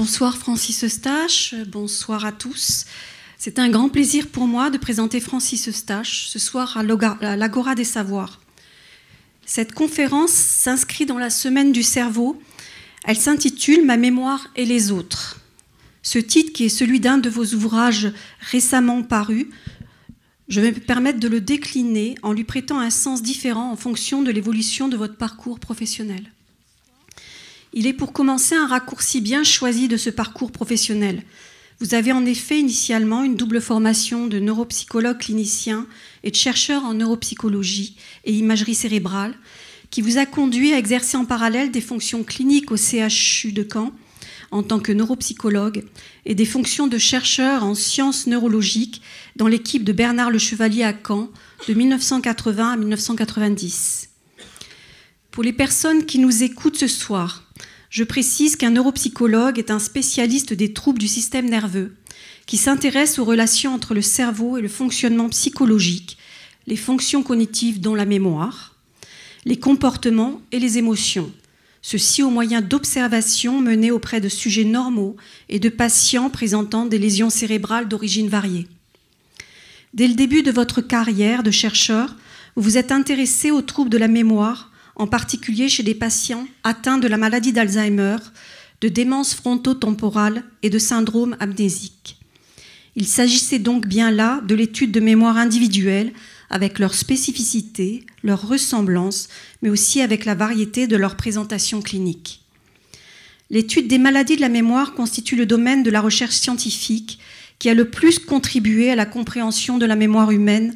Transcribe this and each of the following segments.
Bonsoir Francis Eustache, bonsoir à tous. C'est un grand plaisir pour moi de présenter Francis Eustache ce soir à l'Agora des Savoirs. Cette conférence s'inscrit dans la semaine du cerveau. Elle s'intitule « Ma mémoire et les autres ». Ce titre, qui est celui d'un de vos ouvrages récemment parus, je vais me permettre de le décliner en lui prêtant un sens différent en fonction de l'évolution de votre parcours professionnel. Il est pour commencer un raccourci bien choisi de ce parcours professionnel. Vous avez en effet initialement une double formation de neuropsychologue clinicien et de chercheur en neuropsychologie et imagerie cérébrale qui vous a conduit à exercer en parallèle des fonctions cliniques au CHU de Caen en tant que neuropsychologue et des fonctions de chercheur en sciences neurologiques dans l'équipe de Bernard Le Chevalier à Caen de 1980 à 1990. Pour les personnes qui nous écoutent ce soir, je précise qu'un neuropsychologue est un spécialiste des troubles du système nerveux qui s'intéresse aux relations entre le cerveau et le fonctionnement psychologique, les fonctions cognitives dont la mémoire, les comportements et les émotions, ceci au moyen d'observations menées auprès de sujets normaux et de patients présentant des lésions cérébrales d'origine variée. Dès le début de votre carrière de chercheur, vous vous êtes intéressé aux troubles de la mémoire, en particulier chez des patients atteints de la maladie d'Alzheimer, de démence frontotemporale et de syndrome amnésique. Il s'agissait donc bien là de l'étude de mémoire individuelle avec leur spécificité, leur ressemblance, mais aussi avec la variété de leur présentation clinique. L'étude des maladies de la mémoire constitue le domaine de la recherche scientifique qui a le plus contribué à la compréhension de la mémoire humaine.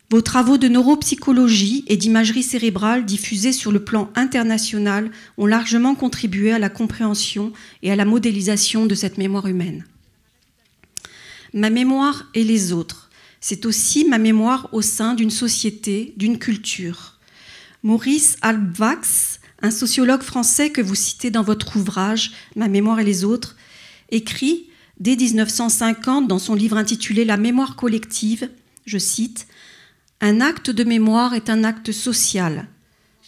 Vos travaux de neuropsychologie et d'imagerie cérébrale diffusés sur le plan international ont largement contribué à la compréhension et à la modélisation de cette mémoire humaine. Ma mémoire et les autres, c'est aussi ma mémoire au sein d'une société, d'une culture. Maurice Halbwachs, un sociologue français que vous citez dans votre ouvrage « Ma mémoire et les autres », écrit dès 1950 dans son livre intitulé « La mémoire collective », je cite, « Un acte de mémoire est un acte social,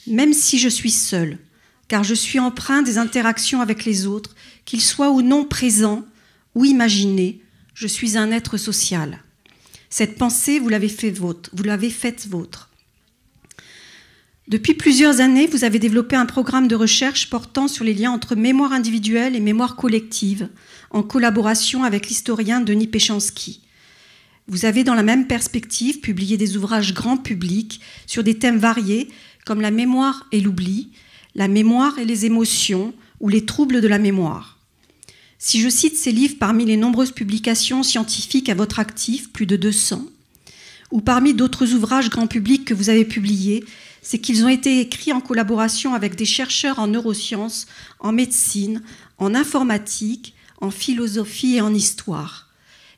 même si je suis seul, car je suis empreint des interactions avec les autres, qu'ils soient ou non présents ou imaginés, je suis un être social. Cette pensée, vous l'avez faite vôtre. Depuis plusieurs années, vous avez développé un programme de recherche portant sur les liens entre mémoire individuelle et mémoire collective, en collaboration avec l'historien Denis Péchanski. Vous avez, dans la même perspective, publié des ouvrages grand public sur des thèmes variés comme la mémoire et l'oubli, la mémoire et les émotions ou les troubles de la mémoire. Si je cite ces livres parmi les nombreuses publications scientifiques à votre actif, plus de 200, ou parmi d'autres ouvrages grand public que vous avez publiés, c'est qu'ils ont été écrits en collaboration avec des chercheurs en neurosciences, en médecine, en informatique, en philosophie et en histoire,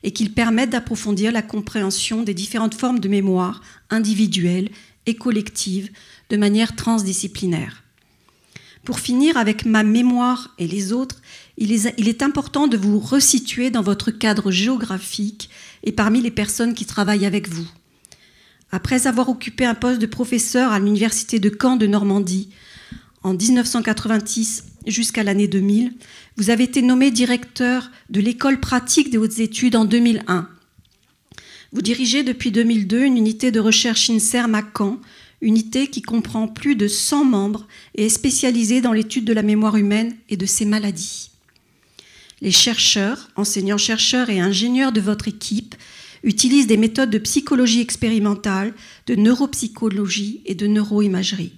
et qu'ils permettent d'approfondir la compréhension des différentes formes de mémoire individuelle et collective de manière transdisciplinaire. Pour finir avec ma mémoire et les autres, il est important de vous resituer dans votre cadre géographique et parmi les personnes qui travaillent avec vous. Après avoir occupé un poste de professeur à l'université de Caen de Normandie en 1986 jusqu'à l'année 2000, vous avez été nommé directeur de l'école pratique des hautes études en 2001. Vous dirigez depuis 2002 une unité de recherche INSERM à Caen, unité qui comprend plus de 100 membres et est spécialisée dans l'étude de la mémoire humaine et de ses maladies. Les chercheurs, enseignants-chercheurs et ingénieurs de votre équipe utilisent des méthodes de psychologie expérimentale, de neuropsychologie et de neuroimagerie.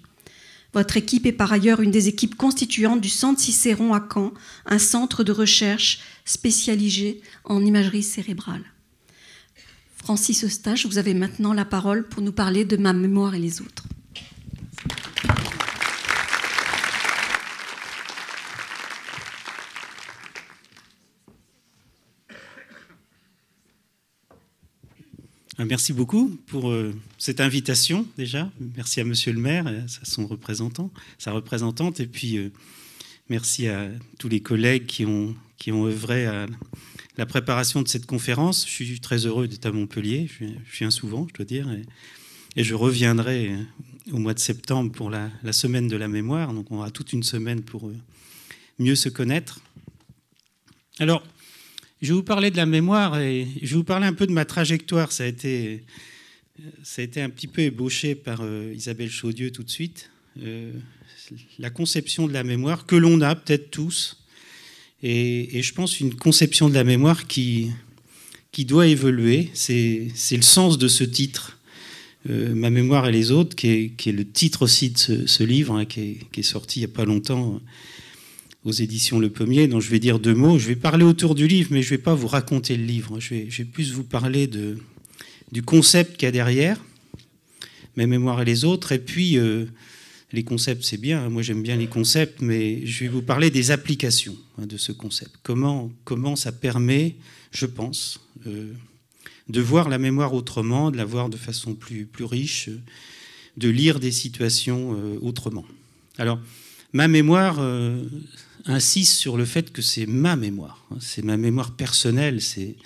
Votre équipe est par ailleurs une des équipes constituantes du Centre Cicéron à Caen, un centre de recherche spécialisé en imagerie cérébrale. Francis Eustache, vous avez maintenant la parole pour nous parler de ma mémoire et les autres. Merci beaucoup pour cette invitation déjà. Merci à Monsieur le maire et à sa représentante, et puis merci à tous les collègues qui ont œuvré à la préparation de cette conférence. Je suis très heureux d'être à Montpellier. Je viens souvent, je dois dire, et je reviendrai au mois de septembre pour la semaine de la mémoire. Donc on aura toute une semaine pour mieux se connaître. Alors, je vais vous parler de la mémoire et je vais vous parler un peu de ma trajectoire. Ça a été un petit peu ébauché par Isabelle Chaudieu tout de suite. La conception de la mémoire que l'on a peut-être tous. Et je pense une conception de la mémoire qui doit évoluer. C'est le sens de ce titre, Ma mémoire et les autres, qui est le titre aussi de ce livre, hein, qui est sorti il n'y a pas longtemps aux éditions Le Pommier, dont je vais dire 2 mots. Je vais parler autour du livre, mais je ne vais pas vous raconter le livre. Je vais plus vous parler du concept qu'il y a derrière, Ma mémoire et les autres. Et puis, les concepts, c'est bien. Moi, j'aime bien les concepts, mais je vais vous parler des applications de ce concept. Comment ça permet, je pense, de voir la mémoire autrement, de la voir de façon plus riche, de lire des situations autrement. Alors, ma mémoire insiste sur le fait que c'est ma mémoire. C'est ma mémoire personnelle, c'est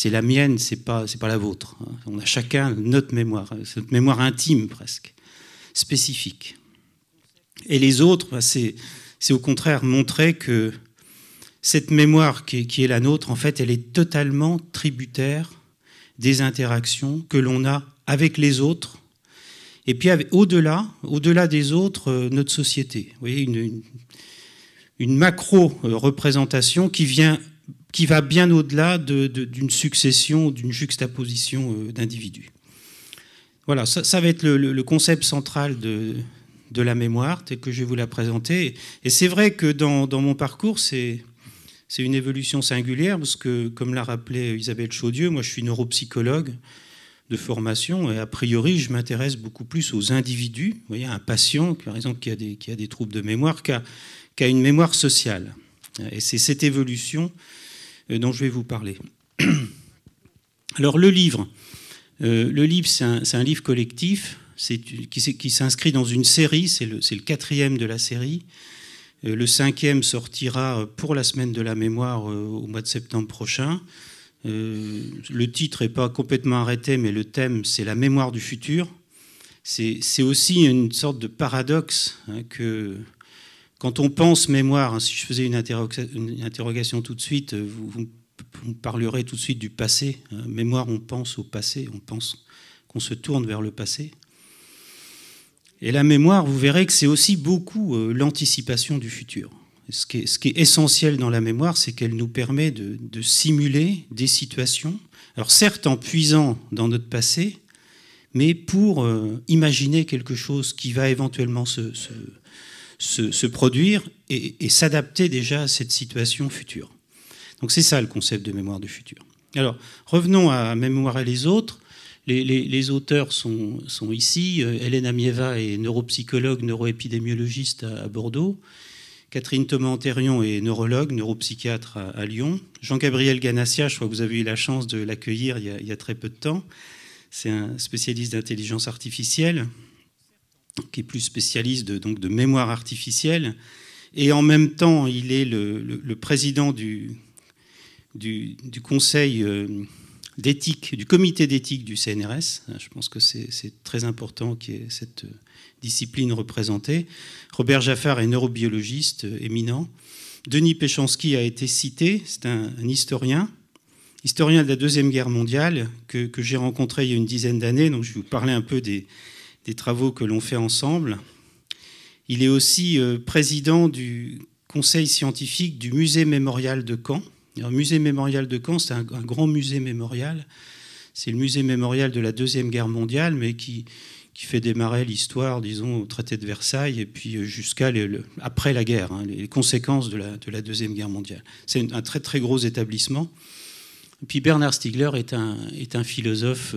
la mienne, c'est pas la vôtre. On a chacun notre mémoire intime presque, spécifique. Et les autres, c'est au contraire montrer que cette mémoire qui est la nôtre, en fait, elle est totalement tributaire des interactions que l'on a avec les autres, et puis au-delà des autres, notre société. Vous voyez, une macro-représentation qui va bien au-delà d'une succession, d'une juxtaposition d'individus. Voilà, ça va être le concept central de la mémoire, tel que je vais vous la présenter. Et c'est vrai que dans mon parcours, c'est une évolution singulière, parce que, comme l'a rappelé Isabelle Chaudieu, moi je suis neuropsychologue de formation, et a priori je m'intéresse beaucoup plus aux individus. Vous voyez, un patient, par exemple, qui a des troubles de mémoire, qu'à une mémoire sociale. Et c'est cette évolution dont je vais vous parler. Alors le livre, c'est un livre collectif qui s'inscrit dans une série, c'est le 4e de la série. Le 5e sortira pour la semaine de la mémoire au mois de septembre prochain. Le titre n'est pas complètement arrêté, mais le thème, c'est la mémoire du futur. C'est aussi une sorte de paradoxe, hein, que quand on pense mémoire, hein, si je faisais une interrogation tout de suite, vous me parlerez tout de suite du passé. Hein. Mémoire, on pense au passé, on pense qu'on se tourne vers le passé. Et la mémoire, vous verrez que c'est aussi beaucoup l'anticipation du futur. Ce qui est essentiel dans la mémoire, c'est qu'elle nous permet de simuler des situations, alors certes en puisant dans notre passé, mais pour imaginer quelque chose qui va éventuellement se produire et s'adapter déjà à cette situation future. Donc c'est ça le concept de mémoire du futur. Alors, revenons à Mémoire et les autres. Les auteurs sont ici. Hélène Amieva est neuropsychologue, neuroépidémiologiste à Bordeaux. Catherine Thomas-Antérion est neurologue, neuropsychiatre à Lyon. Jean-Gabriel Ganassia, je crois que vous avez eu la chance de l'accueillir il y a très peu de temps. C'est un spécialiste d'intelligence artificielle, qui est plus spécialiste de mémoire artificielle. Et en même temps, il est le président du conseil d'éthique, du comité d'éthique du CNRS. Je pense que c'est très important qu'il y ait cette discipline représentée. Robert Jaffard est neurobiologiste éminent. Denis Péchanski a été cité, c'est un historien de la Deuxième Guerre mondiale que j'ai rencontré il y a une dizaine d'années, donc je vais vous parler un peu des travaux que l'on fait ensemble. Il est aussi président du conseil scientifique du musée mémorial de Caen. Le musée mémorial de Caen, c'est un grand musée mémorial. C'est le musée mémorial de la Deuxième Guerre mondiale, mais qui fait démarrer l'histoire, disons, au traité de Versailles, et puis jusqu'à après la guerre, hein, les conséquences de la Deuxième Guerre mondiale. C'est un très, très gros établissement. Et puis Bernard Stiegler est un philosophe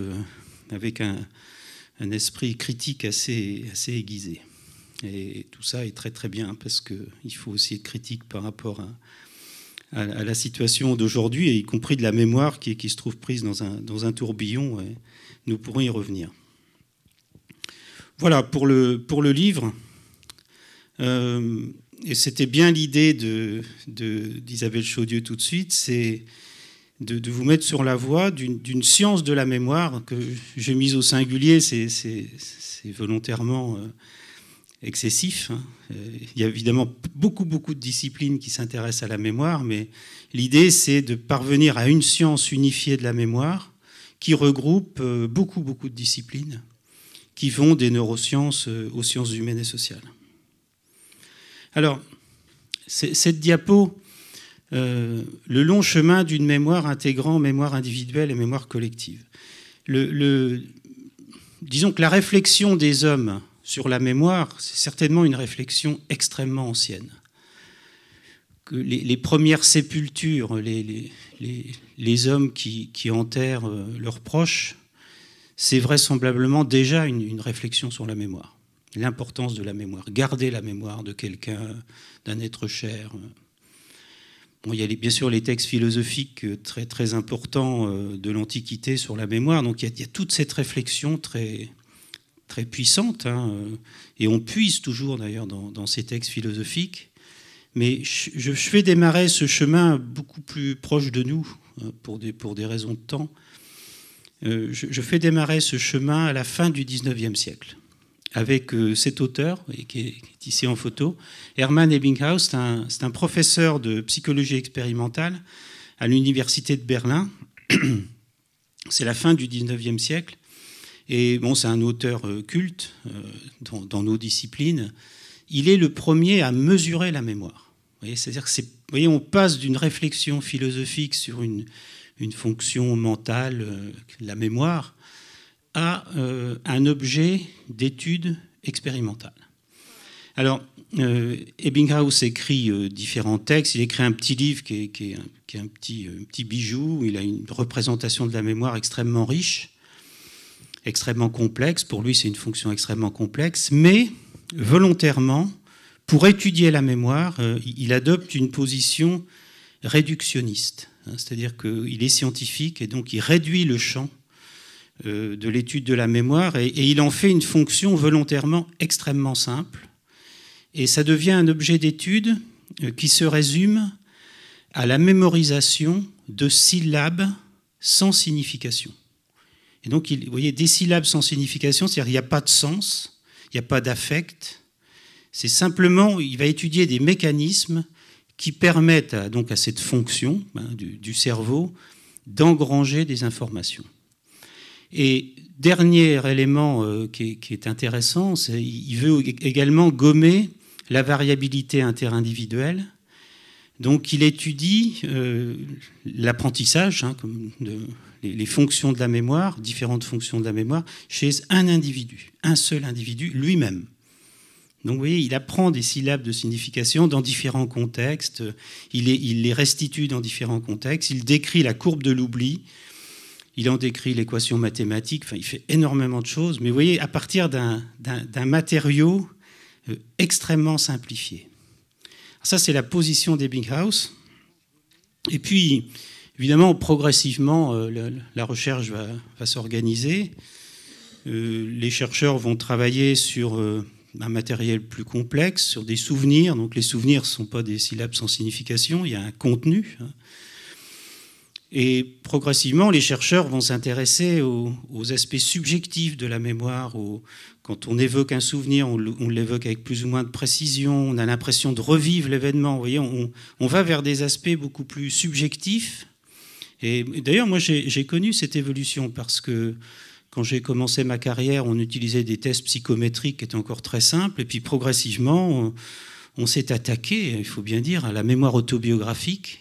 avec un esprit critique assez aiguisé. Et tout ça est très, très bien, parce qu'il faut aussi être critique par rapport à la situation d'aujourd'hui, et y compris de la mémoire qui se trouve prise dans un tourbillon. Et nous pourrons y revenir. Voilà, pour le livre. Et c'était bien l'idée d'Isabelle Chaudieu tout de suite, c'est de vous mettre sur la voie d'une science de la mémoire que j'ai mise au singulier, c'est volontairement excessif. Il y a évidemment beaucoup de disciplines qui s'intéressent à la mémoire, mais l'idée, c'est de parvenir à une science unifiée de la mémoire qui regroupe beaucoup de disciplines qui vont des neurosciences aux sciences humaines et sociales. Alors, cette diapo, le long chemin d'une mémoire intégrant mémoire individuelle et mémoire collective. Disons que la réflexion des hommes sur la mémoire, c'est certainement une réflexion extrêmement ancienne. Que les premières sépultures, les hommes qui enterrent leurs proches, c'est vraisemblablement déjà une réflexion sur la mémoire, l'importance de la mémoire, garder la mémoire de quelqu'un, d'un être cher. Bon, il y a bien sûr les textes philosophiques très importants de l'Antiquité sur la mémoire, donc il y a toute cette réflexion très puissante, hein, et on puise toujours d'ailleurs dans ces textes philosophiques, mais je fais démarrer ce chemin beaucoup plus proche de nous, pour des raisons de temps. Je fais démarrer ce chemin à la fin du XIXe siècle, avec cet auteur, qui est ici en photo, Hermann Ebbinghaus. C'est un professeur de psychologie expérimentale à l'université de Berlin. C'est la fin du XIXe siècle. Et bon, c'est un auteur culte dans nos disciplines. Il est le premier à mesurer la mémoire. Vous voyez, c'est-à-dire que vous voyez, on passe d'une réflexion philosophique sur une fonction mentale, la mémoire, à un objet d'étude expérimentale. Alors, Ebbinghaus écrit différents textes. Il écrit un petit livre qui est un petit bijou. Il a une représentation de la mémoire extrêmement riche, extrêmement complexe. Pour lui, c'est une fonction extrêmement complexe, mais volontairement, pour étudier la mémoire, il adopte une position réductionniste. C'est-à-dire qu'il est scientifique et donc il réduit le champ de l'étude de la mémoire et il en fait une fonction volontairement extrêmement simple. Et ça devient un objet d'étude qui se résume à la mémorisation de syllabes sans signification. Et donc, vous voyez, des syllabes sans signification, c'est-à-dire qu'il n'y a pas de sens, il n'y a pas d'affect. C'est simplement, il va étudier des mécanismes qui permettent à cette fonction du cerveau d'engranger des informations. Et dernier élément qui est intéressant, c'est qu'il veut également gommer la variabilité interindividuelle. Donc il étudie l'apprentissage, les fonctions de la mémoire, différentes fonctions de la mémoire, chez un seul individu, lui-même. Donc vous voyez, il apprend des syllabes de signification dans différents contextes, il les restitue dans différents contextes, il décrit la courbe de l'oubli, il en décrit l'équation mathématique, enfin il fait énormément de choses, mais vous voyez, à partir d'un matériau extrêmement simplifié. Alors ça, c'est la position d'Ebbinghaus. Et puis, évidemment, progressivement, la recherche va s'organiser. Les chercheurs vont travailler sur un matériel plus complexe, sur des souvenirs. Donc les souvenirs ne sont pas des syllabes sans signification, il y a un contenu. Et progressivement, les chercheurs vont s'intéresser aux aspects subjectifs de la mémoire. Quand on évoque un souvenir, on l'évoque avec plus ou moins de précision, on a l'impression de revivre l'événement. Vous voyez, on va vers des aspects beaucoup plus subjectifs. Et d'ailleurs, moi, j'ai connu cette évolution parce que quand j'ai commencé ma carrière, on utilisait des tests psychométriques qui étaient encore très simples. Et puis progressivement, on s'est attaqué, il faut bien dire, à la mémoire autobiographique.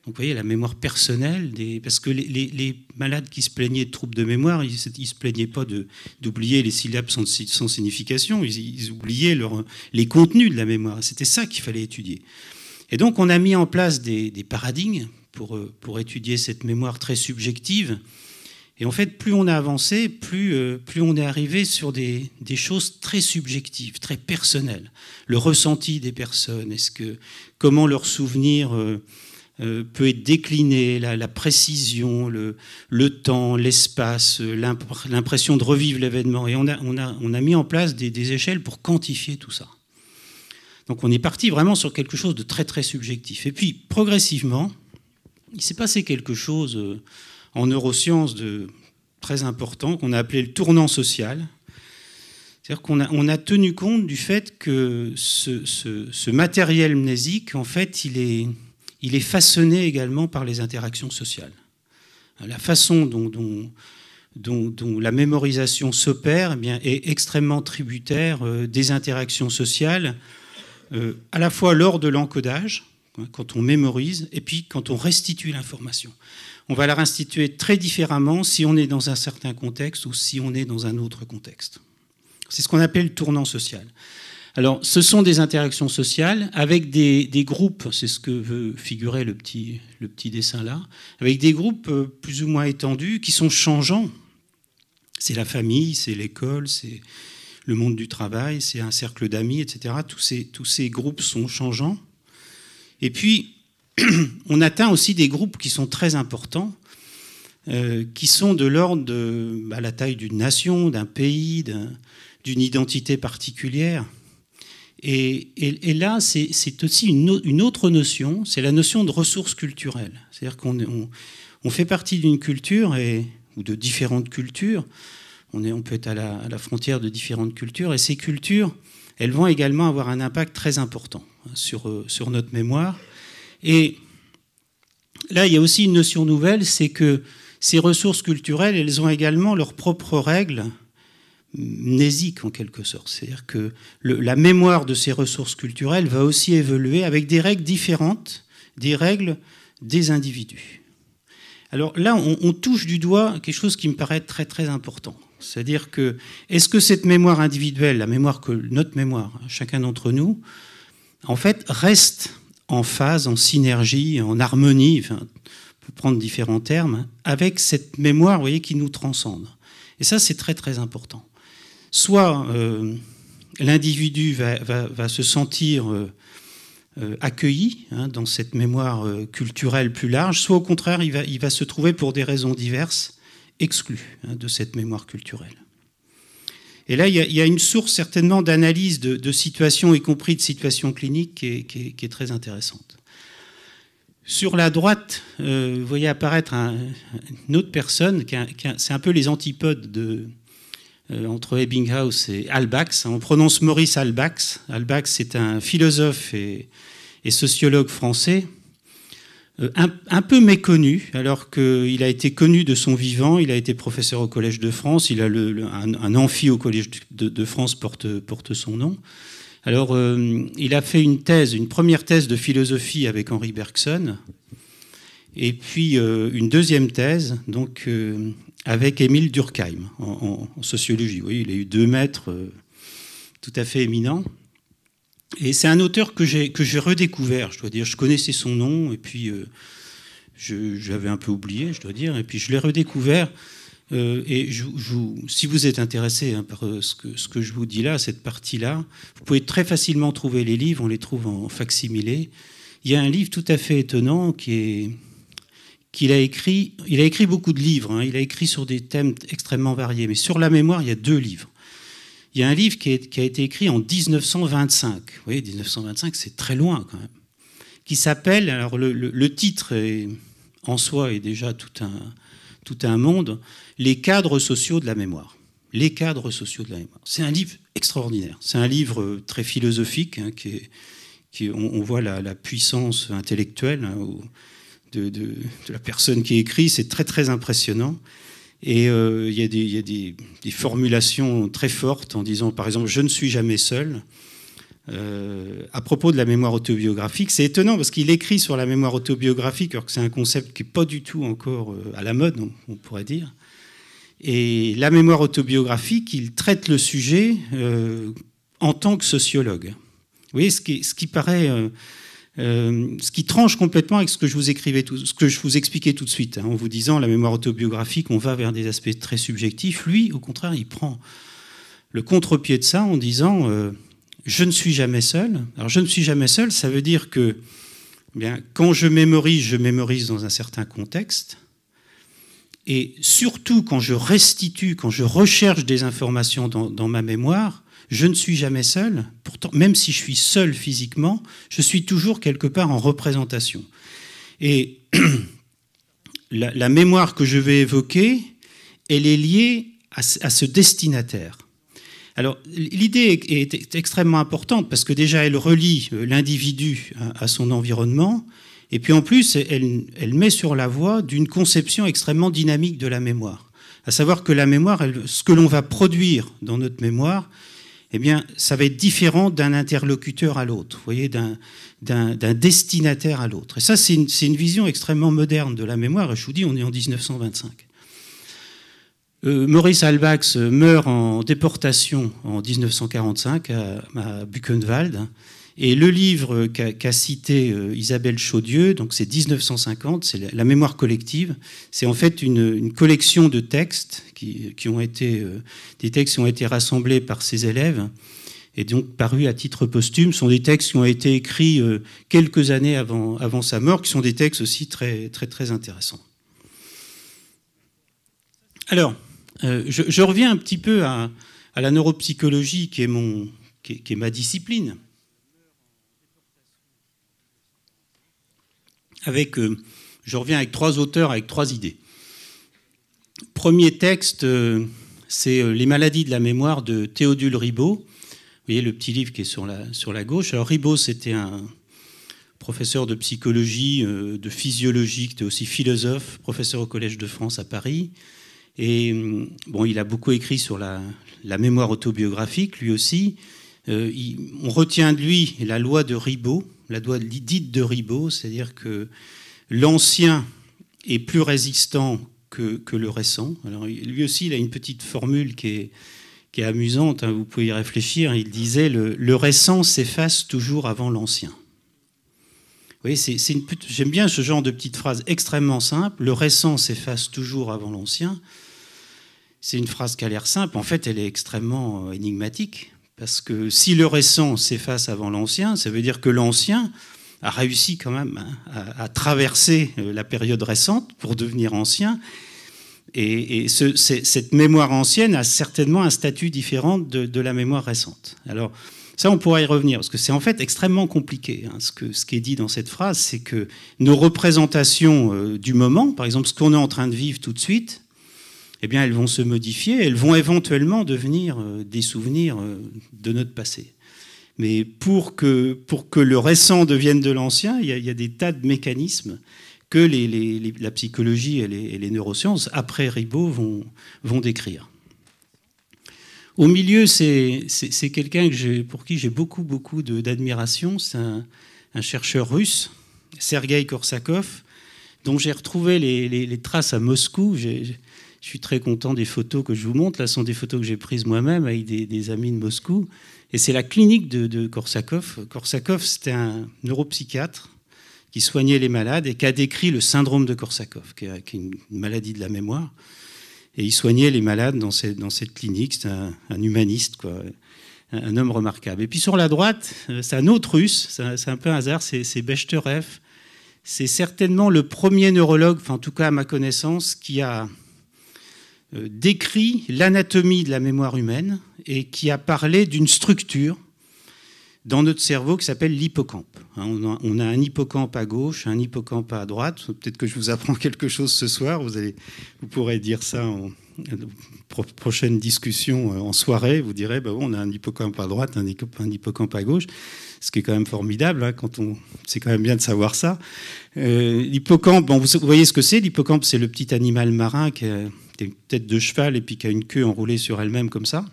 Donc vous voyez, la mémoire personnelle, parce que les malades qui se plaignaient de troubles de mémoire, ils ne se plaignaient pas d'oublier les syllabes sans signification, ils oubliaient les contenus de la mémoire. C'était ça qu'il fallait étudier. Et donc on a mis en place des paradigmes pour étudier cette mémoire très subjective. Et en fait, plus on a avancé, plus on est arrivé sur des choses très subjectives, très personnelles. Le ressenti des personnes, comment leur souvenir peut être décliné, la précision, le temps, l'espace, l'impression de revivre l'événement. Et on a mis en place des échelles pour quantifier tout ça. Donc on est parti vraiment sur quelque chose de très très subjectif. Et puis progressivement, il s'est passé quelque chose en neurosciences de très important qu'on a appelé le tournant social. C'est-à-dire qu'on a tenu compte du fait que ce matériel mnésique, en fait, il est façonné également par les interactions sociales. La façon dont la mémorisation s'opère, eh bien, est extrêmement tributaire des interactions sociales, à la fois lors de l'encodage, quand on mémorise, et puis quand on restitue l'information. On va la restituer très différemment si on est dans un certain contexte ou si on est dans un autre contexte. C'est ce qu'on appelle le tournant social. Alors, ce sont des interactions sociales avec des groupes, c'est ce que veut figurer le petit dessin là, avec des groupes plus ou moins étendus qui sont changeants. C'est la famille, c'est l'école, c'est le monde du travail, c'est un cercle d'amis, etc. Tous ces groupes sont changeants. Et puis, on atteint aussi des groupes qui sont très importants, qui sont de l'ordre de la taille d'une nation, d'un pays, d'une identité particulière. Et là, c'est aussi une autre notion, c'est la notion de ressources culturelles. C'est-à-dire qu'on fait partie d'une culture, ou de différentes cultures. On peut être à la frontière de différentes cultures, et ces cultures, elles vont également avoir un impact très important sur notre mémoire. Et là, il y a aussi une notion nouvelle, c'est que ces ressources culturelles, elles ont également leurs propres règles mnésiques en quelque sorte. C'est-à-dire que la mémoire de ces ressources culturelles va aussi évoluer avec des règles différentes des règles des individus. Alors là, on touche du doigt quelque chose qui me paraît très très important. C'est-à-dire que, est-ce que cette mémoire individuelle, notre mémoire, chacun d'entre nous, en fait, reste en phase, en synergie, en harmonie, enfin, on peut prendre différents termes, avec cette mémoire, vous voyez, qui nous transcende. Et ça, c'est très très important. Soit l'individu va se sentir accueilli dans cette mémoire culturelle plus large, soit au contraire, il va se trouver pour des raisons diverses exclu de cette mémoire culturelle. Et là, il y a une source certainement d'analyse de situations, y compris de situations cliniques, qui est très intéressante. Sur la droite, vous voyez apparaître une autre personne, c'est un peu les antipodes entre Ebbinghaus et Halbach. On prononce Maurice Halbach. Halbach, c'est un philosophe et sociologue français, un peu méconnu, alors qu'il a été connu de son vivant. Il a été professeur au Collège de France. Il a un amphi au Collège de France porte son nom. Alors, il a fait une première thèse de philosophie avec Henri Bergson, et puis une deuxième thèse, donc avec Émile Durkheim en sociologie. Oui, il a eu 2 maîtres tout à fait éminents. Et c'est un auteur que j'ai redécouvert, je dois dire. Je connaissais son nom, et puis j'avais un peu oublié, je dois dire, et puis je l'ai redécouvert. Et si vous êtes intéressé par ce que je vous dis là, cette partie-là, vous pouvez très facilement trouver les livres, on les trouve en facsimilé. Il y a un livre tout à fait étonnant qu'il a écrit. Il a écrit beaucoup de livres, il a écrit sur des thèmes extrêmement variés, mais sur la mémoire, il y a 2 livres. Il y a un livre qui a été écrit en 1925. Vous voyez, 1925, c'est très loin quand même. Qui s'appelle, alors le titre en soi est déjà tout un monde, Les cadres sociaux de la mémoire. Les cadres sociaux de la mémoire. C'est un livre extraordinaire. C'est un livre très philosophique, on voit la puissance intellectuelle de la personne qui écrit. C'est très très impressionnant. Et il y a des formulations très fortes en disant, par exemple, « Je ne suis jamais seul ». À propos de la mémoire autobiographique, c'est étonnant parce qu'il écrit sur la mémoire autobiographique, alors que c'est un concept qui n'est pas du tout encore à la mode, on pourrait dire. Et la mémoire autobiographique, il traite le sujet en tant que sociologue. Vous voyez, ce qui paraît... ce qui tranche complètement avec ce que je vous expliquais tout de suite, en vous disant la mémoire autobiographique, on va vers des aspects très subjectifs. Lui, au contraire, il prend le contre-pied de ça en disant je ne suis jamais seul. Alors, je ne suis jamais seul, ça veut dire que quand je mémorise dans un certain contexte. Et surtout, quand je restitue, quand je recherche des informations dans ma mémoire, je ne suis jamais seul. Pourtant, même si je suis seul physiquement, je suis toujours quelque part en représentation. Et la mémoire que je vais évoquer, elle est liée à ce destinataire. Alors, l'idée est extrêmement importante parce que déjà, elle relie l'individu à son environnement. Et puis en plus, elle met sur la voie d'une conception extrêmement dynamique de la mémoire. À savoir que la mémoire, ce que l'on va produire dans notre mémoire, eh bien, ça va être différent d'un interlocuteur à l'autre, vous voyez, d'un destinataire à l'autre. Et ça, c'est une vision extrêmement moderne de la mémoire. Et je vous dis, on est en 1925. Maurice Halbach meurt en déportation en 1945 à Buchenwald. Et le livre qu'a cité Isabelle Chaudieu, donc c'est 1950, c'est la mémoire collective. C'est en fait une collection de textes des textes qui ont été rassemblés par ses élèves et donc parus à titre posthume. Ce sont des textes qui ont été écrits quelques années avant sa mort, qui sont des textes aussi très, très, très intéressants. Alors, je reviens un petit peu à la neuropsychologie qui est ma discipline. Je reviens avec 3 auteurs, avec 3 idées. Premier texte, c'est Les maladies de la mémoire de Théodule Ribot. Vous voyez le petit livre qui est sur la gauche. Alors Ribot, c'était un professeur de psychologie, de physiologie, qui était aussi philosophe, professeur au Collège de France à Paris. Et bon, il a beaucoup écrit sur la mémoire autobiographique, lui aussi. On retient de lui la loi de Ribot, la loi dite de Ribot, c'est-à-dire que l'ancien est plus résistant que le récent. Alors, lui aussi, il a une petite formule qui est amusante, hein, vous pouvez y réfléchir. Il disait le récent s'efface toujours avant l'ancien. Vous voyez, j'aime bien ce genre de petite phrase extrêmement simple. Le récent s'efface toujours avant l'ancien. C'est une phrase qui a l'air simple. En fait, elle est extrêmement énigmatique. Parce que si le récent s'efface avant l'ancien, ça veut dire que l'ancien a réussi quand même à traverser la période récente pour devenir ancien. Et cette mémoire ancienne a certainement un statut différent de la mémoire récente. Alors ça, on pourra y revenir, parce que c'est en fait extrêmement compliqué. Hein. Ce qui est dit dans cette phrase, c'est que nos représentations du moment, par exemple ce qu'on est en train de vivre tout de suite, eh bien, elles vont se modifier, elles vont éventuellement devenir des souvenirs de notre passé. Mais pour que le récent devienne de l'ancien, il y a des tas de mécanismes que la psychologie et les neurosciences, après Ribot, vont décrire. Au milieu, c'est quelqu'un pour qui j'ai beaucoup d'admiration. C'est un chercheur russe, Sergueï Korsakov, dont j'ai retrouvé les traces à Moscou. Je suis très content des photos que je vous montre. Là, ce sont des photos que j'ai prises moi-même avec des amis de Moscou. Et c'est la clinique de Korsakov. Korsakov, c'était un neuropsychiatre qui soignait les malades et qui a décrit le syndrome de Korsakov, qui est une maladie de la mémoire. Et il soignait les malades dans cette clinique. C'est un humaniste, quoi, un homme remarquable. Et puis sur la droite, c'est un autre russe. C'est un peu un hasard, c'est Bechterev. C'est certainement le premier neurologue, enfin en tout cas à ma connaissance, qui a décrit l'anatomie de la mémoire humaine et qui a parlé d'une structure dans notre cerveau qui s'appelle l'hippocampe. On a un hippocampe à gauche, un hippocampe à droite. Peut-être que je vous apprends quelque chose ce soir. Vous pourrez dire ça en prochaine discussion en soirée. Vous direz, on a un hippocampe à droite, un hippocampe à gauche. Ce qui est quand même formidable. Hein, c'est quand même bien de savoir ça. L'hippocampe, vous voyez ce que c'est. L'hippocampe, c'est le petit animal marin qui a une tête de cheval et puis qui a une queue enroulée sur elle-même comme ça.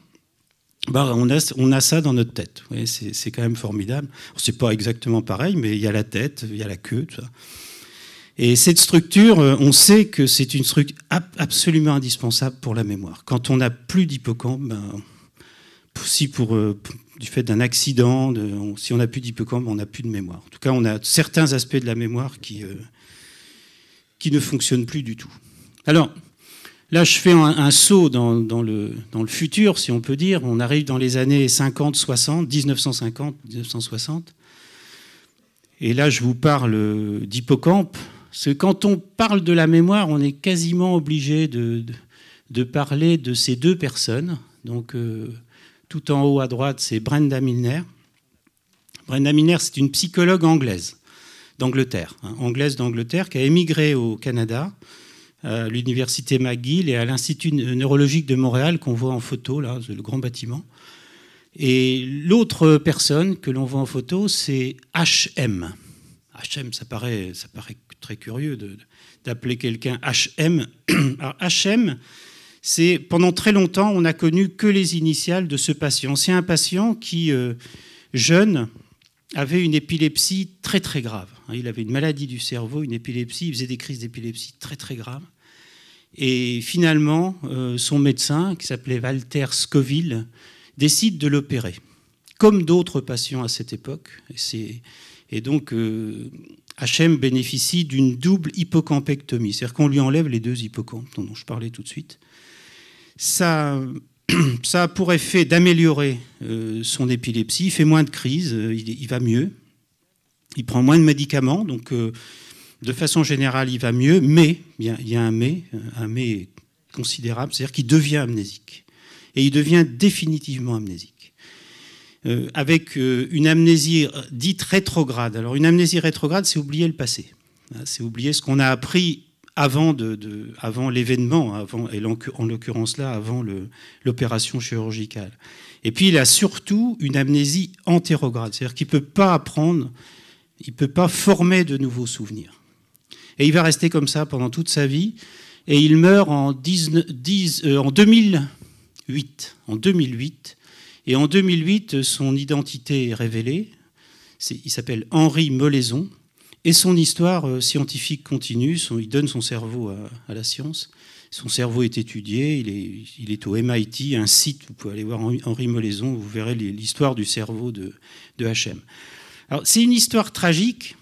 On a ça dans notre tête. Vous voyez, c'est quand même formidable. C'est pas exactement pareil, mais il y a la tête, il y a la queue, tout ça. Et cette structure, on sait que c'est une structure absolument indispensable pour la mémoire. Quand on n'a plus d'hippocampe, du fait d'un accident, si on n'a plus d'hippocampe, on n'a plus de mémoire. En tout cas, on a certains aspects de la mémoire qui ne fonctionnent plus du tout. Alors, là, je fais un saut dans le futur, si on peut dire. On arrive dans les années 50-60, 1950-1960. Et là, je vous parle d'hippocampe. Parce que quand on parle de la mémoire, on est quasiment obligé de parler de ces deux personnes. Donc, tout en haut à droite, c'est Brenda Milner. Brenda Milner, c'est une psychologue anglaise d'Angleterre, anglaise d'Angleterre, qui a émigré au Canada à l'université McGill et à l'Institut neurologique de Montréal qu'on voit en photo, là, le grand bâtiment. Et l'autre personne que l'on voit en photo, c'est HM. HM, ça paraît très curieux d'appeler quelqu'un HM. Alors, HM, c'est pendant très longtemps, on n'a connu que les initiales de ce patient. C'est un patient qui, jeune, avait une épilepsie très très grave. Il avait une maladie du cerveau, une épilepsie, il faisait des crises d'épilepsie très très graves. Et finalement, son médecin, qui s'appelait Walter Scoville, décide de l'opérer, comme d'autres patients à cette époque. Et donc, HM bénéficie d'une double hippocampectomie, c'est-à-dire qu'on lui enlève les 2 hippocampes dont je parlais tout de suite. Ça a pour effet d'améliorer son épilepsie, il fait moins de crises, il va mieux, il prend moins de médicaments, donc de façon générale il va mieux, mais il y a un mais considérable, c'est-à-dire qu'il devient amnésique. Et il devient définitivement amnésique. Avec une amnésie dite rétrograde. Alors une amnésie rétrograde, c'est oublier le passé. C'est oublier ce qu'on a appris avant l'événement, et en l'occurrence là, avant l'opération chirurgicale. Et puis il a surtout une amnésie antérograde, c'est-à-dire qu'il ne peut pas apprendre, il ne peut pas former de nouveaux souvenirs. Et il va rester comme ça pendant toute sa vie, et il meurt en 2008. En 2008. Et en 2008, son identité est révélée. Il s'appelle Henri Molaison. Et son histoire scientifique continue. Il donne son cerveau à la science. Son cerveau est étudié. Il est au MIT, un site, vous pouvez aller voir Henri Molaison, vous verrez l'histoire du cerveau de HM. Alors, c'est une histoire tragique.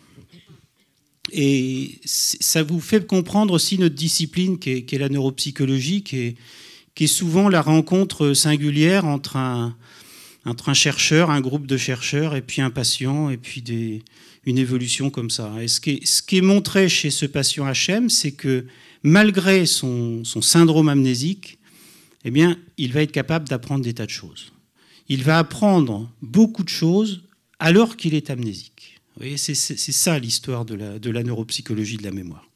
Et ça vous fait comprendre aussi notre discipline qui est la neuropsychologie, qui est souvent la rencontre singulière entre un chercheur, un groupe de chercheurs, et puis un patient, et puis une évolution comme ça. Et ce qui est montré chez ce patient HM, c'est que malgré son syndrome amnésique, eh bien, il va être capable d'apprendre des tas de choses. Il va apprendre beaucoup de choses alors qu'il est amnésique. Vous voyez, c'est ça l'histoire de la neuropsychologie de la mémoire.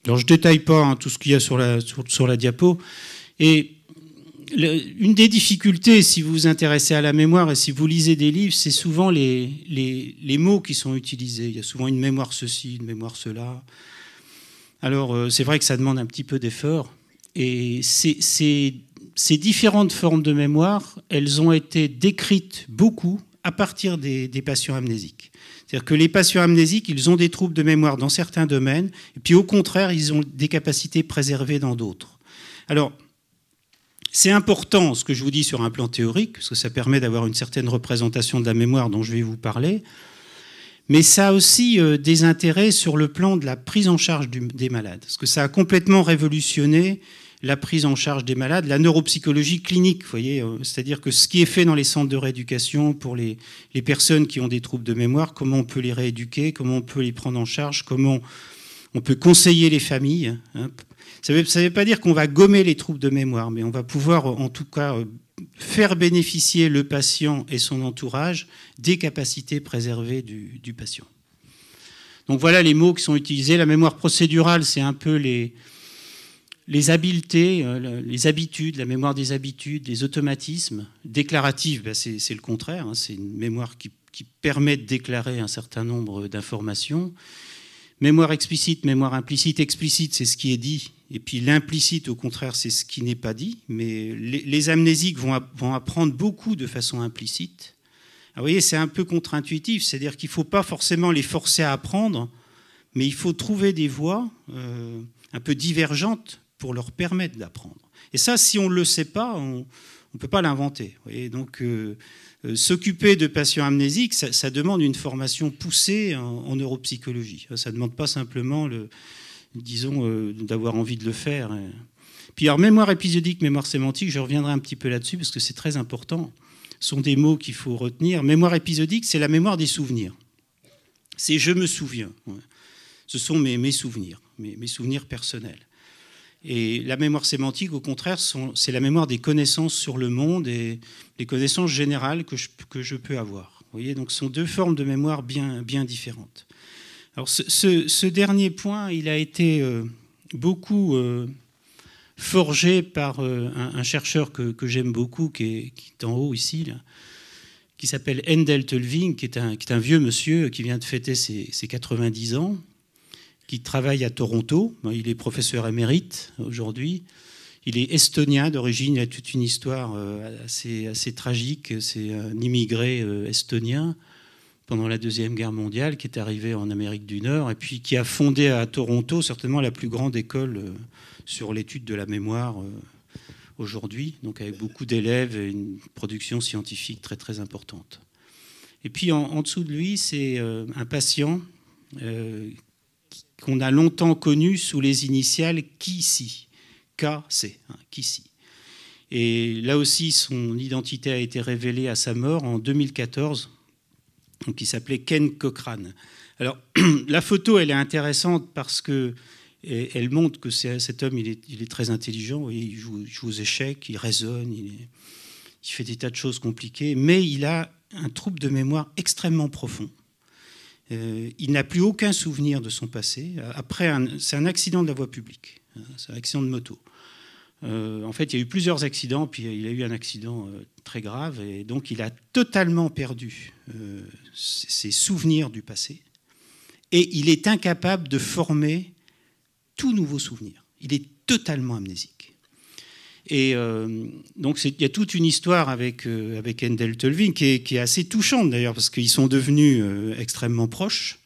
Alors, je ne détaille pas tout ce qu'il y a sur la diapo. Et une des difficultés, si vous vous intéressez à la mémoire et si vous lisez des livres, c'est souvent les mots qui sont utilisés. Il y a souvent une mémoire ceci, une mémoire cela. Alors, c'est vrai que ça demande un petit peu d'effort. Et ces différentes formes de mémoire, elles ont été décrites beaucoup à partir des patients amnésiques. C'est-à-dire que les patients amnésiques, ils ont des troubles de mémoire dans certains domaines, et puis au contraire, ils ont des capacités préservées dans d'autres. Alors, c'est important ce que je vous dis sur un plan théorique, parce que ça permet d'avoir une certaine représentation de la mémoire dont je vais vous parler, mais ça a aussi des intérêts sur le plan de la prise en charge des malades, parce que ça a complètement révolutionné la prise en charge des malades, la neuropsychologie clinique, vous voyez, c'est-à-dire que ce qui est fait dans les centres de rééducation pour les personnes qui ont des troubles de mémoire, comment on peut les rééduquer, comment on peut les prendre en charge, comment on peut conseiller les familles. Ça ne veut pas dire qu'on va gommer les troubles de mémoire, mais on va pouvoir en tout cas faire bénéficier le patient et son entourage des capacités préservées du patient. Donc voilà les mots qui sont utilisés. La mémoire procédurale, c'est un peu les habiletés, les habitudes, la mémoire des habitudes, des automatismes. Déclarative, c'est le contraire, c'est une mémoire qui permet de déclarer un certain nombre d'informations. Mémoire explicite, mémoire implicite. Explicite, c'est ce qui est dit, et puis l'implicite, au contraire, c'est ce qui n'est pas dit. Mais les amnésiques vont apprendre beaucoup de façon implicite. Alors, vous voyez, c'est un peu contre-intuitif, c'est-à-dire qu'il ne faut pas forcément les forcer à apprendre, mais il faut trouver des voies un peu divergentes pour leur permettre d'apprendre. Et ça, si on ne le sait pas, on ne peut pas l'inventer. Donc, s'occuper de patients amnésiques, ça demande une formation poussée en neuropsychologie. Ça ne demande pas simplement, d'avoir envie de le faire. Puis, alors, mémoire épisodique, mémoire sémantique, je reviendrai un petit peu là-dessus parce que c'est très important. Ce sont des mots qu'il faut retenir. Mémoire épisodique, c'est la mémoire des souvenirs. C'est « je me souviens ». Ce sont mes souvenirs, mes souvenirs personnels. Et la mémoire sémantique, au contraire, c'est la mémoire des connaissances sur le monde et des connaissances générales que je peux avoir. Vous voyez, donc ce sont deux formes de mémoire bien différentes. Alors ce dernier point, il a été beaucoup forgé par un chercheur que j'aime beaucoup, qui est en haut ici, là, qui s'appelle Hendel Tulving, qui est un vieux monsieur qui vient de fêter ses 90 ans, qui travaille à Toronto. Il est professeur émérite aujourd'hui. Il est estonien d'origine, il a toute une histoire assez tragique. C'est un immigré estonien pendant la Deuxième Guerre mondiale qui est arrivé en Amérique du Nord et puis qui a fondé à Toronto certainement la plus grande école sur l'étude de la mémoire aujourd'hui, donc avec beaucoup d'élèves et une production scientifique très très importante. Et puis en dessous de lui, c'est un patient qu'on a longtemps connu sous les initiales KC, KC, KC. Et là aussi, son identité a été révélée à sa mort en 2014. Donc, il s'appelait Ken Cochrane. Alors, la photo, elle est intéressante parce qu'elle montre que cet homme, il est très intelligent. Vous voyez, il joue aux échecs, il raisonne, il fait des tas de choses compliquées, mais il a un trouble de mémoire extrêmement profond. Il n'a plus aucun souvenir de son passé. C'est un accident de la voie publique. C'est un accident de moto. En fait, il y a eu plusieurs accidents, puis il a eu un accident très grave, et donc il a totalement perdu ses souvenirs du passé, et il est incapable de former tout nouveau souvenir. Il est totalement amnésique. Et donc il y a toute une histoire avec Hendel Tulving qui est assez touchante d'ailleurs, parce qu'ils sont devenus extrêmement proches.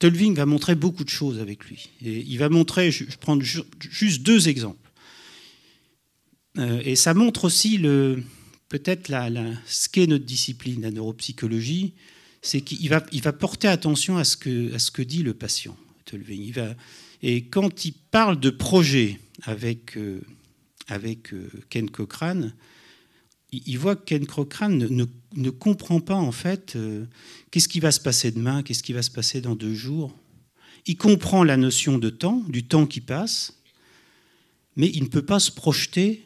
Tulving va montrer beaucoup de choses avec lui. Et il va montrer, je prends juste deux exemples. Et ça montre aussi peut-être ce qu'est notre discipline, la neuropsychologie, c'est qu'il va porter attention à ce que dit le patient, Tulving. Et quand il parle de projet avec Ken Cochrane, il voit que Ken Cochrane ne comprend pas en fait qu'est-ce qui va se passer demain, qu'est-ce qui va se passer dans 2 jours. Il comprend la notion de temps, du temps qui passe, mais il ne peut pas se projeter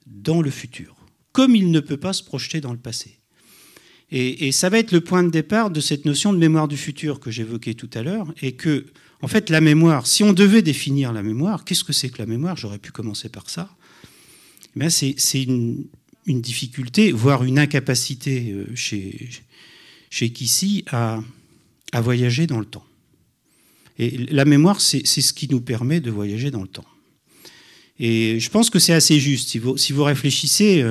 dans le futur, comme il ne peut pas se projeter dans le passé. Et ça va être le point de départ de cette notion de mémoire du futur que j'évoquais tout à l'heure, et que, en fait, la mémoire, si on devait définir la mémoire, qu'est-ce que c'est que la mémoire? J'aurais pu commencer par ça. Mais c'est une difficulté, voire une incapacité chez Kissy à voyager dans le temps. Et la mémoire, c'est ce qui nous permet de voyager dans le temps. Et je pense que c'est assez juste. Si vous réfléchissez,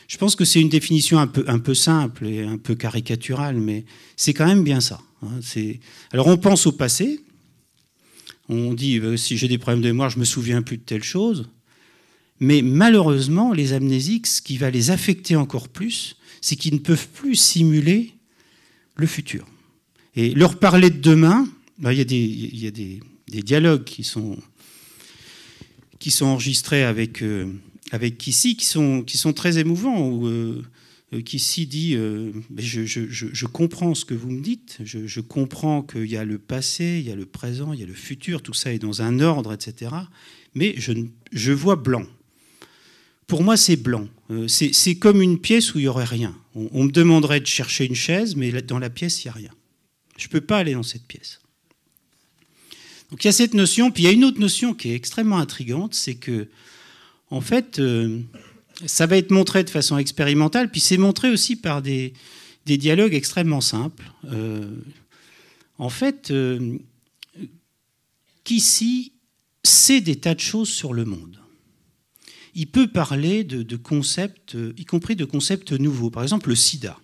je pense que c'est une définition un peu simple et un peu caricaturale, mais c'est quand même bien ça. Alors on pense au passé, on dit si j'ai des problèmes de mémoire, je ne me souviens plus de telle chose. Mais malheureusement, les amnésiques, ce qui va les affecter encore plus, c'est qu'ils ne peuvent plus simuler le futur. Et leur parler de demain, il y a des dialogues qui sont enregistrés avec Kissy, qui sont très émouvants, où Kissy dit je comprends ce que vous me dites, je comprends qu'il y a le passé, il y a le présent, il y a le futur, tout ça est dans un ordre, etc. Mais je vois blanc. Pour moi, c'est blanc. C'est comme une pièce où il n'y aurait rien. On me demanderait de chercher une chaise, mais dans la pièce, il n'y a rien. Je ne peux pas aller dans cette pièce. Donc il y a cette notion, puis il y a une autre notion qui est extrêmement intrigante, c'est que, en fait, ça va être montré de façon expérimentale, puis c'est montré aussi par des dialogues extrêmement simples. En fait, Kissy sait des tas de choses sur le monde. Il peut parler de concepts, y compris de concepts nouveaux. Par exemple, le sida.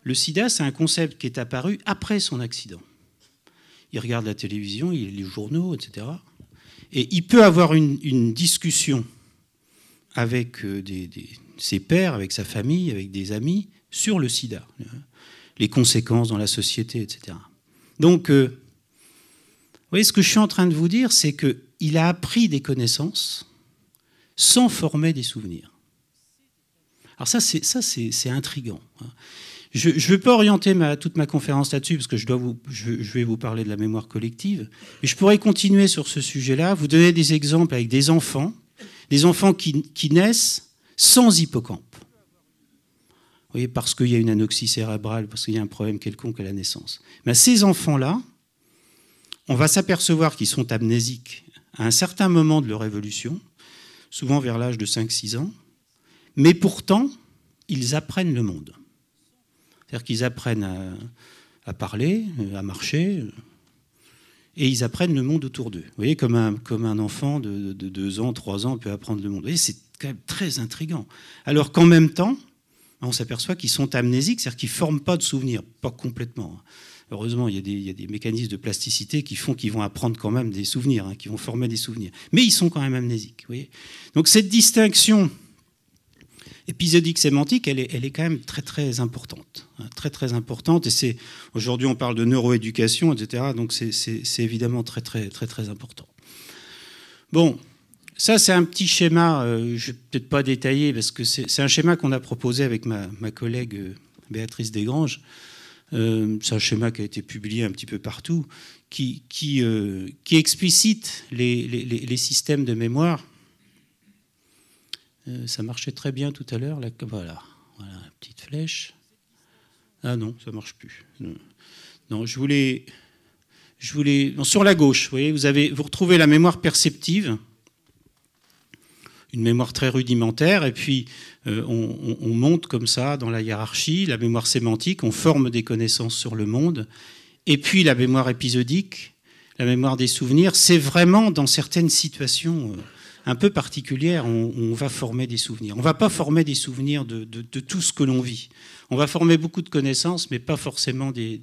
Le sida, c'est un concept qui est apparu après son accident. Il regarde la télévision, il lit les journaux, etc. Et il peut avoir une discussion avec ses pairs, avec sa famille, avec des amis, sur le sida, les conséquences dans la société, etc. Donc, vous voyez, ce que je suis en train de vous dire, c'est qu'il a appris des connaissances sans former des souvenirs. Alors ça, c'est intriguant. Je ne vais pas orienter toute ma conférence là-dessus, parce que je vais vous parler de la mémoire collective, mais je pourrais continuer sur ce sujet-là, vous donner des exemples avec des enfants qui naissent sans hippocampe. Vous voyez, parce qu'il y a une anoxie cérébrale, parce qu'il y a un problème quelconque à la naissance. Mais ces enfants-là, on va s'apercevoir qu'ils sont amnésiques à un certain moment de leur évolution, souvent vers l'âge de 5-6 ans, mais pourtant, ils apprennent le monde. C'est-à-dire qu'ils apprennent à parler, à marcher, et ils apprennent le monde autour d'eux. Vous voyez, comme un enfant de 2 ans, 3 ans peut apprendre le monde. Vous voyez, c'est quand même très intriguant. Alors qu'en même temps, on s'aperçoit qu'ils sont amnésiques, c'est-à-dire qu'ils ne forment pas de souvenirs, pas complètement. Heureusement, il y a des mécanismes de plasticité qui font qu'ils vont apprendre quand même des souvenirs, qui vont former des souvenirs. Mais ils sont quand même amnésiques. Vous voyez. Donc cette distinction épisodique sémantique, elle est quand même très très importante, très très importante. Et aujourd'hui on parle de neuroéducation, etc. Donc c'est évidemment très très très très important. Bon, ça c'est un petit schéma. Je vais peut-être pas détailler parce que c'est un schéma qu'on a proposé avec ma collègue Béatrice Desgranges. C'est un schéma qui a été publié un petit peu partout, qui explicite les systèmes de mémoire. Ça marchait très bien tout à l'heure. Voilà, la petite flèche. Ah non, ça ne marche plus. Non, je voulais non, sur la gauche, vous voyez, vous retrouvez la mémoire perceptive, une mémoire très rudimentaire, et puis on monte comme ça dans la hiérarchie, la mémoire sémantique, on forme des connaissances sur le monde, et puis la mémoire épisodique, la mémoire des souvenirs, c'est vraiment dans certaines situations un peu particulière, on va former des souvenirs. On ne va pas former des souvenirs de tout ce que l'on vit. On va former beaucoup de connaissances, mais pas forcément des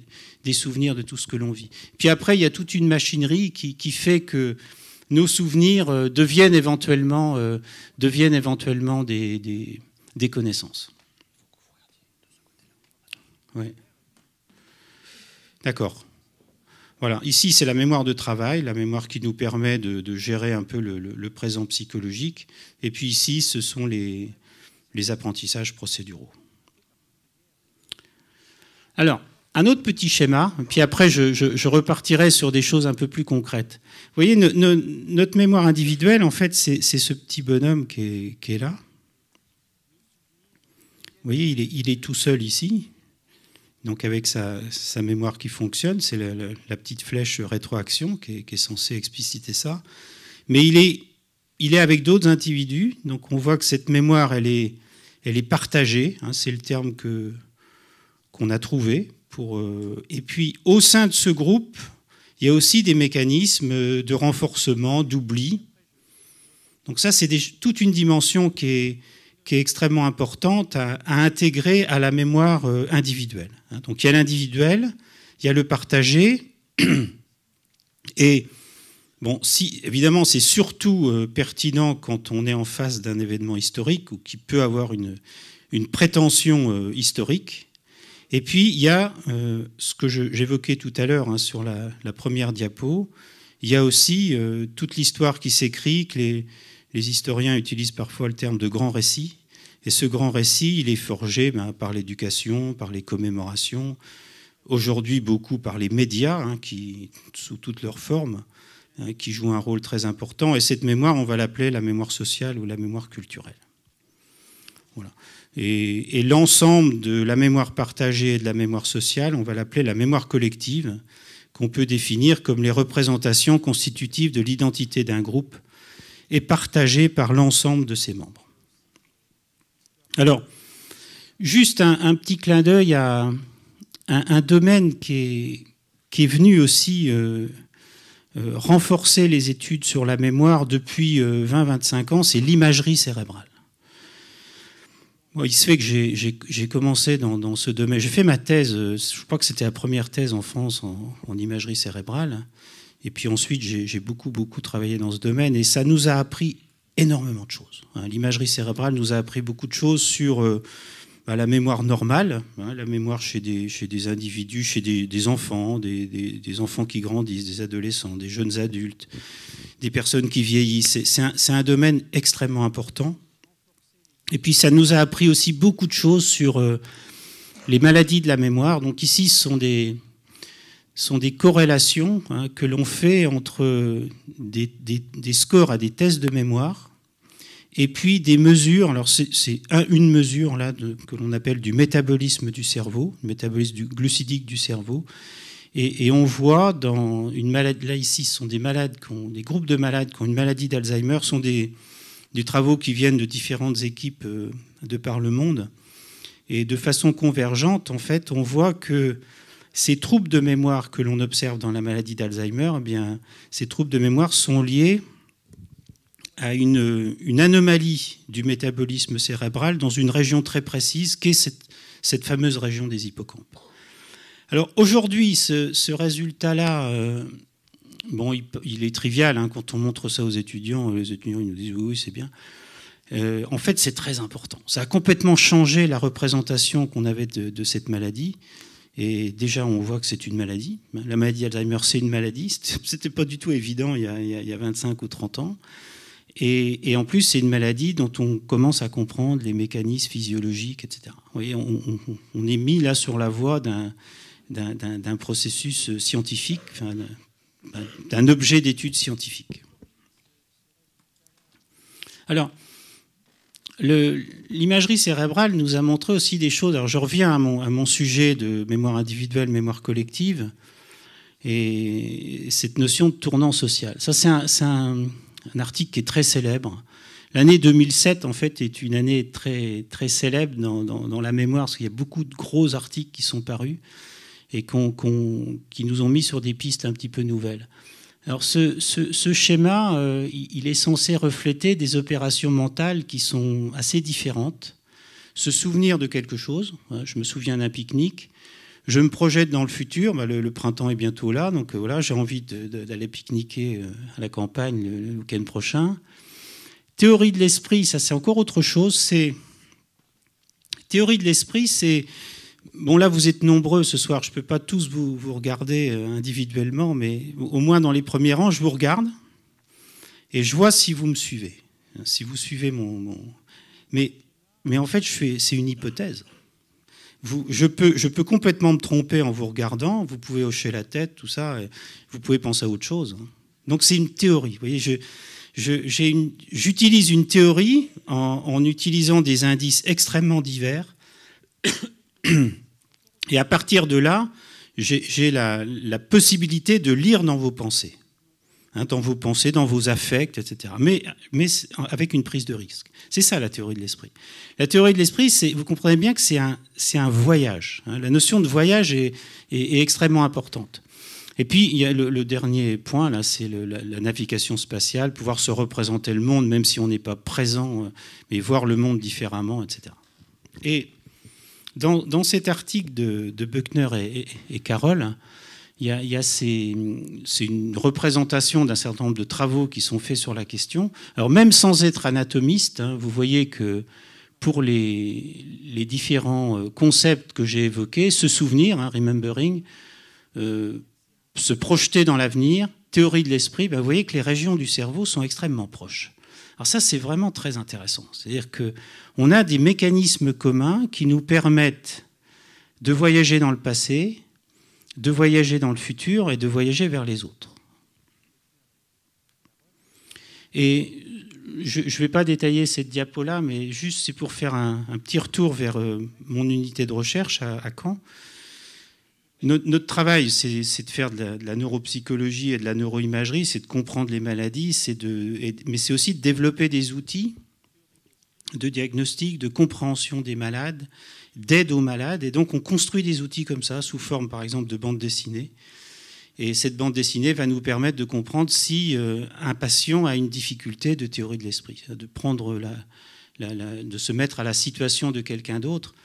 souvenirs de tout ce que l'on vit. Puis après, il y a toute une machinerie qui fait que nos souvenirs deviennent éventuellement des connaissances. Ouais. D'accord. Voilà. Ici, c'est la mémoire de travail, la mémoire qui nous permet de gérer un peu le présent psychologique. Et puis ici, ce sont les apprentissages procéduraux. Alors, un autre petit schéma, puis après, je repartirai sur des choses un peu plus concrètes. Vous voyez, notre mémoire individuelle, en fait, c'est ce petit bonhomme qui est là. Vous voyez, il est tout seul ici. Donc avec sa mémoire qui fonctionne, c'est la petite flèche rétroaction qui est censée expliciter ça. Mais il est avec d'autres individus, donc on voit que cette mémoire, elle est partagée, c'est le terme qu'on a trouvé. Et puis au sein de ce groupe, il y a aussi des mécanismes de renforcement, d'oubli. Donc ça, c'est toute une dimension qui est extrêmement importante à intégrer à la mémoire individuelle. Donc il y a l'individuel, il y a le partagé, et bon, évidemment c'est surtout pertinent quand on est en face d'un événement historique ou qui peut avoir une prétention historique. Et puis il y a ce que j'évoquais tout à l'heure sur la première diapo, il y a aussi toute l'histoire qui s'écrit, que les historiens utilisent parfois le terme de grand récit. Et ce grand récit, il est forgé par l'éducation, par les commémorations, aujourd'hui beaucoup par les médias, qui, sous toutes leurs formes, qui jouent un rôle très important. Et cette mémoire, on va l'appeler la mémoire sociale ou la mémoire culturelle. Voilà. Et l'ensemble de la mémoire partagée et de la mémoire sociale, on va l'appeler la mémoire collective, qu'on peut définir comme les représentations constitutives de l'identité d'un groupe et partagées par l'ensemble de ses membres. Alors, juste un petit clin d'œil à un domaine qui est venu aussi renforcer les études sur la mémoire depuis 20-25 ans, c'est l'imagerie cérébrale. Bon, il se fait que j'ai commencé dans ce domaine. J'ai fait ma thèse, je crois que c'était la première thèse en France en imagerie cérébrale. Et puis ensuite, j'ai beaucoup travaillé dans ce domaine. Et ça nous a appris énormément de choses. L'imagerie cérébrale nous a appris beaucoup de choses sur la mémoire normale, la mémoire chez des individus, chez des enfants, des enfants qui grandissent, des adolescents, des jeunes adultes, des personnes qui vieillissent. C'est un domaine extrêmement important. Et puis ça nous a appris aussi beaucoup de choses sur les maladies de la mémoire. Donc ici, ce sont des corrélations que l'on fait entre des scores à des tests de mémoire et puis des mesures. Alors c'est une mesure là que l'on appelle du métabolisme du cerveau, le métabolisme glucidique du cerveau. Et on voit dans une maladie, là ici, ce sont des malades, des groupes de malades qui ont une maladie d'Alzheimer, sont des travaux qui viennent de différentes équipes de par le monde. Et de façon convergente, en fait, on voit que ces troubles de mémoire que l'on observe dans la maladie d'Alzheimer, eh bien, ces troubles de mémoire sont liés à une anomalie du métabolisme cérébral dans une région très précise, qui est cette fameuse région des hippocampes. Alors aujourd'hui, ce résultat-là, bon, il est trivial, hein, quand on montre ça aux étudiants, les étudiants ils nous disent oui, c'est bien. En fait, c'est très important. Ça a complètement changé la représentation qu'on avait de cette maladie. Et déjà, on voit que c'est une maladie. La maladie d'Alzheimer, c'est une maladie. C'était pas du tout évident il y a 25 ou 30 ans. Et en plus, c'est une maladie dont on commence à comprendre les mécanismes physiologiques, etc. Vous voyez, on est mis là sur la voie d'un processus scientifique, enfin, d'un objet d'étude scientifique. Alors, l'imagerie cérébrale nous a montré aussi des choses. Alors, je reviens à mon sujet de mémoire individuelle, mémoire collective, et cette notion de tournant social. Ça, c'est un article qui est très célèbre. L'année 2007, en fait, est une année très, très célèbre dans la mémoire, parce qu'il y a beaucoup de gros articles qui sont parus et qui nous ont mis sur des pistes un petit peu nouvelles. Alors ce schéma, il est censé refléter des opérations mentales qui sont assez différentes. Se souvenir de quelque chose, je me souviens d'un pique-nique, je me projette dans le futur, le printemps est bientôt là, donc voilà, j'ai envie d'aller pique-niquer à la campagne le week-end prochain. Théorie de l'esprit, ça c'est encore autre chose. Théorie de l'esprit, c'est... Bon, là, vous êtes nombreux ce soir. Je ne peux pas tous vous regarder individuellement, mais au moins dans les premiers rangs, je vous regarde et je vois si vous me suivez. Si vous suivez Mais en fait, c'est une hypothèse. Je peux complètement me tromper en vous regardant. Vous pouvez hocher la tête, tout ça. Et vous pouvez penser à autre chose. Donc, c'est une théorie. Vous voyez, j'utilise une théorie en utilisant des indices extrêmement divers. Et à partir de là, j'ai la possibilité de lire dans vos pensées, dans vos pensées, dans vos affects, etc. Mais avec une prise de risque. C'est ça la théorie de l'esprit. La théorie de l'esprit, vous comprenez bien que c'est un voyage. La notion de voyage est extrêmement importante. Et puis, il y a le dernier point, là, c'est la navigation spatiale, pouvoir se représenter le monde, même si on n'est pas présent, mais voir le monde différemment, etc. Et dans cet article de Buckner et Carroll, c'est une représentation d'un certain nombre de travaux qui sont faits sur la question. Alors même sans être anatomiste, vous voyez que pour les différents concepts que j'ai évoqués, se souvenir, remembering, se projeter dans l'avenir, théorie de l'esprit, vous voyez que les régions du cerveau sont extrêmement proches. Alors ça, c'est vraiment très intéressant. C'est-à-dire qu'on a des mécanismes communs qui nous permettent de voyager dans le passé, de voyager dans le futur et de voyager vers les autres. Et je ne vais pas détailler cette diapo-là, mais juste c'est pour faire un petit retour vers mon unité de recherche à Caen. Notre travail, c'est de faire de la neuropsychologie et de la neuroimagerie, c'est de comprendre les maladies, mais c'est aussi de développer des outils de diagnostic, de compréhension des malades, d'aide aux malades. Et donc, on construit des outils comme ça, sous forme, par exemple, de bande dessinée. Et cette bande dessinée va nous permettre de comprendre si un patient a une difficulté de théorie de l'esprit, de prendre de se mettre à la situation de quelqu'un d'autre.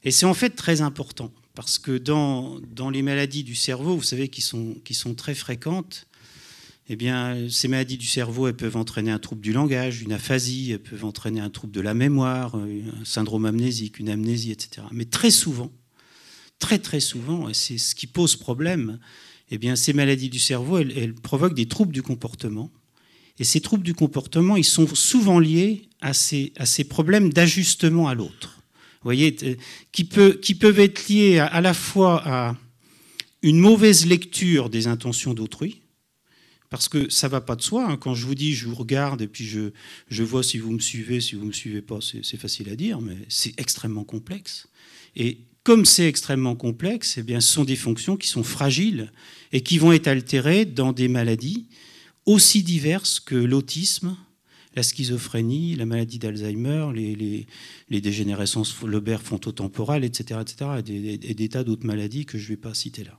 Et c'est en fait très important. Parce que dans les maladies du cerveau, vous savez, qui sont très fréquentes, eh bien, ces maladies du cerveau, elles peuvent entraîner un trouble du langage, une aphasie, elles peuvent entraîner un trouble de la mémoire, un syndrome amnésique, une amnésie, etc. Mais très souvent, très très souvent, et c'est ce qui pose problème, eh bien, ces maladies du cerveau, elles provoquent des troubles du comportement. Et ces troubles du comportement, ils sont souvent liés à ces problèmes d'ajustement à l'autre. Vous voyez, qui peuvent être liés à la fois à une mauvaise lecture des intentions d'autrui, parce que ça ne va pas de soi. Quand je vous dis, je vous regarde et puis je vois si vous me suivez, si vous ne me suivez pas, c'est facile à dire, mais c'est extrêmement complexe. Et comme c'est extrêmement complexe, eh bien, ce sont des fonctions qui sont fragiles et qui vont être altérées dans des maladies aussi diverses que l'autisme, la schizophrénie, la maladie d'Alzheimer, les dégénérescences lobaires frontotemporales, etc., et des tas d'autres maladies que je ne vais pas citer là.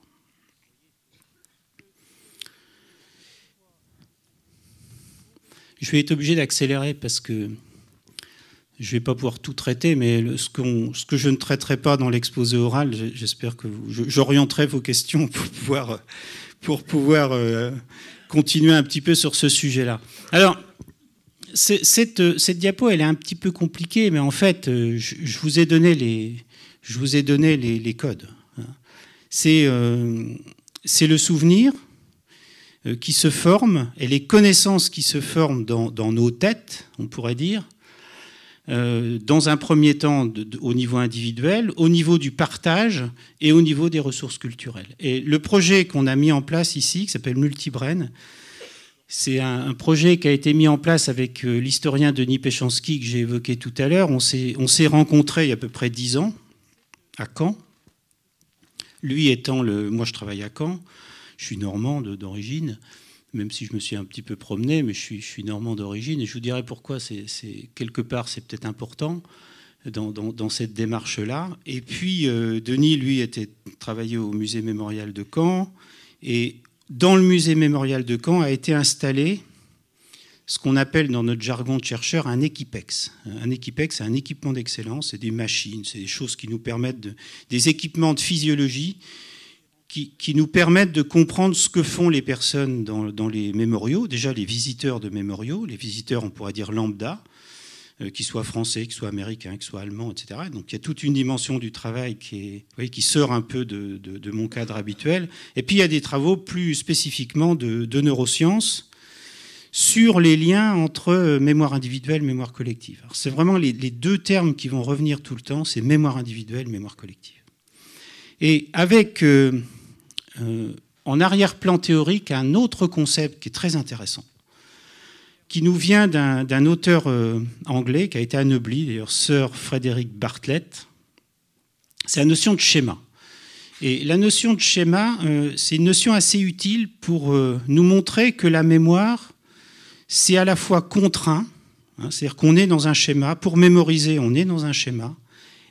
Je vais être obligé d'accélérer parce que je ne vais pas pouvoir tout traiter, mais ce que je ne traiterai pas dans l'exposé oral, j'espère que j'orienterai vos questions pour pouvoir continuer un petit peu sur ce sujet-là. Alors, cette diapo, elle est un petit peu compliquée, mais en fait, je vous ai donné les codes. C'est le souvenir qui se forme et les connaissances qui se forment dans nos têtes, on pourrait dire, dans un premier temps au niveau individuel, au niveau du partage et au niveau des ressources culturelles. Et le projet qu'on a mis en place ici, qui s'appelle Multibrain, c'est un projet qui a été mis en place avec l'historien Denis Péchanski que j'ai évoqué tout à l'heure. On s'est rencontrés il y a à peu près 10 ans à Caen. Lui étant moi je travaille à Caen, je suis normand d'origine, même si je me suis un petit peu promené, mais je suis normand d'origine, et je vous dirai pourquoi quelque part c'est peut-être important dans cette démarche-là. Et puis Denis, lui, travaillait au musée mémorial de Caen, et dans le musée mémorial de Caen a été installé ce qu'on appelle dans notre jargon de chercheur un équipex. Un équipex, c'est un équipement d'excellence, c'est des machines, c'est des choses qui nous permettent des équipements de physiologie qui nous permettent de comprendre ce que font les personnes dans les mémoriaux. Déjà, les visiteurs de mémoriaux, les visiteurs, on pourrait dire lambda, qu'ils soient français, qu'ils soient américains, qu'ils soient allemands, etc. Donc, il y a toute une dimension du travail qui sort un peu de mon cadre habituel. Et puis, il y a des travaux plus spécifiquement de neurosciences sur les liens entre mémoire individuelle et mémoire collective. Alors, c'est vraiment les deux termes qui vont revenir tout le temps, c'est mémoire individuelle, mémoire collective. Et avec... en arrière-plan théorique, un autre concept qui est très intéressant, qui nous vient d'un auteur anglais qui a été anobli, d'ailleurs Sir Frederick Bartlett. C'est la notion de schéma. Et la notion de schéma, c'est une notion assez utile pour nous montrer que la mémoire, c'est à la fois contraint, c'est-à-dire qu'on est dans un schéma, pour mémoriser, on est dans un schéma,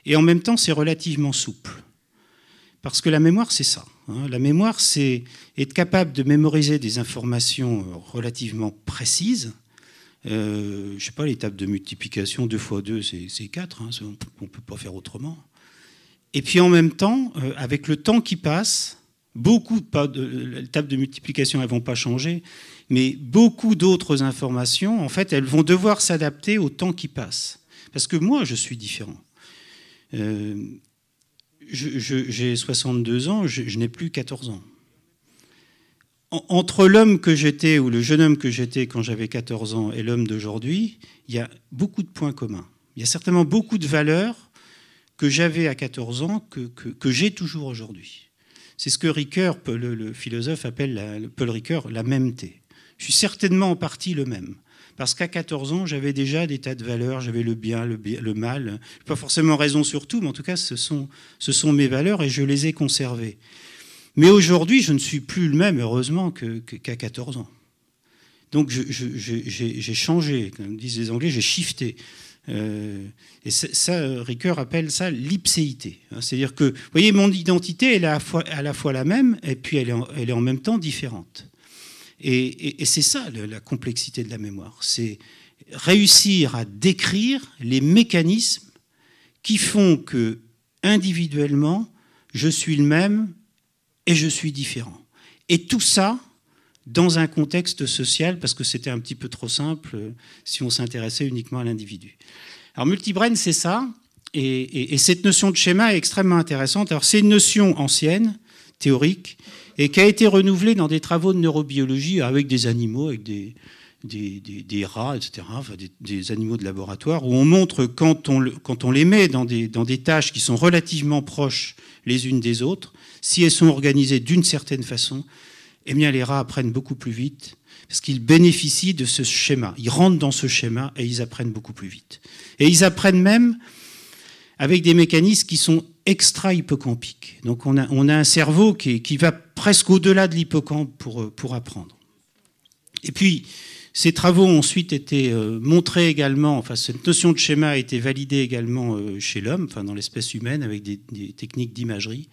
et en même temps, c'est relativement souple. Parce que la mémoire, c'est ça. La mémoire, c'est être capable de mémoriser des informations relativement précises. Je ne sais pas, l'étape de multiplication, 2 fois 2, c'est 4. On ne peut pas faire autrement. Et puis en même temps, avec le temps qui passe, l'étape de multiplication, elles ne vont pas changer, mais beaucoup d'autres informations, en fait, elles vont devoir s'adapter au temps qui passe. Parce que moi, je suis différent. J'ai 62 ans, je n'ai plus 14 ans. Entre l'homme que j'étais, ou le jeune homme que j'étais quand j'avais 14 ans, et l'homme d'aujourd'hui, il y a beaucoup de points communs. Il y a certainement beaucoup de valeurs que j'avais à 14 ans que j'ai toujours aujourd'hui. C'est ce que Ricoeur, le philosophe, appelle, Paul Ricoeur, la mêmeté. Je suis certainement en partie le même. Parce qu'à 14 ans, j'avais déjà des tas de valeurs, j'avais le bien, le mal. Pas forcément raison sur tout, mais en tout cas, ce sont mes valeurs et je les ai conservées. Mais aujourd'hui, je ne suis plus le même, heureusement, qu'à 14 ans. Donc, j'ai changé, comme disent les Anglais, j'ai shifté. Et ça, Ricoeur appelle ça l'ipséité. C'est-à-dire que, vous voyez, mon identité, elle est à la fois la même, et puis elle est en même temps différente. Et c'est ça la complexité de la mémoire, c'est réussir à décrire les mécanismes qui font que, individuellement, je suis le même et je suis différent. Et tout ça dans un contexte social, parce que c'était un petit peu trop simple si on s'intéressait uniquement à l'individu. Alors Multibrain, c'est ça, et cette notion de schéma est extrêmement intéressante. Alors c'est une notion ancienne, théorique, et qui a été renouvelé dans des travaux de neurobiologie avec des animaux, avec des rats, etc., enfin des animaux de laboratoire, où on montre quand on les met dans des tâches qui sont relativement proches les unes des autres, si elles sont organisées d'une certaine façon, eh bien les rats apprennent beaucoup plus vite, parce qu'ils bénéficient de ce schéma. Ils rentrent dans ce schéma et ils apprennent beaucoup plus vite. Et ils apprennent même avec des mécanismes qui sont extra-hippocampiques. Donc on a un cerveau qui va presque au-delà de l'hippocampe pour apprendre. Et puis, ces travaux ont ensuite été montrés également, enfin cette notion de schéma a été validée également chez l'homme, enfin dans l'espèce humaine, avec des techniques d'imagerie,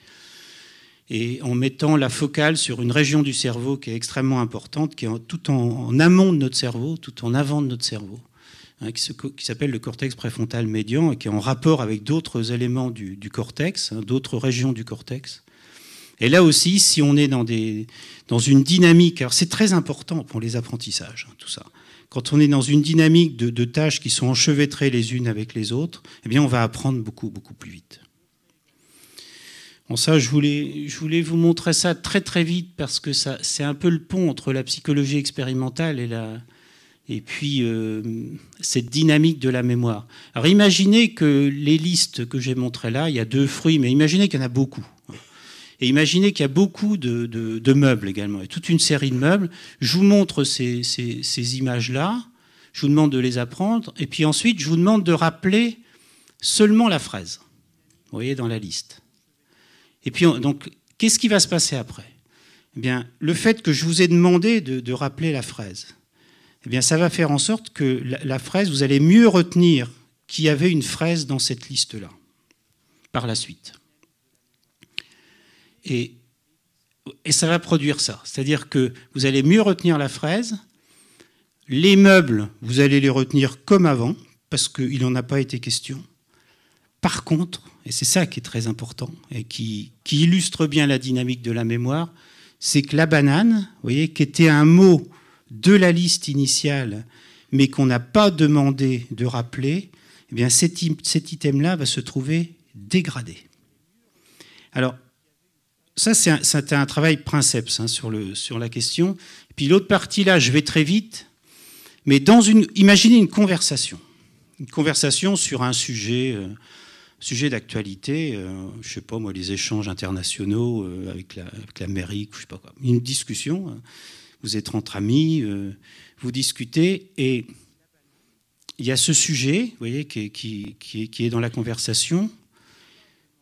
et en mettant la focale sur une région du cerveau qui est extrêmement importante, qui est tout en amont de notre cerveau, tout en avant de notre cerveau, hein, qui s'appelle le cortex préfrontal médian, et qui est en rapport avec d'autres éléments du cortex, hein, d'autres régions du cortex. Et là aussi, si on est dans une dynamique, alors c'est très important pour les apprentissages, hein, tout ça. Quand on est dans une dynamique de tâches qui sont enchevêtrées les unes avec les autres, eh bien on va apprendre beaucoup, beaucoup plus vite. Bon, ça, je voulais vous montrer ça très très vite parce que c'est un peu le pont entre la psychologie expérimentale et puis cette dynamique de la mémoire. Alors imaginez que les listes que j'ai montrées là, il y a 2 fruits, mais imaginez qu'il y en a beaucoup. Et imaginez qu'il y a beaucoup de meubles également, et toute une série de meubles. Je vous montre ces images-là, je vous demande de les apprendre, et puis ensuite je vous demande de rappeler seulement la fraise, vous voyez, dans la liste. Et puis, donc, qu'est-ce qui va se passer après ? Eh bien, le fait que je vous ai demandé de rappeler la fraise, eh bien, ça va faire en sorte que la fraise, vous allez mieux retenir qu'il y avait une fraise dans cette liste-là, par la suite. Et ça va produire ça. C'est-à-dire que vous allez mieux retenir la fraise. Les meubles, vous allez les retenir comme avant, parce qu'il n'en a pas été question. Par contre, et c'est ça qui est très important, et qui illustre bien la dynamique de la mémoire, c'est que la banane, vous voyez, qui était un mot de la liste initiale, mais qu'on n'a pas demandé de rappeler, eh bien cet item-là va se trouver dégradé. Alors, ça, c'était un travail princeps hein, sur la question. Et puis l'autre partie, là, je vais très vite, mais imaginez une conversation sur un sujet d'actualité, je ne sais pas moi, les échanges internationaux avec l'Amérique, je sais pas quoi, une discussion, vous êtes entre amis, vous discutez, et il y a ce sujet, vous voyez, qui est dans la conversation.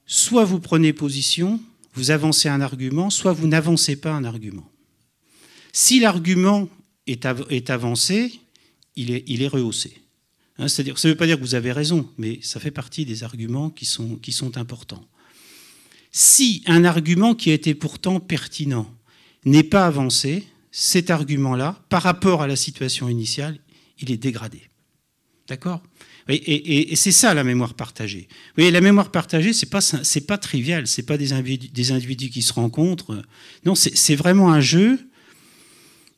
Soit vous prenez position, vous avancez un argument, soit vous n'avancez pas un argument. Si l'argument est avancé, il est rehaussé. Hein, c'est-à-dire, ça ne veut pas dire que vous avez raison, mais ça fait partie des arguments qui sont importants. Si un argument qui a été pourtant pertinent n'est pas avancé, cet argument-là, par rapport à la situation initiale, il est dégradé. D'accord ? Et c'est ça la mémoire partagée. Vous voyez, la mémoire partagée, c'est pas trivial, c'est pas des individus qui se rencontrent. Non, c'est vraiment un jeu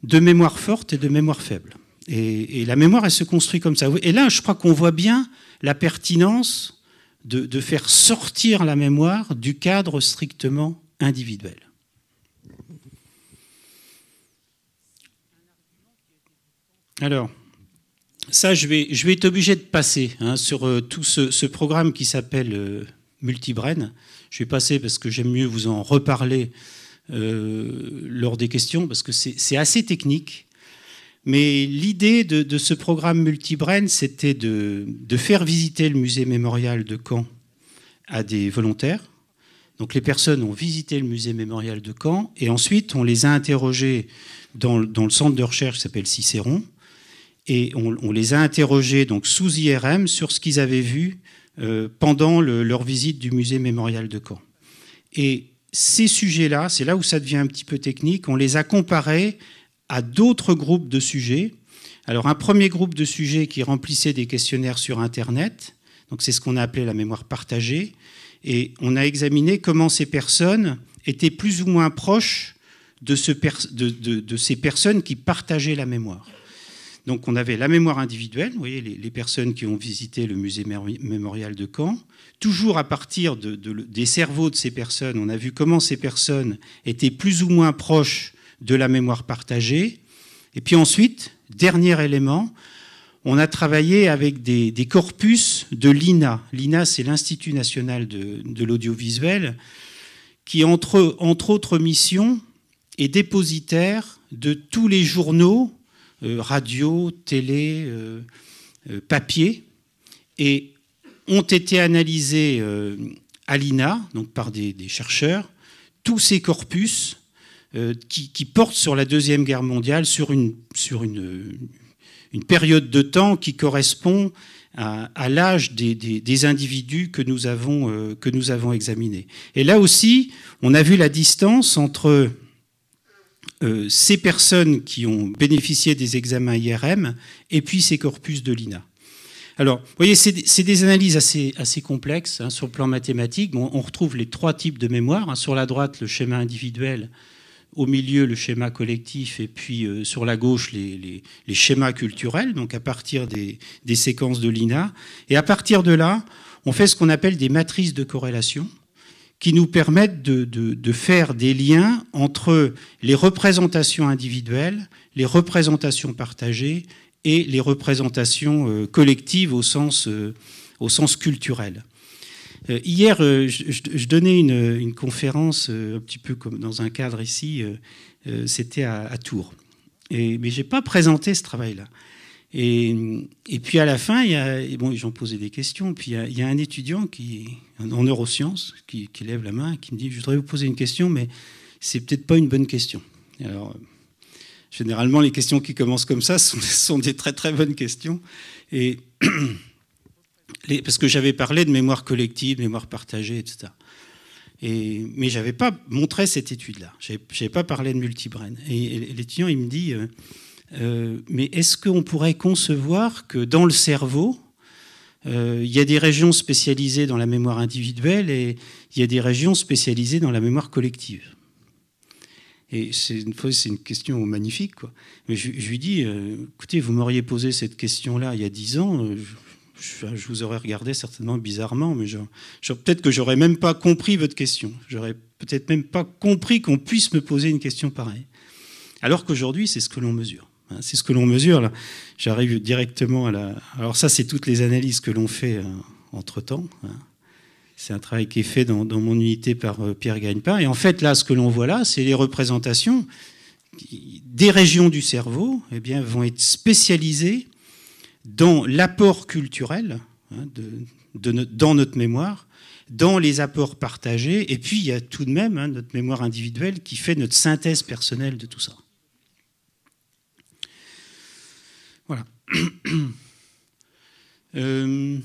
de mémoire forte et de mémoire faible. Et la mémoire, elle se construit comme ça. Et là, je crois qu'on voit bien la pertinence de faire sortir la mémoire du cadre strictement individuel. Alors, ça, je vais être obligé de passer hein, sur tout ce programme qui s'appelle Multibrain. Je vais passer parce que j'aime mieux vous en reparler lors des questions, parce que c'est assez technique. Mais l'idée de ce programme Multibrain, c'était de faire visiter le musée mémorial de Caen à des volontaires. Donc les personnes ont visité le musée mémorial de Caen, et ensuite on les a interrogés dans le centre de recherche qui s'appelle Cicéron. Et on les a interrogés donc, sous IRM sur ce qu'ils avaient vu pendant leur visite du musée mémorial de Caen. Et ces sujets-là, c'est là où ça devient un petit peu technique, on les a comparés à d'autres groupes de sujets. Alors un premier groupe de sujets qui remplissait des questionnaires sur Internet, donc c'est ce qu'on a appelé la mémoire partagée, et on a examiné comment ces personnes étaient plus ou moins proches de ces personnes qui partageaient la mémoire. Donc on avait la mémoire individuelle, vous voyez, les personnes qui ont visité le musée mémorial de Caen. Toujours à partir des cerveaux de ces personnes, on a vu comment ces personnes étaient plus ou moins proches de la mémoire partagée. Et puis ensuite, dernier élément, on a travaillé avec des corpus de l'INA. L'INA, c'est l'Institut national de l'audiovisuel, qui, entre autres missions, est dépositaire de tous les journaux, radio, télé, papier. Et ont été analysés à l'INA, donc par des chercheurs, tous ces corpus qui portent sur la Deuxième Guerre mondiale, sur une période de temps qui correspond à l'âge des individus que nous avons examinés. Et là aussi, on a vu la distance entre ces personnes qui ont bénéficié des examens IRM et puis ces corpus de l'INA. Alors, vous voyez, c'est des analyses assez complexes hein, sur le plan mathématique. Bon, on retrouve les 3 types de mémoire. Hein. Sur la droite, le schéma individuel. Au milieu, le schéma collectif. Et puis, sur la gauche, les schémas culturels, donc à partir des séquences de l'INA. Et à partir de là, on fait ce qu'on appelle des matrices de corrélation qui nous permettent de faire des liens entre les représentations individuelles, les représentations partagées et les représentations collectives au sens culturel. Hier, je donnais une conférence un petit peu comme dans un cadre ici, c'était à Tours. Mais je n'ai pas présenté ce travail-là. Et puis à la fin, j'en posais des questions, puis il y a un étudiant en neurosciences qui lève la main et qui me dit « Je voudrais vous poser une question, mais c'est peut-être pas une bonne question. » Alors, généralement, les questions qui commencent comme ça sont des très très bonnes questions. Parce que j'avais parlé de mémoire collective, mémoire partagée, etc. Mais je n'avais pas montré cette étude-là. Je n'avais pas parlé de multibrain. Et l'étudiant, il me dit mais est-ce qu'on pourrait concevoir que dans le cerveau, il y a des régions spécialisées dans la mémoire individuelle et il y a des régions spécialisées dans la mémoire collective? Et c'est une question magnifique, quoi. Mais je lui dis, écoutez, vous m'auriez posé cette question-là il y a 10 ans, je vous aurais regardé certainement bizarrement, mais peut-être que j'aurais même pas compris votre question. J'aurais peut-être même pas compris qu'on puisse me poser une question pareille. Alors qu'aujourd'hui, c'est ce que l'on mesure. C'est ce que l'on mesure, là. J'arrive directement à la... Alors ça, c'est toutes les analyses que l'on fait entre-temps. C'est un travail qui est fait dans mon unité par Pierre Gagnepin. Et en fait, là, ce que l'on voit là, c'est les représentations des régions du cerveau vont être spécialisées dans l'apport culturel dans notre mémoire, dans les apports partagés. Et puis, il y a tout de même notre mémoire individuelle qui fait notre synthèse personnelle de tout ça. Voilà. Je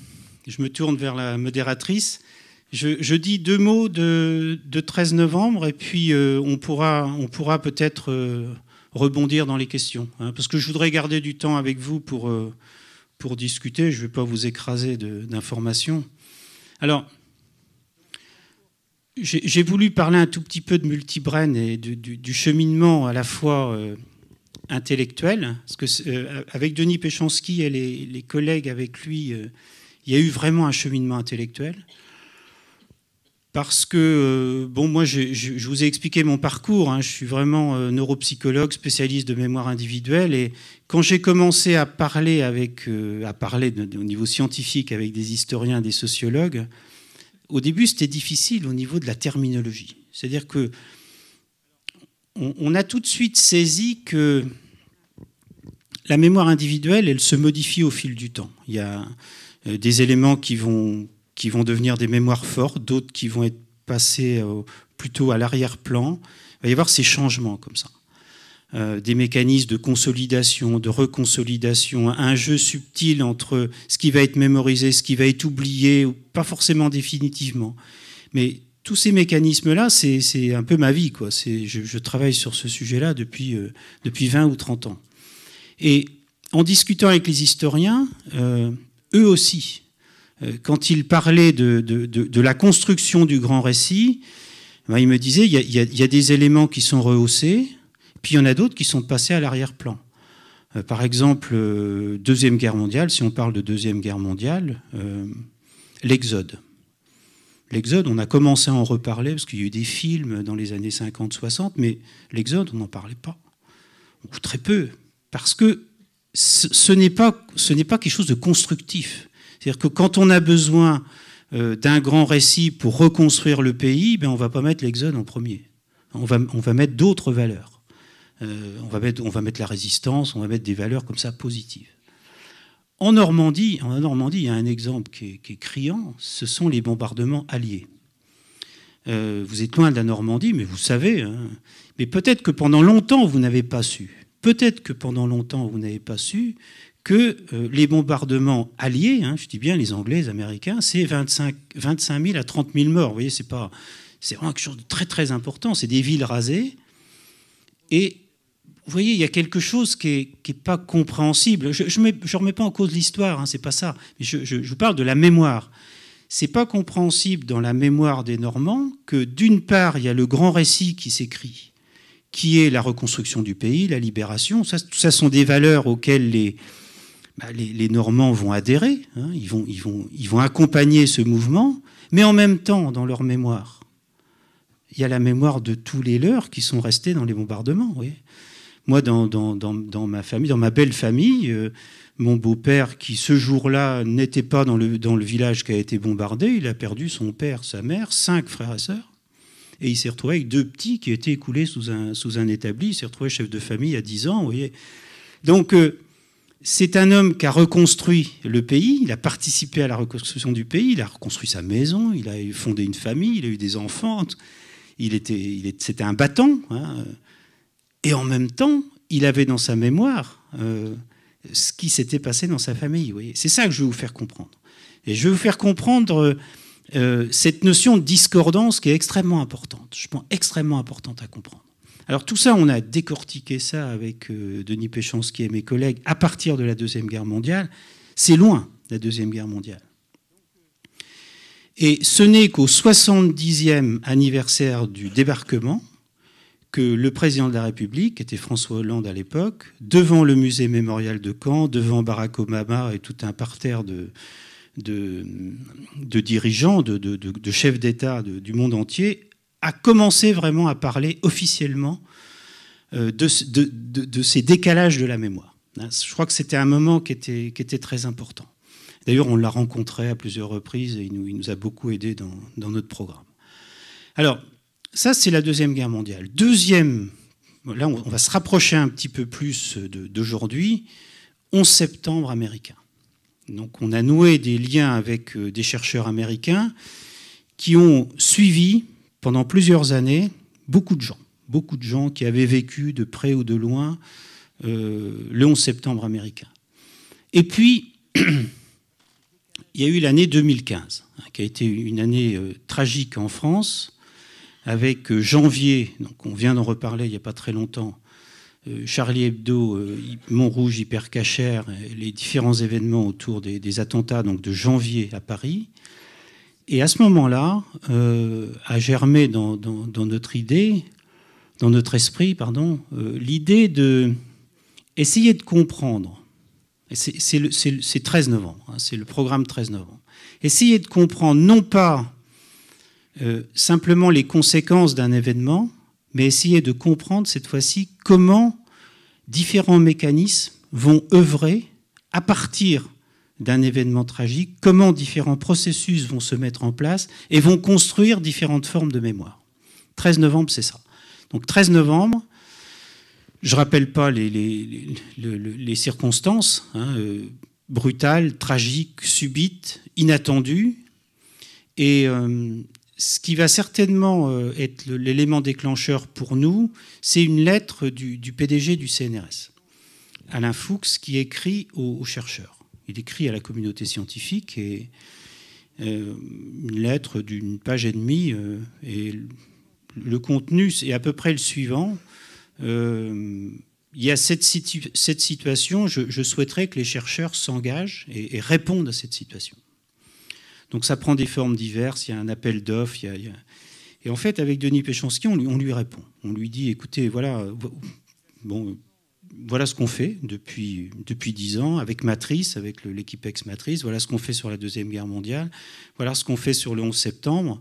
me tourne vers la modératrice. Je dis 2 mots de 13 novembre et puis on pourra peut-être rebondir dans les questions. Parce que je voudrais garder du temps avec vous pour discuter. Je ne vais pas vous écraser d'informations. Alors, j'ai voulu parler un tout petit peu de multibrain et du cheminement à la fois intellectuel. Parce que avec Denis Péchanski et les collègues avec lui, il y a eu vraiment un cheminement intellectuel. Parce que, moi, je vous ai expliqué mon parcours. Je suis vraiment neuropsychologue, spécialiste de mémoire individuelle. Et quand j'ai commencé à parler au niveau scientifique avec des historiens, des sociologues, au début, c'était difficile au niveau de la terminologie. C'est-à-dire que on a tout de suite saisi que la mémoire individuelle, elle se modifie au fil du temps. Il y a des éléments qui vont devenir des mémoires fortes, d'autres qui vont être passés plutôt à l'arrière-plan. Il va y avoir ces changements comme ça. Des mécanismes de consolidation, de reconsolidation, un jeu subtil entre ce qui va être mémorisé, ce qui va être oublié, pas forcément définitivement. Mais tous ces mécanismes-là, c'est un peu ma vie, quoi. Je travaille sur ce sujet-là depuis 20 ou 30 ans. Et en discutant avec les historiens, eux aussi, quand ils parlaient de la construction du grand récit, ils me disaient il y a des éléments qui sont rehaussés, puis il y en a d'autres qui sont passés à l'arrière-plan. Par exemple, Deuxième Guerre mondiale, si on parle de Deuxième Guerre mondiale, l'Exode. L'Exode, on a commencé à en reparler parce qu'il y a eu des films dans les années 50-60, mais l'Exode, on n'en parlait pas, ou très peu, parce que ce n'est pas quelque chose de constructif. C'est-à-dire que quand on a besoin d'un grand récit pour reconstruire le pays, on ne va pas mettre l'Exode en premier. On va mettre d'autres valeurs. On va mettre la résistance, on va mettre des valeurs comme ça positives. en Normandie, il y a un exemple qui est criant, ce sont les bombardements alliés. Vous êtes loin de la Normandie, mais vous savez, hein, mais peut-être que pendant longtemps, vous n'avez pas su. Peut-être que pendant longtemps, vous n'avez pas su que les bombardements alliés, hein, je dis bien les Anglais, les Américains, c'est 25 000 à 30 000 morts. Vous voyez, c'est vraiment quelque chose de très très important. C'est des villes rasées. Et vous voyez, il y a quelque chose qui est pas compréhensible. Je ne remets pas en cause l'histoire, hein, c'est pas ça. Mais je parle de la mémoire. C'est pas compréhensible dans la mémoire des Normands que d'une part, il y a le grand récit qui s'écrit, qui est la reconstruction du pays, la libération. Tout ça sont des valeurs auxquelles les Normands vont adhérer. Hein, ils vont accompagner ce mouvement, mais en même temps, dans leur mémoire, il y a la mémoire de tous les leurs qui sont restés dans les bombardements. Vous voyez. Moi, dans ma famille, dans ma belle famille, mon beau-père, qui ce jour-là n'était pas dans le village qui a été bombardé, il a perdu son père, sa mère, 5 frères et sœurs. Et il s'est retrouvé avec 2 petits qui étaient écoulés sous un établi. Il s'est retrouvé chef de famille à 10 ans. Vous voyez. Donc, c'est un homme qui a reconstruit le pays. Il a participé à la reconstruction du pays. Il a reconstruit sa maison. Il a fondé une famille. Il a eu des enfants. C'était un battant. Hein. Et en même temps, il avait dans sa mémoire ce qui s'était passé dans sa famille. Vous voyez. C'est ça que je veux vous faire comprendre. Et je veux vous faire comprendre cette notion de discordance qui est extrêmement importante. Je pense extrêmement importante à comprendre. Alors tout ça, on a décortiqué ça avec Denis Péchanski et mes collègues à partir de la Deuxième Guerre mondiale. C'est loin, la Deuxième Guerre mondiale. Et ce n'est qu'au 70e anniversaire du débarquement que le président de la République, qui était François Hollande à l'époque, devant le musée mémorial de Caen, devant Barack Obama et tout un parterre de dirigeants, de chefs d'État du monde entier, a commencé vraiment à parler officiellement de ces décalages de la mémoire. Je crois que c'était un moment qui était très important. D'ailleurs, on l'a rencontré à plusieurs reprises et il nous a beaucoup aidé dans notre programme. Alors, ça, c'est la Deuxième Guerre mondiale. Deuxième, là, on va se rapprocher un petit peu plus d'aujourd'hui, 11 septembre américain. Donc, on a noué des liens avec des chercheurs américains qui ont suivi pendant plusieurs années beaucoup de gens qui avaient vécu de près ou de loin le 11 septembre américain. Et puis, il y a eu l'année 2015, qui a été une année tragique en France, avec janvier, donc on vient d'en reparler il n'y a pas très longtemps, Charlie Hebdo, Montrouge, Hypercacher, les différents événements autour des attentats donc de janvier à Paris. Et à ce moment-là, a germé dans notre idée, dans notre esprit, l'idée d'essayer de comprendre. C'est 13 novembre, hein, c'est le programme 13 novembre. Essayer de comprendre non pas simplement les conséquences d'un événement, mais essayer de comprendre cette fois-ci comment différents mécanismes vont œuvrer à partir d'un événement tragique, comment différents processus vont se mettre en place et vont construire différentes formes de mémoire. 13 novembre, c'est ça. Donc 13 novembre, je ne rappelle pas les circonstances, hein, brutales, tragiques, subites, inattendues, et ce qui va certainement être l'élément déclencheur pour nous, c'est une lettre du PDG du CNRS, Alain Fuchs, qui écrit aux chercheurs. Il écrit à la communauté scientifique et une lettre d'une page et demie. Et le contenu, c'est à peu près le suivant. Il y a cette situation, je souhaiterais que les chercheurs s'engagent et répondent à cette situation. Donc ça prend des formes diverses, il y a un appel d'offres, et en fait, avec Denis Péchanski, on lui répond. On lui dit, écoutez, voilà ce qu'on fait depuis 10 ans, avec Matrice, avec l'équipe ex-Matrice, voilà ce qu'on fait sur la Deuxième Guerre mondiale, voilà ce qu'on fait sur le 11 septembre.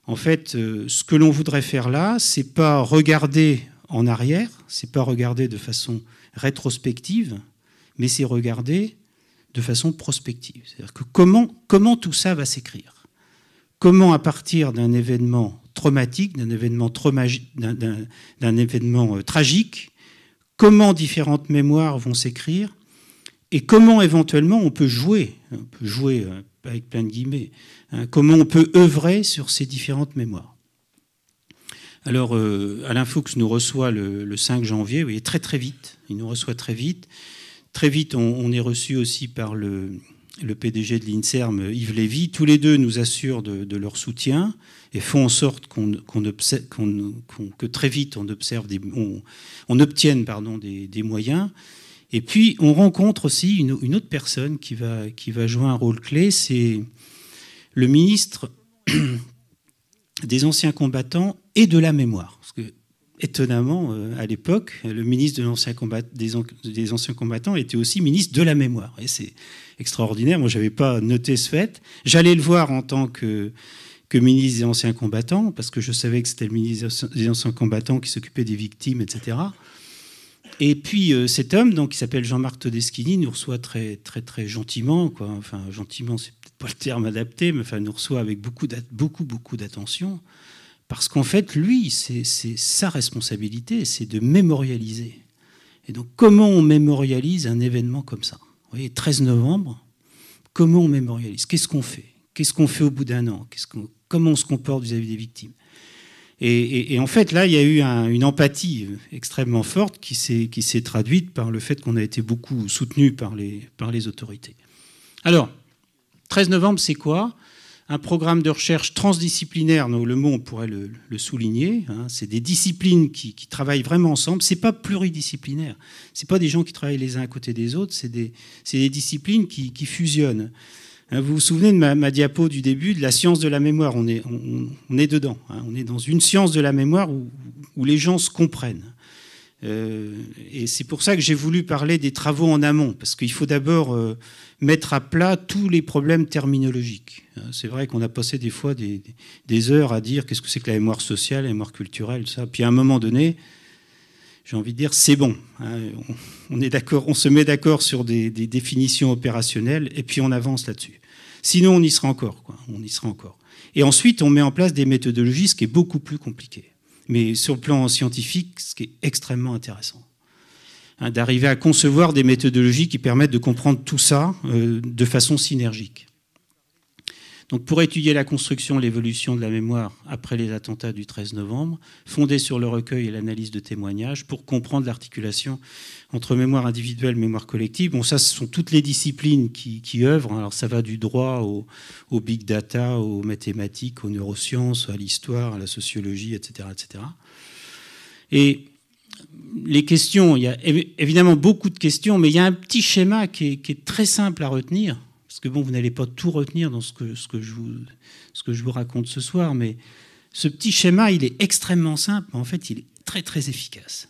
En fait, ce que l'on voudrait faire là, c'est pas regarder en arrière, c'est pas regarder de façon rétrospective, mais c'est regarder de façon prospective. C'est-à-dire que comment tout ça va s'écrire ? Comment, à partir d'un événement traumatique, d'un événement tragique, comment différentes mémoires vont s'écrire et comment éventuellement on peut jouer avec plein de guillemets, hein, comment on peut œuvrer sur ces différentes mémoires. Alors, Alain Fuchs nous reçoit le 5 janvier, oui, très très vite, il nous reçoit très vite. Très vite, on est reçu aussi par le PDG de l'INSERM, Yves Lévy. Tous les deux nous assurent de leur soutien et font en sorte que très vite on obtienne des moyens. Et puis, on rencontre aussi une autre personne qui va jouer un rôle clé, c'est le ministre des anciens combattants et de la mémoire. Parce que, étonnamment, à l'époque, le ministre des anciens combattants était aussi ministre de la mémoire. Et c'est extraordinaire. Moi, je n'avais pas noté ce fait. J'allais le voir en tant que ministre des anciens combattants, parce que je savais que c'était le ministre des anciens combattants qui s'occupait des victimes, etc. Et puis cet homme, donc, qui s'appelle Jean-Marc Todeschini, nous reçoit très, très, très gentiment, quoi. Enfin, gentiment, c'est peut-être pas le terme adapté, mais enfin, nous reçoit avec beaucoup d'attention, parce qu'en fait, lui, c'est sa responsabilité, c'est de mémorialiser. Et donc, comment on mémorialise un événement comme ça? Vous voyez, 13 novembre, comment on mémorialise? Qu'est-ce qu'on fait? Qu'est-ce qu'on fait au bout d'un an? Comment on se comporte vis-à-vis des victimes? Et en fait, là, il y a eu une empathie extrêmement forte qui s'est traduite par le fait qu'on a été beaucoup soutenu par les autorités. Alors, 13 novembre, c'est quoi? Un programme de recherche transdisciplinaire, le mot, on pourrait le souligner. Hein, c'est des disciplines qui travaillent vraiment ensemble. Ce n'est pas pluridisciplinaire. Ce n'est pas des gens qui travaillent les uns à côté des autres. C'est des disciplines qui fusionnent. Vous vous souvenez de ma diapo du début, de la science de la mémoire. On est dedans. Hein. On est dans une science de la mémoire où les gens se comprennent. Et c'est pour ça que j'ai voulu parler des travaux en amont, parce qu'il faut d'abord mettre à plat tous les problèmes terminologiques. C'est vrai qu'on a passé des fois des heures à dire qu'est-ce que c'est que la mémoire sociale, la mémoire culturelle, ça. Puis à un moment donné, j'ai envie de dire, c'est bon. Hein, on est d'accord, on se met d'accord sur des définitions opérationnelles et puis on avance là-dessus. Sinon, on y sera encore, quoi. On y sera encore. Et ensuite, on met en place des méthodologies, ce qui est beaucoup plus compliqué. Mais sur le plan scientifique, ce qui est extrêmement intéressant. Hein, d'arriver à concevoir des méthodologies qui permettent de comprendre tout ça de façon synergique. Donc, pour étudier la construction et l'évolution de la mémoire après les attentats du 13 novembre, fondée sur le recueil et l'analyse de témoignages, pour comprendre l'articulation entre mémoire individuelle et mémoire collective. Bon, ça, ce sont toutes les disciplines qui œuvrent. Alors, ça va du droit au big data, aux mathématiques, aux neurosciences, à l'histoire, à la sociologie, etc., etc. Et les questions, il y a évidemment beaucoup de questions, mais il y a un petit schéma qui est très simple à retenir. Parce que bon, vous n'allez pas tout retenir dans ce que je vous raconte ce soir, mais ce petit schéma, il est extrêmement simple, mais en fait, il est très, très efficace.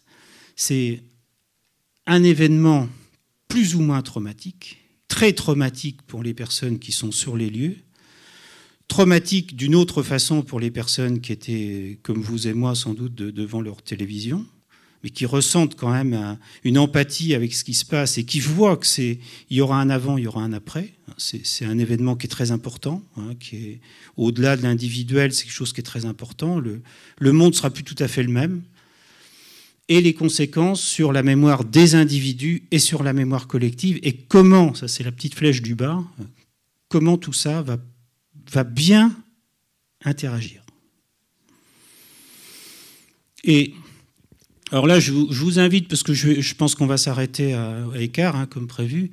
C'est un événement plus ou moins traumatique, très traumatique pour les personnes qui sont sur les lieux, traumatique d'une autre façon pour les personnes qui étaient, comme vous et moi, sans doute, devant leur télévision, mais qui ressentent quand même une empathie avec ce qui se passe et qui voient qu'il y aura un avant, il y aura un après. C'est un événement qui est très important, hein, qui est au-delà de l'individuel, c'est quelque chose qui est très important. Le monde ne sera plus tout à fait le même. Et les conséquences sur la mémoire des individus et sur la mémoire collective. Et comment, ça c'est la petite flèche du bas, comment tout ça va bien interagir. Et alors là, je vous invite, parce que je pense qu'on va s'arrêter à écart, hein, comme prévu,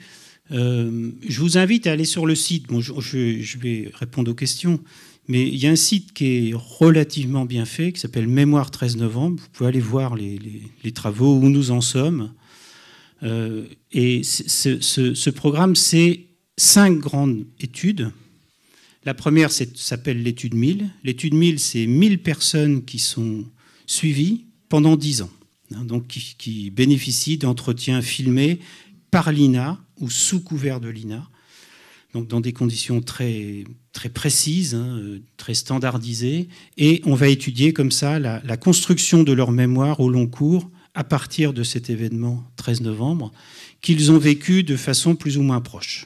je vous invite à aller sur le site. Bon, je vais répondre aux questions, mais il y a un site qui est relativement bien fait, qui s'appelle Mémoire 13 novembre. Vous pouvez aller voir les travaux, où nous en sommes. Et ce programme, c'est 5 grandes études. La première s'appelle l'étude 1000. L'étude 1000, c'est 1000 personnes qui sont suivies pendant 10 ans. Donc qui bénéficient d'entretiens filmés par l'INA ou sous couvert de l'INA, donc dans des conditions très, très précises, hein, très standardisées, et on va étudier comme ça la construction de leur mémoire au long cours à partir de cet événement 13 novembre qu'ils ont vécu de façon plus ou moins proche.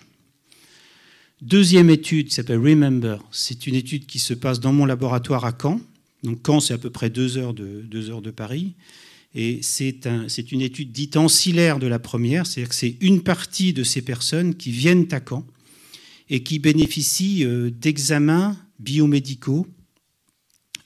Deuxième étude qui s'appelle Remember, c'est une étude qui se passe dans mon laboratoire à Caen. Donc Caen, c'est à peu près 2 heures de Paris. Et c'est une étude dite ancillaire de la première, c'est-à-dire que c'est une partie de ces personnes qui viennent à Caen et qui bénéficient d'examens biomédicaux,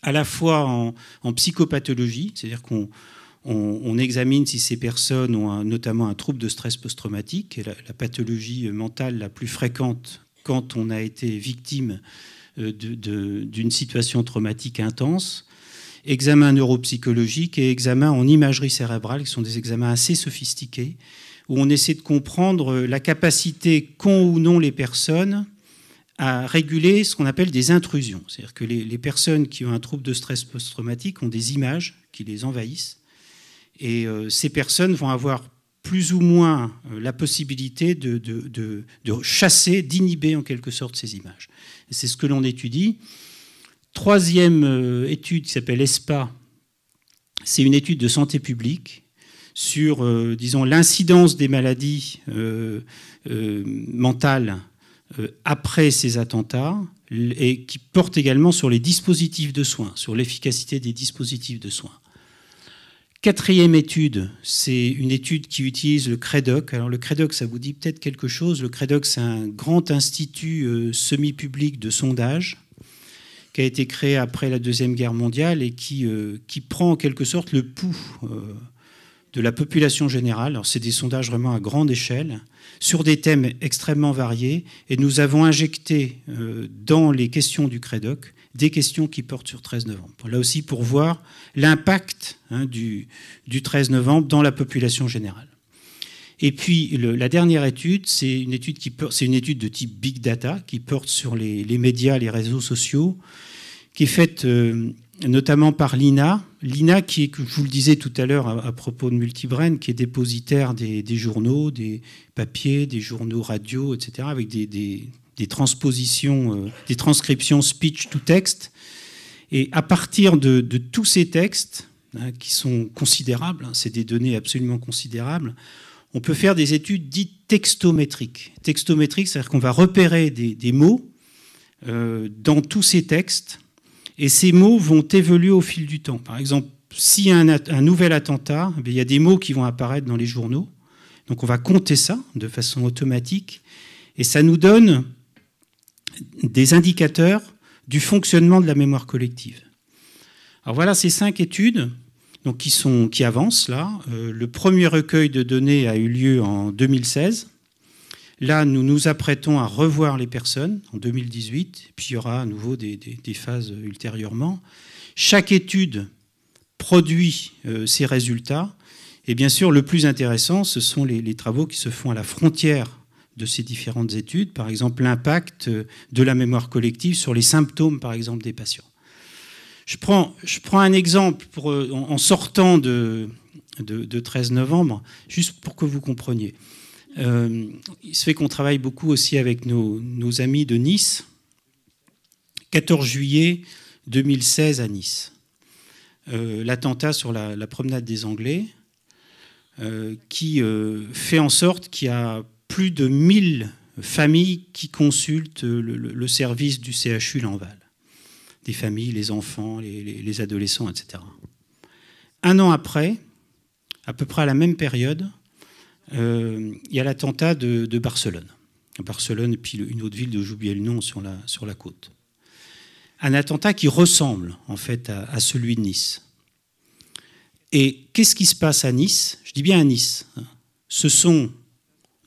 à la fois en psychopathologie, c'est-à-dire qu'on examine si ces personnes ont notamment un trouble de stress post-traumatique, qui est la pathologie mentale la plus fréquente quand on a été victime d'une situation traumatique intense, examen neuropsychologique et examen en imagerie cérébrale, qui sont des examens assez sophistiqués, où on essaie de comprendre la capacité qu'ont ou non les personnes à réguler ce qu'on appelle des intrusions. C'est-à-dire que les personnes qui ont un trouble de stress post-traumatique ont des images qui les envahissent, et ces personnes vont avoir plus ou moins la possibilité de chasser, d'inhiber en quelque sorte ces images. Et c'est ce que l'on étudie. Troisième étude qui s'appelle ESPA, c'est une étude de santé publique sur, disons, l'incidence des maladies mentales après ces attentats, et qui porte également sur les dispositifs de soins, sur l'efficacité des dispositifs de soins. Quatrième étude, c'est une étude qui utilise le CREDOC. Alors le CREDOC, ça vous dit peut-être quelque chose. Le CREDOC, c'est un grand institut semi-public de sondage qui a été créé après la Deuxième Guerre mondiale et qui prend en quelque sorte le pouls de la population générale. Alors c'est des sondages vraiment à grande échelle, sur des thèmes extrêmement variés. Et nous avons injecté dans les questions du CREDOC des questions qui portent sur 13 novembre. Là aussi, pour voir l'impact du 13 novembre dans la population générale. Et puis, la dernière étude, c'est une étude de type Big Data, qui porte sur les médias, les réseaux sociaux, qui est faite notamment par l'INA. L'INA, qui est, comme je vous le disais tout à l'heure à propos de Multibrain, qui est dépositaire des journaux, des papiers, des journaux radio, etc., avec des transpositions, des transcriptions speech to text. Et à partir de tous ces textes, qui sont considérables, c'est des données absolument considérables, on peut faire des études dites textométriques. Textométriques, c'est-à-dire qu'on va repérer des mots dans tous ces textes, et ces mots vont évoluer au fil du temps. Par exemple, s'il y a un nouvel attentat, il y a des mots qui vont apparaître dans les journaux. Donc on va compter ça de façon automatique, et ça nous donne des indicateurs du fonctionnement de la mémoire collective. Alors voilà ces 5 études donc qui avancent là. Le premier recueil de données a eu lieu en 2016. Là, nous nous apprêtons à revoir les personnes en 2018, puis il y aura à nouveau des phases ultérieurement. Chaque étude produit ses résultats, et bien sûr, le plus intéressant, ce sont les travaux qui se font à la frontière de ces différentes études, par exemple l'impact de la mémoire collective sur les symptômes, par exemple, des patients. Je prends un exemple en sortant de 13 novembre, juste pour que vous compreniez. Il se fait qu'on travaille beaucoup aussi avec nos amis de Nice. 14 juillet 2016 à Nice. L'attentat sur la promenade des Anglais, qui fait en sorte qu'il y a plus de 1000 familles qui consultent le service du CHU Lanval. Des familles, les enfants, les adolescents, etc. Un an après, à peu près à la même période, il y a l'attentat de Barcelone. Barcelone et puis une autre ville dont j'ai oublié le nom sur la côte. Un attentat qui ressemble en fait à celui de Nice. Et qu'est-ce qui se passe à Nice? Je dis bien à Nice. Ce sont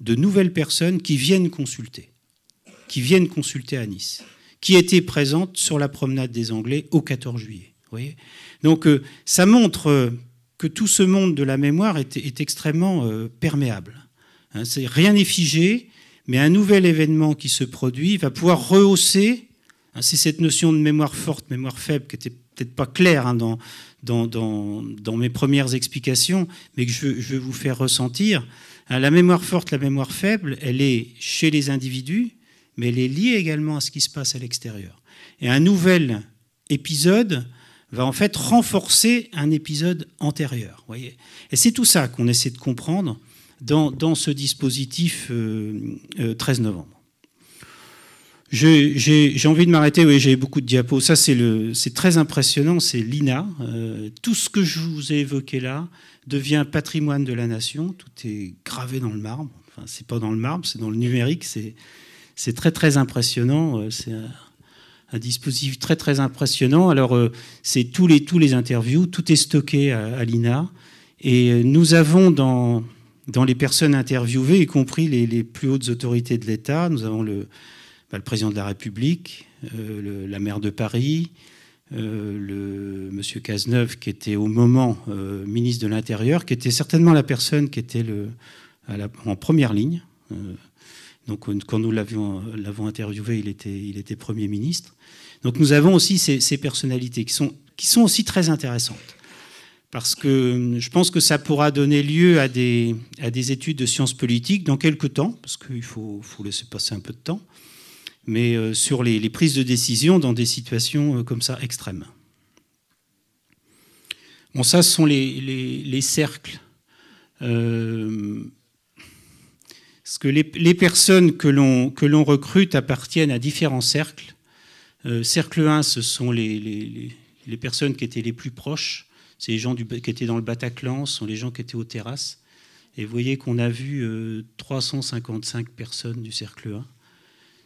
de nouvelles personnes qui viennent consulter à Nice, qui étaient présentes sur la promenade des Anglais au 14 juillet. Vous voyez, donc ça montre que tout ce monde de la mémoire est extrêmement perméable. Rien n'est figé, mais un nouvel événement qui se produit va pouvoir rehausser. C'est cette notion de mémoire forte, mémoire faible, qui n'était peut-être pas claire dans mes premières explications, mais que je vais vous faire ressentir. La mémoire forte, la mémoire faible, elle est chez les individus, mais elle est liée également à ce qui se passe à l'extérieur. Et un nouvel épisode va en fait renforcer un épisode antérieur. Voyez. Et c'est tout ça qu'on essaie de comprendre dans ce dispositif 13 novembre. J'ai envie de m'arrêter, oui, j'ai beaucoup de diapos. Ça, c'est très impressionnant, c'est l'INA. Tout ce que je vous ai évoqué là devient patrimoine de la nation. Tout est gravé dans le marbre. Enfin, c'est pas dans le marbre, c'est dans le numérique. C'est très, très impressionnant. C'est un dispositif très, très impressionnant. Alors, c'est tous les interviews, tout est stocké à l'INA. Et nous avons dans les personnes interviewées, y compris les plus hautes autorités de l'État, nous avons le président de la République, la maire de Paris, monsieur Cazeneuve, qui était au moment ministre de l'Intérieur, qui était certainement la personne qui était en première ligne. Donc, quand nous l'avons interviewé, il était Premier ministre. Donc, nous avons aussi ces personnalités qui sont aussi très intéressantes. Parce que je pense que ça pourra donner lieu à des études de sciences politiques dans quelques temps, parce qu'il faut laisser passer un peu de temps, mais sur les prises de décision dans des situations comme ça extrêmes. Bon, ça, ce sont les cercles. Parce que les personnes que l'on recrute appartiennent à différents cercles. Cercle 1, ce sont les personnes qui étaient les plus proches. C'est les gens qui étaient dans le Bataclan, ce sont les gens qui étaient aux terrasses. Et vous voyez qu'on a vu 355 personnes du cercle 1.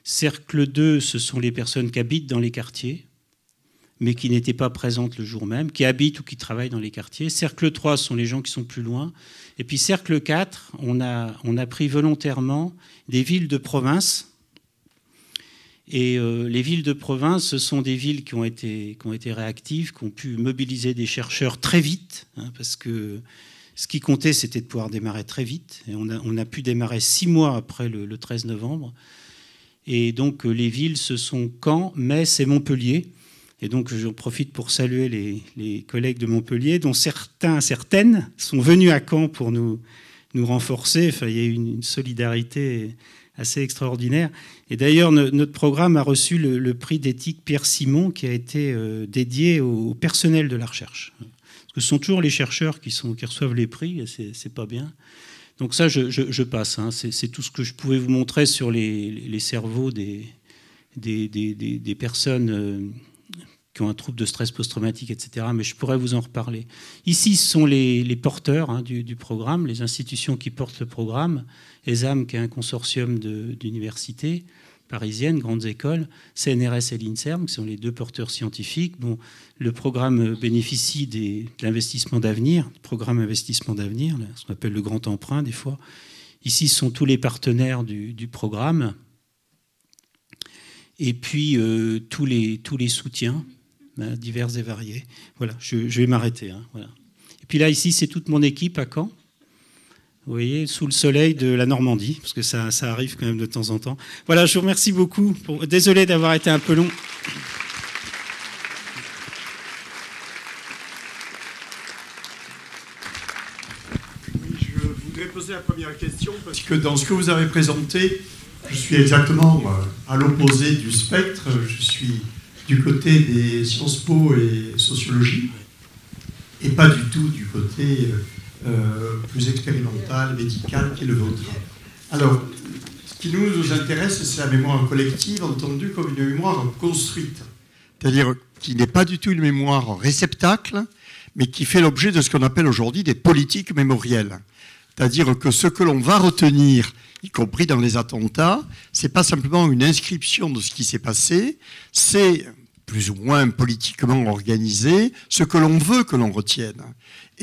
Cercle 2, ce sont les personnes qui habitent dans les quartiers, mais qui n'étaient pas présentes le jour même, qui habitent ou qui travaillent dans les quartiers. Cercle 3, ce sont les gens qui sont plus loin. Et puis cercle 4, on a pris volontairement des villes de province. Et les villes de province, ce sont des villes qui ont été réactives, qui ont pu mobiliser des chercheurs très vite, hein, parce que ce qui comptait, c'était de pouvoir démarrer très vite. Et on a pu démarrer 6 mois après le 13 novembre. Et donc, les villes, ce sont Caen, Metz et Montpellier. Et donc, j'en profite pour saluer les collègues de Montpellier, dont certaines sont venues à Caen pour nous renforcer. Enfin, il y a eu une solidarité assez extraordinaire. Et d'ailleurs, notre programme a reçu le prix d'éthique Pierre Simon, qui a été dédié au personnel de la recherche. Parce que ce sont toujours les chercheurs qui reçoivent les prix, et c'est pas bien. Donc ça, je passe. Hein. C'est tout ce que je pouvais vous montrer sur les cerveaux des personnes qui ont un trouble de stress post-traumatique, etc. Mais je pourrais vous en reparler. Ici, ce sont les porteurs du programme, les institutions qui portent le programme. ESAM, qui est un consortium d'universités parisiennes, grandes écoles, CNRS et l'INSERM, qui sont les 2 porteurs scientifiques. Bon, le programme bénéficie de l'investissement d'avenir, programme investissement d'avenir, ce qu'on appelle le grand emprunt des fois. Ici, ce sont tous les partenaires du programme. Et puis, tous les soutiens, divers et variés. Voilà, je vais m'arrêter. Hein, voilà. Et puis là, ici, c'est toute mon équipe à Caen. Vous voyez, sous le soleil de la Normandie, parce que ça arrive quand même de temps en temps. Voilà, je vous remercie beaucoup. Désolé d'avoir été un peu long. Je voudrais poser la première question, parce que dans ce que vous avez présenté, je suis exactement à l'opposé du spectre. Je suis du côté des Sciences Po et sociologie, et pas du tout du côté plus expérimental, médical, qui est le vôtre. Alors, ce qui nous intéresse, c'est la mémoire collective, entendue comme une mémoire construite. C'est-à-dire qui n'est pas du tout une mémoire réceptacle, mais qui fait l'objet de ce qu'on appelle aujourd'hui des politiques mémorielles. C'est-à-dire que ce que l'on va retenir, y compris dans les attentats, c'est pas simplement une inscription de ce qui s'est passé, c'est plus ou moins politiquement organisé, ce que l'on veut que l'on retienne,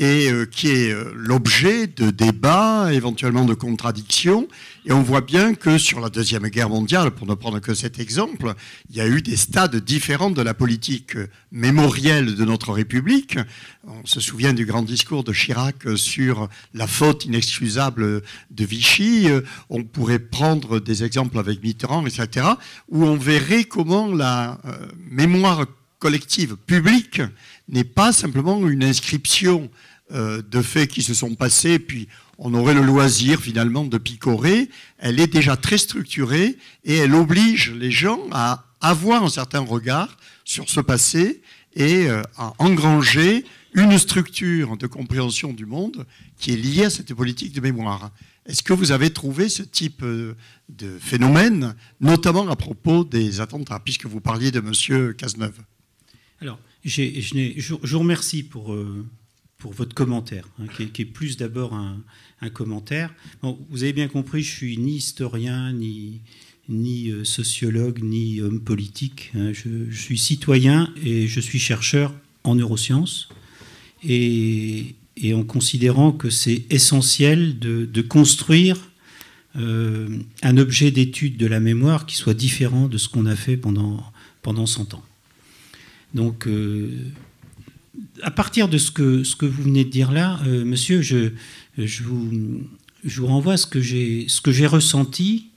et qui est l'objet de débats, éventuellement de contradictions. Et on voit bien que sur la Deuxième Guerre mondiale, pour ne prendre que cet exemple, il y a eu des stades différents de la politique mémorielle de notre République. On se souvient du grand discours de Chirac sur la faute inexcusable de Vichy. On pourrait prendre des exemples avec Mitterrand, etc., où on verrait comment la mémoire collective publique n'est pas simplement une inscription de faits qui se sont passés, puis on aurait le loisir finalement de picorer. Elle est déjà très structurée et elle oblige les gens à avoir un certain regard sur ce passé et à engranger une structure de compréhension du monde qui est liée à cette politique de mémoire. Est-ce que vous avez trouvé ce type de phénomène, notamment à propos des attentats, puisque vous parliez de M. Cazeneuve? Alors, je vous remercie pour votre commentaire, hein, qui est plus d'abord un commentaire. Bon, vous avez bien compris, je suis ni historien, ni sociologue, ni homme politique. Hein. Je suis citoyen et je suis chercheur en neurosciences. Et en considérant que c'est essentiel de construire un objet d'étude de la mémoire qui soit différent de ce qu'on a fait pendant 100 ans. Donc, à partir de ce que vous venez de dire là, monsieur, je vous renvoie à ce que j'ai ressenti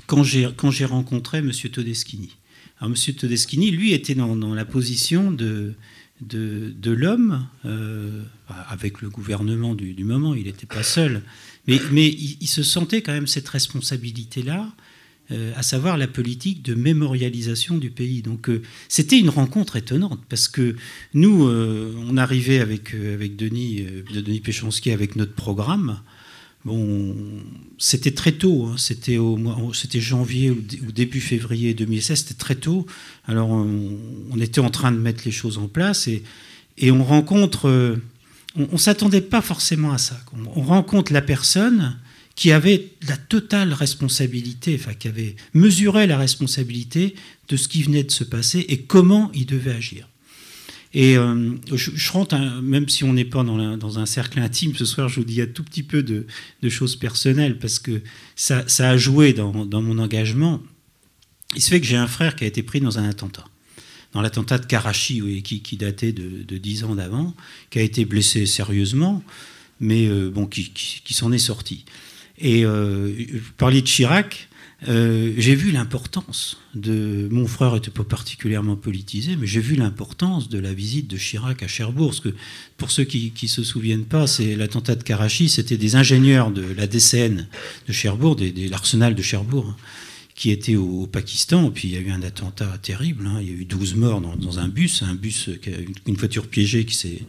quand j'ai rencontré M. Todeschini. Alors, M. Todeschini, lui, était dans la position de l'homme, avec le gouvernement du moment, il n'était pas seul, mais il se sentait quand même cette responsabilité-là, à savoir la politique de mémorialisation du pays. Donc c'était une rencontre étonnante, parce que nous, on arrivait avec Denis Péchanski avec notre programme. Bon, c'était très tôt, hein, c'était janvier ou début février 2016, c'était très tôt. Alors on était en train de mettre les choses en place et on rencontre, on ne s'attendait pas forcément à ça. On rencontre la personne qui avait la totale responsabilité, enfin qui avait mesuré la responsabilité de ce qui venait de se passer et comment il devait agir. Et je rentre, même si on n'est pas dans un cercle intime, ce soir je vous dis un tout petit peu de choses personnelles, parce que ça a joué dans mon engagement. Il se fait que j'ai un frère qui a été pris dans un attentat. Dans l'attentat de Karachi, oui, qui datait de 10 ans d'avant, qui a été blessé sérieusement, mais bon, qui s'en est sorti. Et vous parliez de Chirac. J'ai vu l'importance de... Mon frère n'était pas particulièrement politisé, mais j'ai vu l'importance de la visite de Chirac à Cherbourg. Parce que pour ceux qui ne se souviennent pas, c'est l'attentat de Karachi, c'était des ingénieurs de la DCN de Cherbourg, de l'arsenal de Cherbourg, hein, qui étaient au Pakistan. Et puis il y a eu un attentat terrible, hein. Il y a eu 12 morts dans un bus, une voiture piégée qui s'est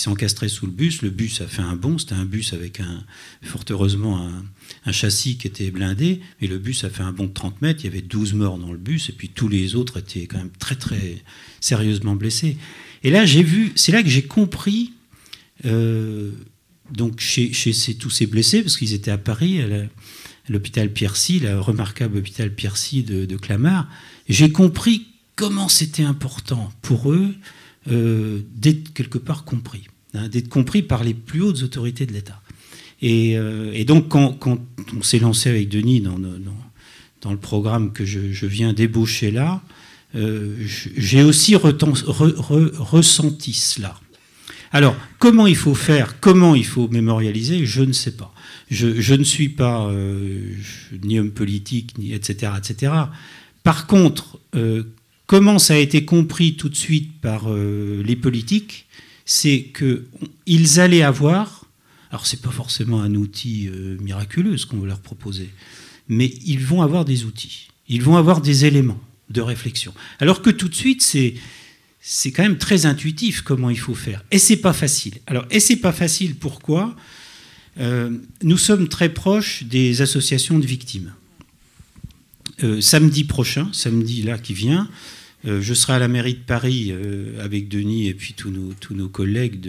encastrée sous le bus. Le bus a fait un bond, c'était un bus avec fort heureusement un châssis qui était blindé, mais le bus a fait un bond de 30 mètres, il y avait 12 morts dans le bus, et puis tous les autres étaient quand même très très sérieusement blessés. Et là, c'est là que j'ai compris, donc chez tous ces blessés, parce qu'ils étaient à Paris, à l'hôpital Piercy, le remarquable hôpital Piercy de Clamart, j'ai compris comment c'était important pour eux d'être quelque part compris, hein, d'être compris par les plus hautes autorités de l'État. Et donc, quand on s'est lancé avec Denis dans le programme que je viens d'ébaucher là, j'ai aussi ressenti cela. Alors, comment il faut faire, comment il faut mémorialiser, je ne sais pas. Je ne suis pas ni homme politique, ni etc., etc. Par contre, comment ça a été compris tout de suite par les politiques, c'est qu'ils allaient avoir... Alors, ce n'est pas forcément un outil miraculeux, ce qu'on veut leur proposer, mais ils vont avoir des outils, ils vont avoir des éléments de réflexion. Alors que tout de suite, c'est quand même très intuitif comment il faut faire. Et ce n'est pas facile. Alors, et ce n'est pas facile, pourquoi ? Nous sommes très proches des associations de victimes. Samedi prochain, samedi là qui vient, je serai à la mairie de Paris avec Denis et puis tous nos collègues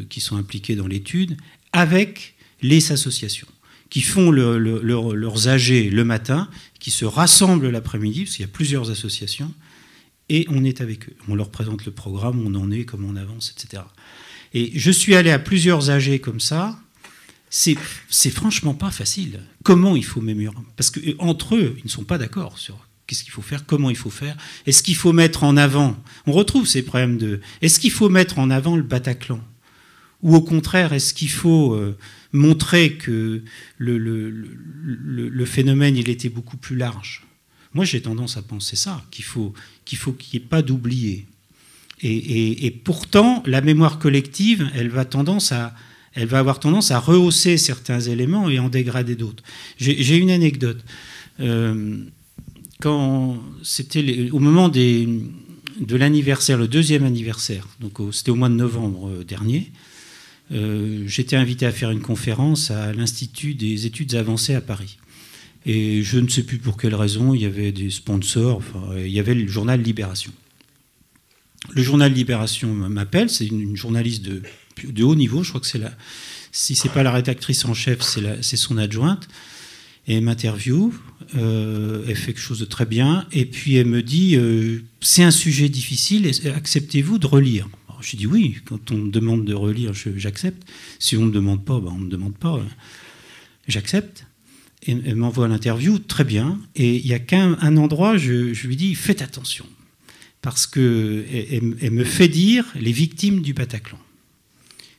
qui sont impliqués dans l'étude, avec les associations qui font leurs AG le matin, qui se rassemblent l'après-midi, parce qu'il y a plusieurs associations, et on est avec eux. On leur présente le programme, où on en est, comment on avance, etc. Et je suis allé à plusieurs AG comme ça. C'est franchement pas facile. Comment il faut mémoriser ? Parce qu'entre eux, ils ne sont pas d'accord sur qu'est-ce qu'il faut faire, comment il faut faire. Est-ce qu'il faut mettre en avant... On retrouve ces problèmes de... Est-ce qu'il faut mettre en avant le Bataclan ? Ou au contraire, est-ce qu'il faut montrer que le phénomène il était beaucoup plus large ? Moi, j'ai tendance à penser ça, qu'il faut qu'il n'y ait pas d'oubliés. Et pourtant, la mémoire collective, elle va avoir tendance à rehausser certains éléments et en dégrader d'autres. J'ai une anecdote. Quand c'était au moment de l'anniversaire, le 2e anniversaire, donc c'était au mois de novembre dernier, j'étais invité à faire une conférence à l'Institut des études avancées à Paris. Et je ne sais plus pour quelle raison, il y avait des sponsors, enfin, il y avait le journal Libération. Le journal Libération m'appelle, c'est une journaliste de haut niveau, je crois que c'est si c'est pas la rédactrice en chef, c'est son adjointe, et elle m'interviewe, elle fait quelque chose de très bien, et puis elle me dit, c'est un sujet difficile, acceptez-vous de relire? Alors, je dis oui, quand on me demande de relire, j'accepte. Si on ne me demande pas, on ne me demande pas, j'accepte. Et elle m'envoie l'interview, très bien, et il n'y a qu'un endroit, je lui dis, faites attention, parce qu'elle me fait dire les victimes du Bataclan.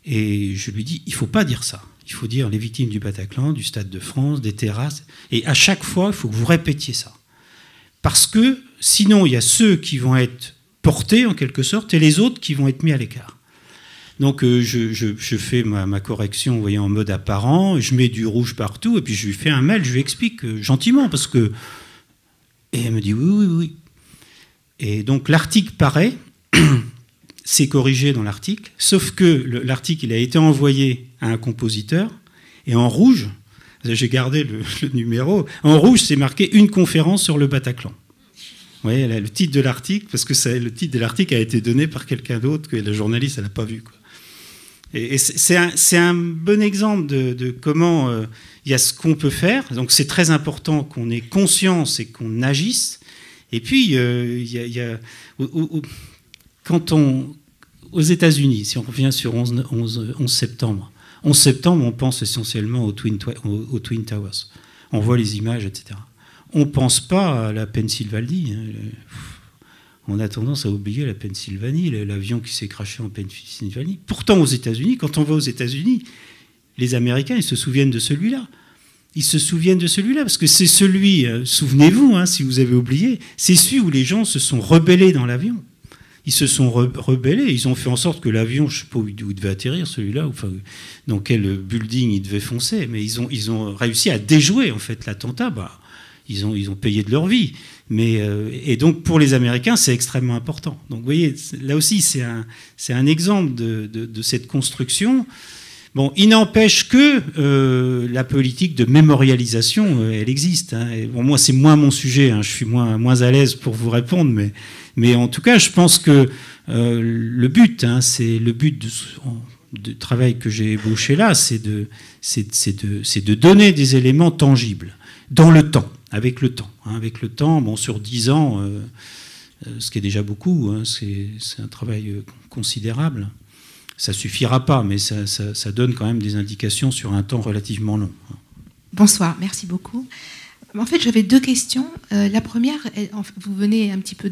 Et je lui dis, il ne faut pas dire ça. Il faut dire les victimes du Bataclan, du Stade de France, des terrasses. Et à chaque fois, il faut que vous répétiez ça. Parce que sinon, il y a ceux qui vont être portés, en quelque sorte, et les autres qui vont être mis à l'écart. Donc, je fais ma correction, vous voyez, en mode apparent. Je mets du rouge partout. Et puis, je lui fais un mail. Je lui explique gentiment. Parce que... Et elle me dit, oui. Et donc, l'article paraît... C'est corrigé dans l'article, sauf que l'article il a été envoyé à un compositeur, et en rouge, j'ai gardé le numéro, en rouge c'est marqué « Une conférence sur le Bataclan ». Vous voyez, le titre de l'article, parce que le titre de l'article a été donné par quelqu'un d'autre, que la journaliste elle n'a pas vu, quoi. Et c'est un bon exemple de comment il y a ce qu'on peut faire. Donc c'est très important qu'on ait conscience et qu'on agisse. Et puis, il y a quand aux États-Unis, si on revient sur 11 septembre, on pense essentiellement aux Twin Towers. On voit les images, etc. On ne pense pas à la Pennsylvanie. On a tendance à oublier la Pennsylvanie, l'avion qui s'est crashé en Pennsylvanie. Pourtant, aux États-Unis, quand on va aux États-Unis, les Américains, ils se souviennent de celui-là. Ils se souviennent de celui-là, parce que c'est celui, souvenez-vous, si vous avez oublié, c'est celui où les gens se sont rebellés dans l'avion. Ils se sont rebellés, ils ont fait en sorte que l'avion, je ne sais pas où il devait atterrir, celui-là, enfin, dans quel building il devait foncer, mais ils ont réussi à déjouer en fait l'attentat. Ils ont payé de leur vie. Et donc pour les Américains, c'est extrêmement important. Donc vous voyez, là aussi, c'est un exemple de cette construction. Bon, il n'empêche que la politique de mémorialisation, elle existe. Et bon, moi, c'est moins mon sujet, je suis moins à l'aise pour vous répondre, mais en tout cas, je pense que le but, c'est le but de travail que j'ai ébauché là, c'est de donner des éléments tangibles, dans le temps, avec le temps. Avec le temps, bon, sur 10 ans, ce qui est déjà beaucoup, c'est un travail considérable. Ça ne suffira pas, mais ça donne quand même des indications sur un temps relativement long. Bonsoir, merci beaucoup. En fait, j'avais deux questions. La première, vous venez un petit peu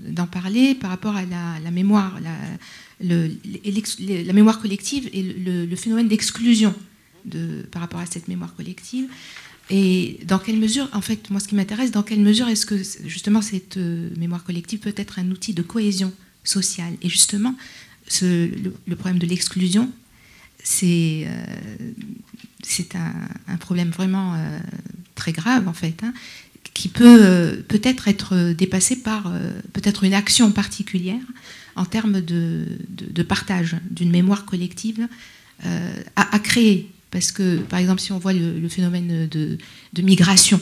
d'en parler par rapport à la mémoire, la mémoire collective et le phénomène d'exclusion par rapport à cette mémoire collective. Et dans quelle mesure, en fait, moi ce qui m'intéresse, dans quelle mesure est-ce que justement cette mémoire collective peut être un outil de cohésion sociale? Et justement, le problème de l'exclusion, c'est un problème vraiment très grave, en fait, qui peut peut-être être dépassé par peut-être une action particulière en termes de partage d'une mémoire collective à créer. Parce que, par exemple, si on voit le phénomène de migration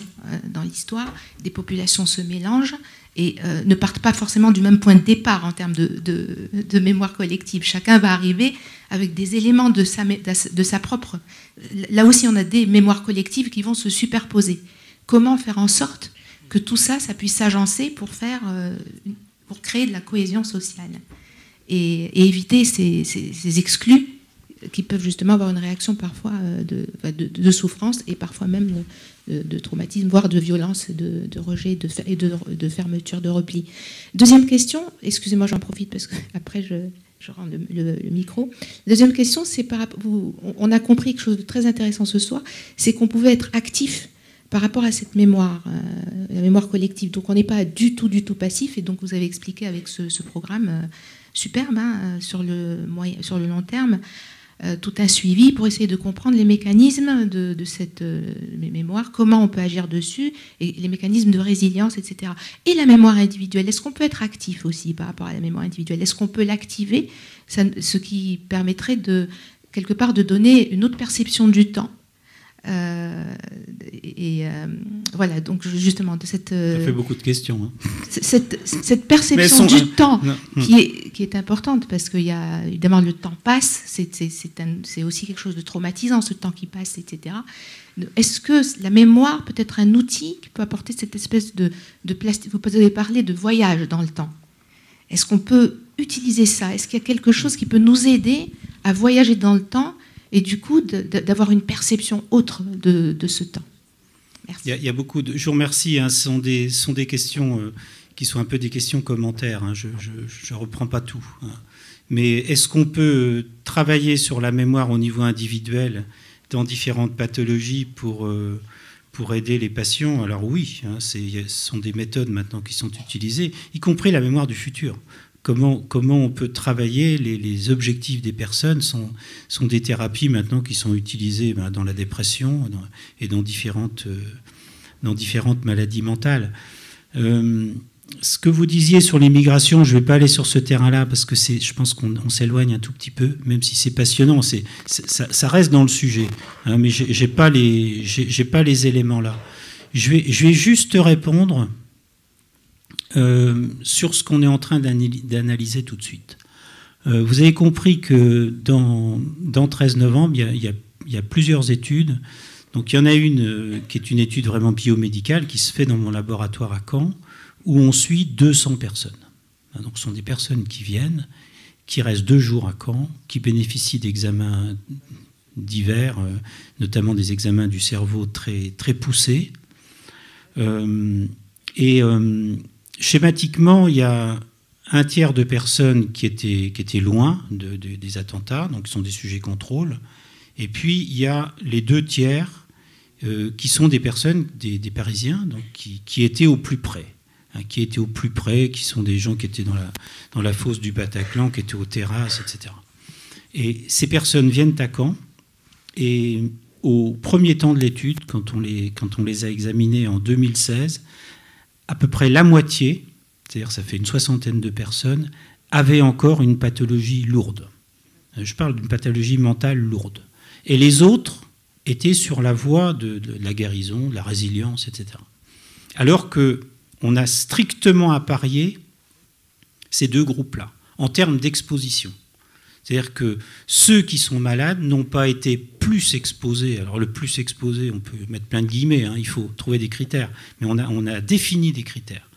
dans l'histoire, des populations se mélangent et ne partent pas forcément du même point de départ en termes de mémoire collective. Chacun va arriver avec des éléments de sa propre... Là aussi, on a des mémoires collectives qui vont se superposer. Comment faire en sorte que tout ça, ça puisse s'agencer pour créer de la cohésion sociale et éviter ces exclus qui peuvent justement avoir une réaction parfois de souffrance et parfois même de traumatisme, voire de violence, de rejet et de fermeture, de repli. Deuxième question, excusez-moi, j'en profite parce qu'après je rends le micro. Deuxième question, c'est on a compris quelque chose de très intéressant ce soir, c'est qu'on pouvait être actif par rapport à cette mémoire, la mémoire collective. Donc on n'est pas du tout passif, et donc vous avez expliqué avec ce programme superbe sur le long terme, tout un suivi pour essayer de comprendre les mécanismes de cette mémoire, comment on peut agir dessus, et les mécanismes de résilience, etc. Et la mémoire individuelle, est-ce qu'on peut être actif aussi par rapport à la mémoire individuelle? Est-ce qu'on peut l'activer, ce qui permettrait quelque part de donner une autre perception du temps. Voilà, donc justement de cette... Ça fait beaucoup de questions. Hein. Cette perception du temps qui est importante, parce qu'il y a évidemment le temps passe, c'est aussi quelque chose de traumatisant, ce temps qui passe, etc. Est-ce que la mémoire peut être un outil qui peut apporter cette espèce de plastique? Vous avez parlé de voyage dans le temps. Est-ce qu'on peut utiliser ça? Est-ce qu'il y a quelque chose qui peut nous aider à voyager dans le temps et du coup d'avoir une perception autre de ce temps? Merci. Il y a beaucoup de... Je vous remercie. Hein, ce sont des questions qui sont un peu des questions commentaires. Hein, je ne reprends pas tout. Hein. Mais est-ce qu'on peut travailler sur la mémoire au niveau individuel dans différentes pathologies pour aider les patients? Alors oui, hein, ce sont des méthodes maintenant qui sont utilisées, y compris la mémoire du futur. Comment on peut travailler les objectifs des personnes sont des thérapies maintenant qui sont utilisées dans la dépression et dans différentes maladies mentales. Ce que vous disiez sur l'immigration, je ne vais pas aller sur ce terrain-là parce que je pense qu'on s'éloigne un tout petit peu, même si c'est passionnant, ça reste dans le sujet, hein, mais j'ai pas les éléments là. Je vais juste répondre sur ce qu'on est en train d'analyser tout de suite. Vous avez compris que dans 13 novembre, il y a plusieurs études. Donc il y en a une qui est une étude vraiment biomédicale qui se fait dans mon laboratoire à Caen, où on suit 200 personnes. Donc ce sont des personnes qui viennent, qui restent 2 jours à Caen, qui bénéficient d'examens divers, notamment des examens du cerveau très, très poussés. Schématiquement, il y a un tiers de personnes qui étaient loin des attentats, donc qui sont des sujets contrôle. Et puis, il y a les 2 tiers qui sont des personnes, des Parisiens, donc, qui étaient au plus près. Qui sont des gens qui étaient dans la fosse du Bataclan, qui étaient aux terrasses, etc. Et ces personnes viennent à Caen, et au premier temps de l'étude, quand on les a examinés en 2016, à peu près la moitié, c'est-à-dire ça fait une 60aine de personnes, avaient encore une pathologie lourde. Je parle d'une pathologie mentale lourde. Et les autres étaient sur la voie de la guérison, de la résilience, etc. Alors qu'on a strictement apparié ces 2 groupes-là, en termes d'exposition. C'est-à-dire que ceux qui sont malades n'ont pas été plus exposés. Alors le plus exposé, on peut mettre plein de guillemets, hein, il faut trouver des critères. Mais on a défini des critères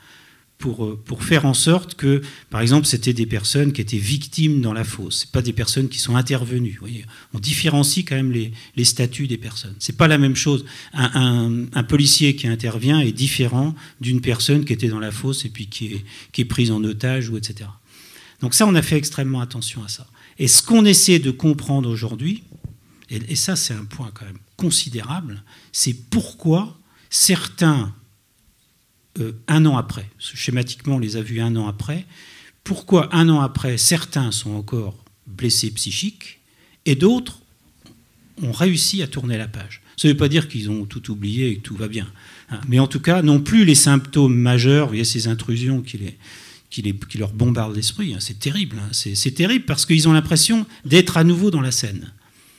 pour faire en sorte que, par exemple, c'était des personnes qui étaient victimes dans la fosse. Ce n'est pas des personnes qui sont intervenues. Vous voyez, on différencie quand même les statuts des personnes. Ce n'est pas la même chose. Un policier qui intervient est différent d'une personne qui était dans la fosse et puis qui est prise en otage, ou etc. Donc ça, on a fait extrêmement attention à ça. Et ce qu'on essaie de comprendre aujourd'hui, et ça c'est un point quand même considérable, c'est pourquoi certains, 1 an après, schématiquement on les a vus 1 an après, pourquoi 1 an après certains sont encore blessés psychiques et d'autres ont réussi à tourner la page. Ça ne veut pas dire qu'ils ont tout oublié et que tout va bien, hein, mais en tout cas non plus les symptômes majeurs, il y a ces intrusions qui leur bombardent l'esprit. Hein. C'est terrible. Hein. C'est terrible parce qu'ils ont l'impression d'être à nouveau dans la scène.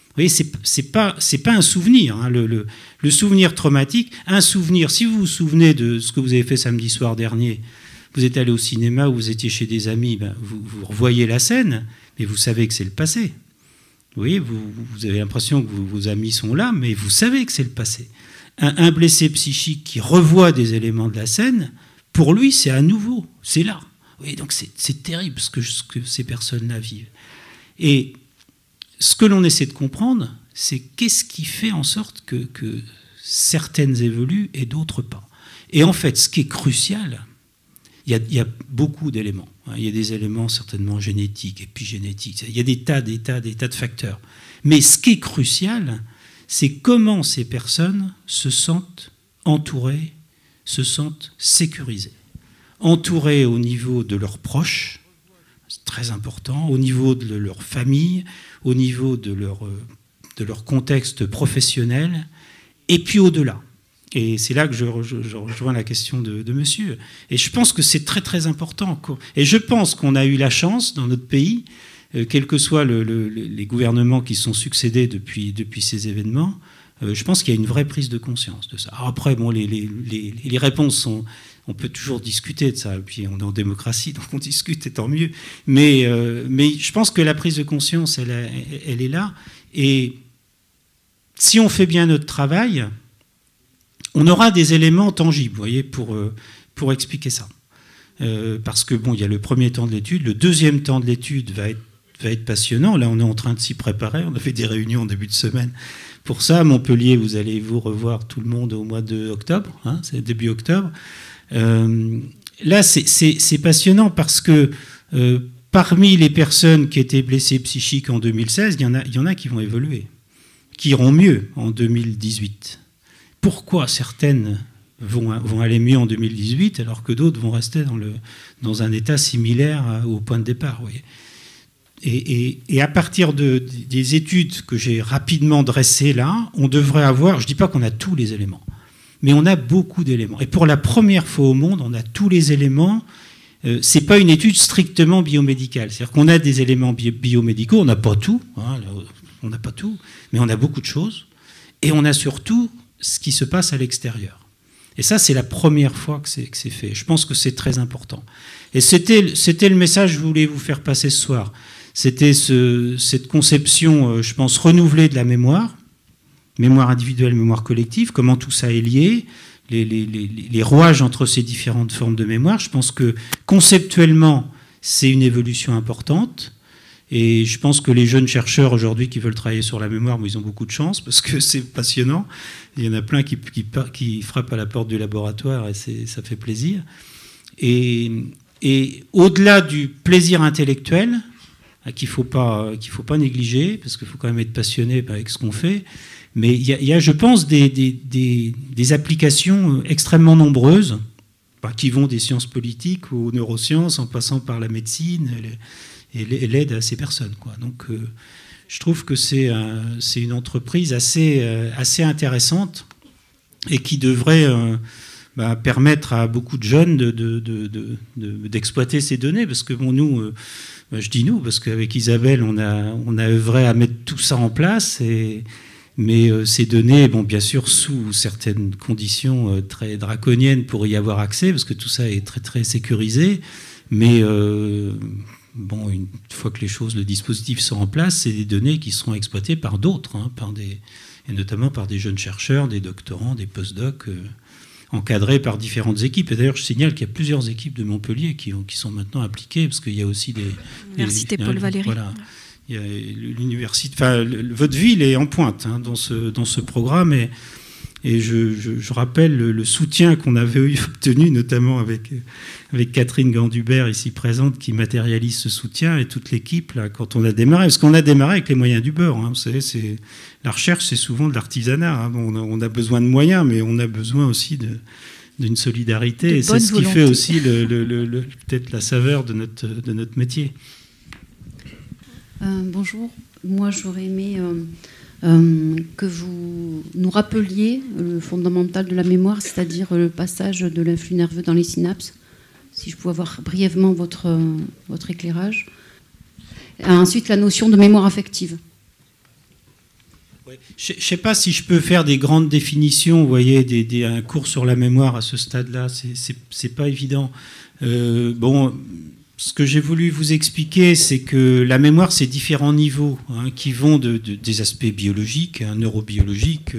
Vous voyez, c'est pas un souvenir. Hein. Le souvenir traumatique, un souvenir, si vous vous souvenez de ce que vous avez fait samedi soir dernier, vous êtes allé au cinéma ou vous étiez chez des amis, vous revoyez la scène, mais vous savez que c'est le passé. Vous voyez, vous avez l'impression que vos amis sont là, mais vous savez que c'est le passé. Un blessé psychique qui revoit des éléments de la scène, pour lui, c'est à nouveau, c'est là. Oui, donc c'est terrible ce que ces personnes-là vivent. Et ce que l'on essaie de comprendre, c'est qu'est-ce qui fait en sorte que certaines évoluent et d'autres pas. Et en fait, ce qui est crucial, il y a beaucoup d'éléments. Il y a des éléments certainement génétiques, épigénétiques, il y a des tas de facteurs. Mais ce qui est crucial, c'est comment ces personnes se sentent entourées, se sentent sécurisées. Entourés au niveau de leurs proches, c'est très important, au niveau de leur famille, au niveau de leur contexte professionnel, et puis au-delà. Et c'est là que je rejoins la question de monsieur. Et je pense que c'est très très important. Et je pense qu'on a eu la chance dans notre pays quels que soient les gouvernements qui sont succédés depuis ces événements, je pense qu'il y a une vraie prise de conscience de ça. Alors après, bon, les réponses sont... On peut toujours discuter de ça, et puis on est en démocratie, donc on discute, et tant mieux. Mais je pense que la prise de conscience, elle est là. Et si on fait bien notre travail, on aura des éléments tangibles, vous voyez, pour expliquer ça. Parce que, bon, il y a le premier temps de l'étude, le deuxième temps de l'étude va être passionnant. Là, on est en train de s'y préparer. On a fait des réunions en début de semaine pour ça. À Montpellier, vous allez vous revoir tout le monde au mois d'octobre, hein, c'est début octobre. Là, c'est passionnant parce que parmi les personnes qui étaient blessées psychiques en 2016, il y en a qui vont évoluer, qui iront mieux en 2018. Pourquoi certaines vont aller mieux en 2018 alors que d'autres vont rester dans un état similaire au point de départ, vous voyez. Et à partir des études que j'ai rapidement dressées là, on devrait avoir, je ne dis pas qu'on a tous les éléments, mais on a beaucoup d'éléments. Et pour la première fois au monde, on a tous les éléments. Ce n'est pas une étude strictement biomédicale. C'est-à-dire qu'on a des éléments biomédicaux, on n'a pas tout, hein, on n'a pas tout, mais on a beaucoup de choses. Et on a surtout ce qui se passe à l'extérieur. Et ça, c'est la première fois que c'est fait. Je pense que c'est très important. Et c'était le message que je voulais vous faire passer ce soir. C'était cette conception, je pense, renouvelée de la mémoire individuelle, mémoire collective, comment tout ça est lié, les rouages entre ces différentes formes de mémoire. Je pense que conceptuellement, c'est une évolution importante. Et je pense que les jeunes chercheurs aujourd'hui qui veulent travailler sur la mémoire, ils ont beaucoup de chance parce que c'est passionnant. Il y en a plein qui frappent à la porte du laboratoire et ça fait plaisir. Et au-delà du plaisir intellectuel, qu'il ne faut pas négliger, parce qu'il faut quand même être passionné avec ce qu'on fait, mais il y a, je pense, des applications extrêmement nombreuses qui vont des sciences politiques aux neurosciences en passant par la médecine et l'aide à ces personnes, quoi. Donc je trouve que c'est une entreprise assez intéressante et qui devrait permettre à beaucoup de jeunes d'exploiter ces données, parce que bon, nous, je dis nous, parce qu'avec Isabelle, on a œuvré à mettre tout ça en place, mais ces données, bon, bien sûr, sous certaines conditions très draconiennes pour y avoir accès, parce que tout ça est très, très sécurisé, mais bon, une fois que le dispositif sont en place, c'est des données qui seront exploitées par d'autres, hein, et notamment par des jeunes chercheurs, des doctorants, des postdocs, encadrés par différentes équipes. Et d'ailleurs, je signale qu'il y a plusieurs équipes de Montpellier qui sont maintenant appliquées, parce qu'il y a aussi l'Université Paul Valéry. Voilà. Il y a l'université. Enfin, votre ville est en pointe, hein, dans ce programme, et je rappelle le soutien qu'on avait obtenu, notamment avec Catherine Gandubert, ici présente, qui matérialise ce soutien, et toute l'équipe, là, quand on a démarré. Parce qu'on a démarré avec les moyens du bord. Hein, vous savez, la recherche, c'est souvent de l'artisanat. Hein. On a besoin de moyens, mais on a besoin aussi d'une solidarité. Et c'est ce qui fait aussi peut-être la saveur de notre métier. Bonjour. Moi, j'aurais aimé que vous nous rappeliez le fondamental de la mémoire, c'est-à-dire le passage de l'influx nerveux dans les synapses. Si je pouvais avoir brièvement votre éclairage. Ensuite, la notion de mémoire affective. Ouais. Je ne sais pas si je peux faire des grandes définitions, vous voyez, un cours sur la mémoire à ce stade-là, c'est pas évident. Bon, ce que j'ai voulu vous expliquer, c'est que la mémoire, c'est différents niveaux, hein, qui vont des aspects biologiques, hein, neurobiologiques,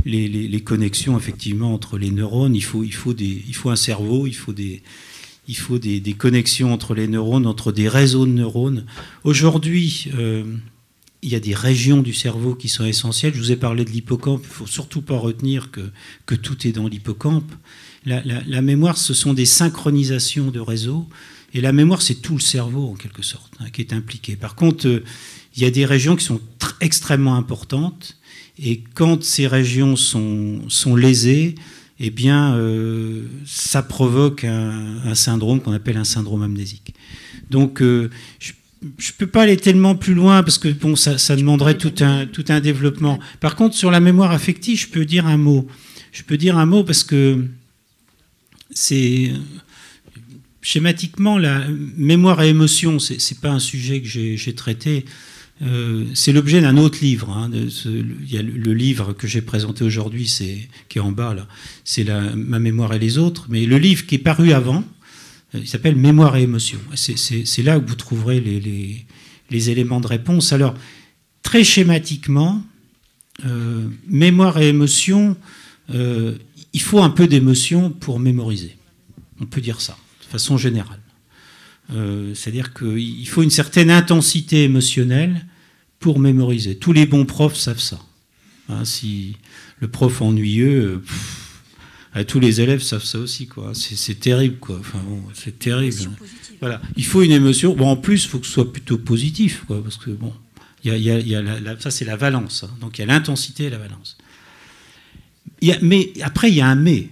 les connexions effectivement entre les neurones. Il faut un cerveau, il faut des connexions entre les neurones, entre des réseaux de neurones. Aujourd'hui, il y a des régions du cerveau qui sont essentielles. Je vous ai parlé de l'hippocampe. Il ne faut surtout pas retenir que tout est dans l'hippocampe. La mémoire, ce sont des synchronisations de réseaux. Et la mémoire, c'est tout le cerveau, en quelque sorte, hein, qui est impliqué. Par contre, il y a des régions qui sont extrêmement importantes. Et quand ces régions sont lésées, eh bien, ça provoque un syndrome qu'on appelle un syndrome amnésique. Donc, je ne peux pas aller tellement plus loin parce que bon, ça demanderait tout un développement. Par contre, sur la mémoire affective, je peux dire un mot. Je peux dire un mot parce que c'est... schématiquement, la mémoire et émotion, c'est pas un sujet que j'ai traité. C'est l'objet d'un autre livre. Hein, il y a le livre que j'ai présenté aujourd'hui, qui est en bas là, c'est Ma mémoire et les autres. Mais le livre qui est paru avant, il s'appelle Mémoire et émotion. C'est là où vous trouverez les éléments de réponse. Alors, très schématiquement, mémoire et émotion, il faut un peu d'émotion pour mémoriser. On peut dire ça, de façon générale. C'est-à-dire qu'il faut une certaine intensité émotionnelle pour mémoriser. Tous les bons profs savent ça. Hein, si le prof ennuyeux, tous les élèves savent ça aussi, quoi. C'est terrible, quoi. Enfin, bon, c'est terrible. Voilà. Il faut une émotion. Bon, en plus, il faut que ce soit plutôt positif, quoi, parce que bon, ça c'est la valence. Hein. Donc il y a l'intensité et la valence. Mais après, il y a un mais.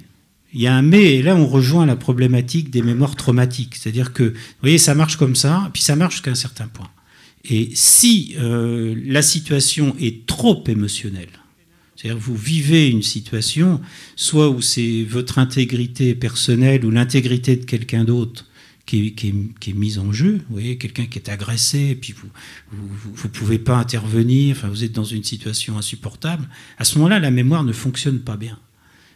Il y a un mais, et là on rejoint la problématique des mémoires traumatiques. C'est-à-dire que, vous voyez, ça marche comme ça, puis ça marche jusqu'à un certain point. Et si la situation est trop émotionnelle, c'est-à-dire que vous vivez une situation, soit où c'est votre intégrité personnelle ou l'intégrité de quelqu'un d'autre qui est mise en jeu, vous voyez, quelqu'un qui est agressé, et puis vous ne pouvez pas intervenir, enfin, vous êtes dans une situation insupportable, à ce moment-là, la mémoire ne fonctionne pas bien.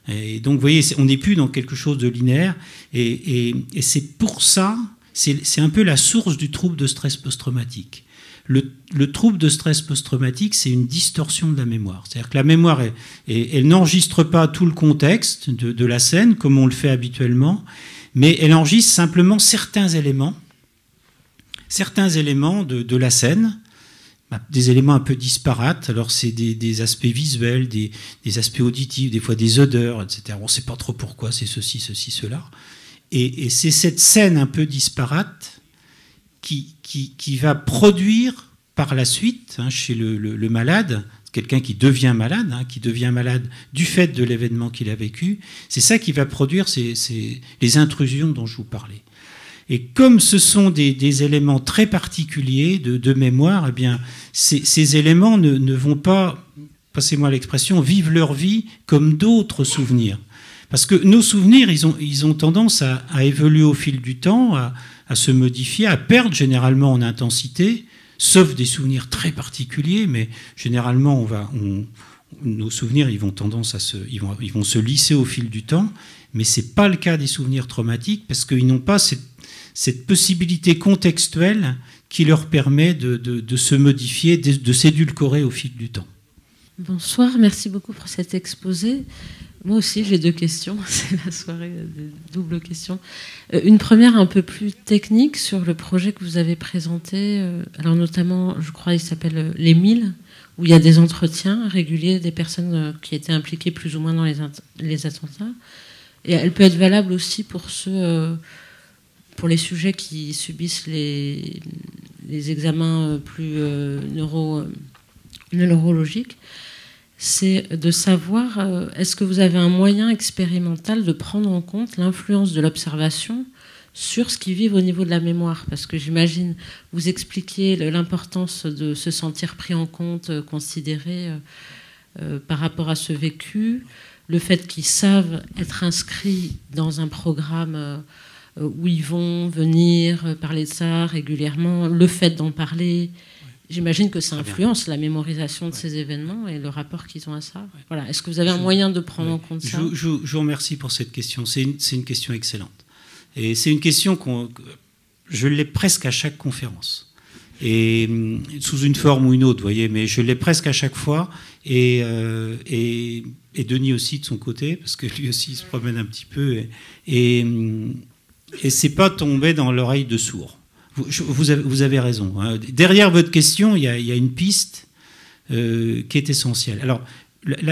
Et donc, vous voyez, on n'est plus dans quelque chose de linéaire. Et c'est pour ça, c'est un peu la source du trouble de stress post-traumatique. Le trouble de stress post-traumatique, c'est une distorsion de la mémoire. C'est-à-dire que la mémoire, elle n'enregistre pas tout le contexte de la scène, comme on le fait habituellement, mais elle enregistre simplement certains éléments de la scène, des éléments un peu disparates. Alors c'est des aspects visuels, des aspects auditifs, des fois des odeurs, etc. On ne sait pas trop pourquoi, c'est ceci, cela. Et c'est cette scène un peu disparate qui va produire par la suite, hein, chez le malade, quelqu'un qui devient malade du fait de l'événement qu'il a vécu, c'est ça qui va produire les intrusions dont je vous parlais. Et comme ce sont des éléments très particuliers de mémoire, eh bien, ces éléments ne vont pas, passez-moi l'expression, vivre leur vie comme d'autres souvenirs. Parce que nos souvenirs, ils ont tendance à évoluer au fil du temps, à se modifier, à perdre généralement en intensité, sauf des souvenirs très particuliers, mais généralement, nos souvenirs, ils vont se lisser au fil du temps, mais ce n'est pas le cas des souvenirs traumatiques, parce qu'ils n'ont pas cette possibilité contextuelle qui leur permet de se modifier, de s'édulcorer au fil du temps. Bonsoir, merci beaucoup pour cet exposé. Moi aussi, j'ai 2 questions. C'est la soirée de double question. Une première un peu plus technique sur le projet que vous avez présenté. Alors notamment, je crois, il s'appelle Les 1000, où il y a des entretiens réguliers des personnes qui étaient impliquées plus ou moins dans les attentats. Et elle peut être valable aussi pour pour les sujets qui subissent les examens plus neurologiques. C'est de savoir, est-ce que vous avez un moyen expérimental de prendre en compte l'influence de l'observation sur ce qu'ils vivent au niveau de la mémoire? Parce que j'imagine, vous expliquiez l'importance de se sentir pris en compte, considéré par rapport à ce vécu, le fait qu'ils savent être inscrits dans un programme où ils vont venir parler de ça régulièrement, le fait d'en parler... J'imagine que ça influence la mémorisation de ces événements et le rapport qu'ils ont à ça. Voilà. Est-ce que vous avez un moyen de prendre en compte ça? Je vous remercie pour cette question. C'est une question excellente. Et c'est une question je l'ai presque à chaque conférence. Et sous une forme ou une autre, vous voyez, mais je l'ai presque à chaque fois. Et Denis aussi de son côté, parce que lui aussi il se promène un petit peu. Et c'est pas tombé dans l'oreille de sourd. Vous avez raison. Hein. Derrière votre question, il y a une piste qui est essentielle. Alors,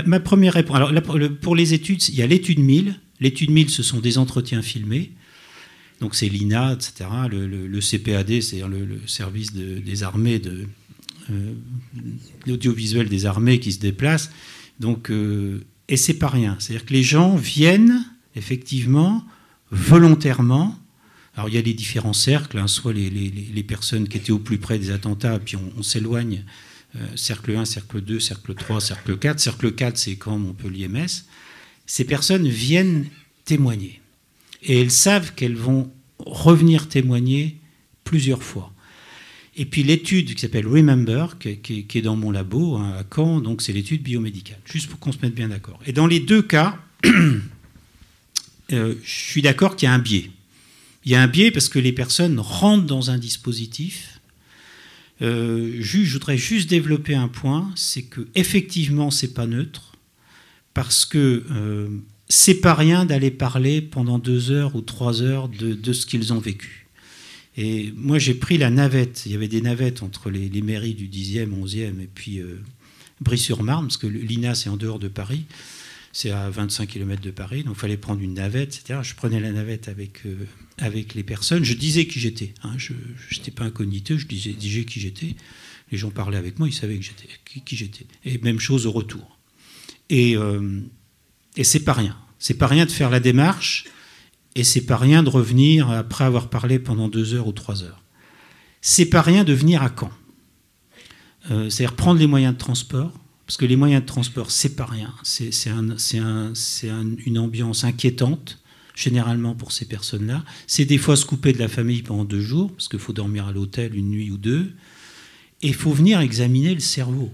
ma première réponse. Alors, pour les études, il y a l'étude 1000. L'étude 1000, ce sont des entretiens filmés. Donc, c'est l'INA, etc. Le CPAD, c'est-à-dire le service des armées, l'audiovisuel des armées qui se déplace. Donc, et c'est pas rien. C'est-à-dire que les gens viennent, effectivement, volontairement. Alors il y a les différents cercles, hein, soit les personnes qui étaient au plus près des attentats, puis on s'éloigne, cercle 1, cercle 2, cercle 3, cercle 4. Cercle 4, c'est quand Montpellier-Metz. Ces personnes viennent témoigner. Et elles savent qu'elles vont revenir témoigner plusieurs fois. Et puis l'étude qui s'appelle Remember, qui est dans mon labo à Caen, donc c'est l'étude biomédicale, juste pour qu'on se mette bien d'accord. Et dans les deux cas, je suis d'accord qu'il y a un biais. Il y a un biais parce que les personnes rentrent dans un dispositif. Je voudrais juste développer un point, c'est qu'effectivement, ce n'est pas neutre, parce que c'est pas rien d'aller parler pendant 2 heures ou 3 heures de ce qu'ils ont vécu. Et moi, j'ai pris la navette. Il y avait des navettes entre les mairies du 10e, 11e et puis Brie-sur-Marne, parce que l'INA, c'est en dehors de Paris. C'est à 25 km de Paris, donc il fallait prendre une navette, etc. Je prenais la navette avec les personnes. Je disais qui j'étais. Hein. Je n'étais pas incognito, je disais qui j'étais. Les gens parlaient avec moi, ils savaient qui j'étais. Et même chose au retour. Et c'est pas rien. C'est pas rien de faire la démarche, et c'est pas rien de revenir après avoir parlé pendant 2 heures ou 3 heures. C'est pas rien de venir à Caen. C'est-à-dire prendre les moyens de transport. Parce que les moyens de transport, c'est pas rien. C'est une ambiance inquiétante, généralement pour ces personnes-là. C'est des fois se couper de la famille pendant 2 jours, parce qu'il faut dormir à l'hôtel 1 nuit ou 2. Et il faut venir examiner le cerveau.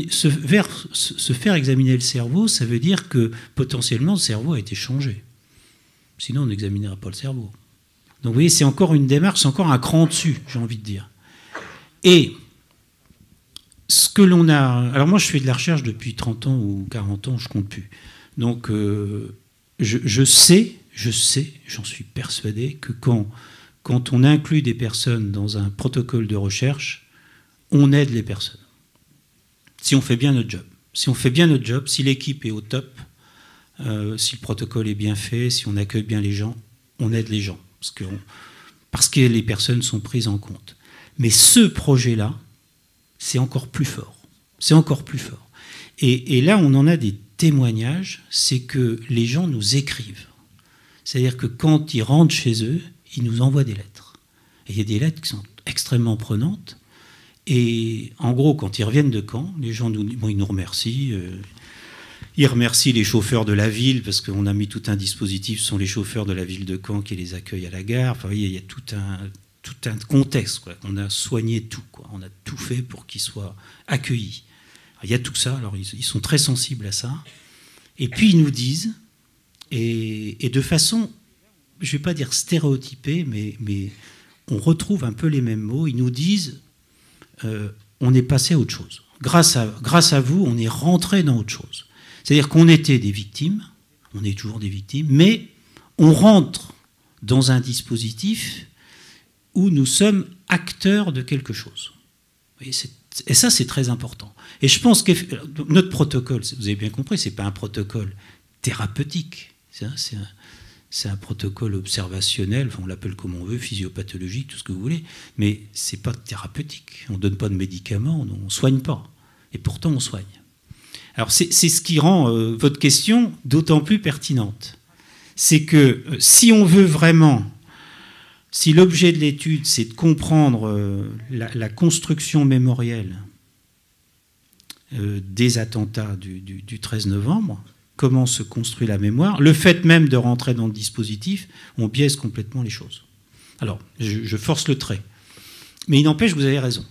Se faire examiner le cerveau, ça veut dire que potentiellement le cerveau a été changé. Sinon, on n'examinera pas le cerveau. Donc vous voyez, c'est encore une démarche, c'est encore un cran dessus, j'ai envie de dire. Et ce que l'on a... Alors moi, je fais de la recherche depuis 30 ans ou 40 ans, je ne compte plus. Donc, je sais, j'en suis persuadé, que quand on inclut des personnes dans un protocole de recherche, on aide les personnes. Si on fait bien notre job. Si on fait bien notre job, si l'équipe est au top, si le protocole est bien fait, si on accueille bien les gens, on aide les gens. Parce que les personnes sont prises en compte. Mais ce projet-là, c'est encore plus fort. C'est encore plus fort. Et là, on en a des témoignages, c'est que les gens nous écrivent. C'est-à-dire que quand ils rentrent chez eux, ils nous envoient des lettres. Et il y a des lettres qui sont extrêmement prenantes. Et en gros, quand ils reviennent de Caen, les gens ils nous remercient. Ils remercient les chauffeurs de la ville, parce qu'on a mis tout un dispositif, ce sont les chauffeurs de la ville de Caen qui les accueillent à la gare. Enfin, il y a tout un contexte, quoi. On a soigné tout, quoi. On a tout fait pour qu'ils soient accueillis. Alors, il y a tout ça, alors ils sont très sensibles à ça. Et puis ils nous disent, et de façon, je ne vais pas dire stéréotypée, mais on retrouve un peu les mêmes mots. Ils nous disent, on est passé à autre chose. Grâce à vous, on est rentré dans autre chose. C'est-à-dire qu'on était des victimes, on est toujours des victimes, mais on rentre dans un dispositif où nous sommes acteurs de quelque chose. Et ça, c'est très important. Et je pense que notre protocole, vous avez bien compris, ce n'est pas un protocole thérapeutique. C'est un protocole observationnel, enfin, on l'appelle comme on veut, physiopathologique, tout ce que vous voulez, mais ce n'est pas thérapeutique. On ne donne pas de médicaments, on ne soigne pas. Et pourtant, on soigne. Alors, c'est ce qui rend votre question d'autant plus pertinente. C'est que si on veut vraiment... Si l'objet de l'étude, c'est de comprendre la construction mémorielle des attentats du 13 novembre, comment se construit la mémoire, le fait même de rentrer dans le dispositif, on biaise complètement les choses. Alors, je force le trait. Mais il n'empêche, vous avez raison.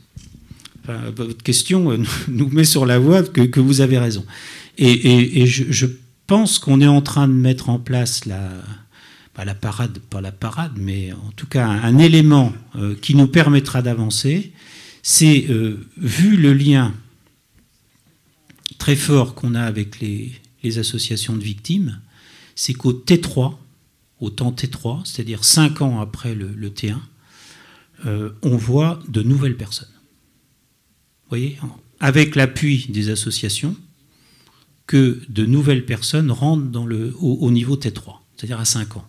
Enfin, votre question nous met sur la voie que vous avez raison. Et je pense qu'on est en train de mettre en place pas la parade, mais en tout cas un élément qui nous permettra d'avancer. C'est, vu le lien très fort qu'on a avec les associations de victimes, c'est qu'au T3, au temps T3, c'est-à-dire 5 ans après le T1, on voit de nouvelles personnes. Vous voyez, avec l'appui des associations, que de nouvelles personnes rentrent au niveau T3, c'est-à-dire à 5 ans.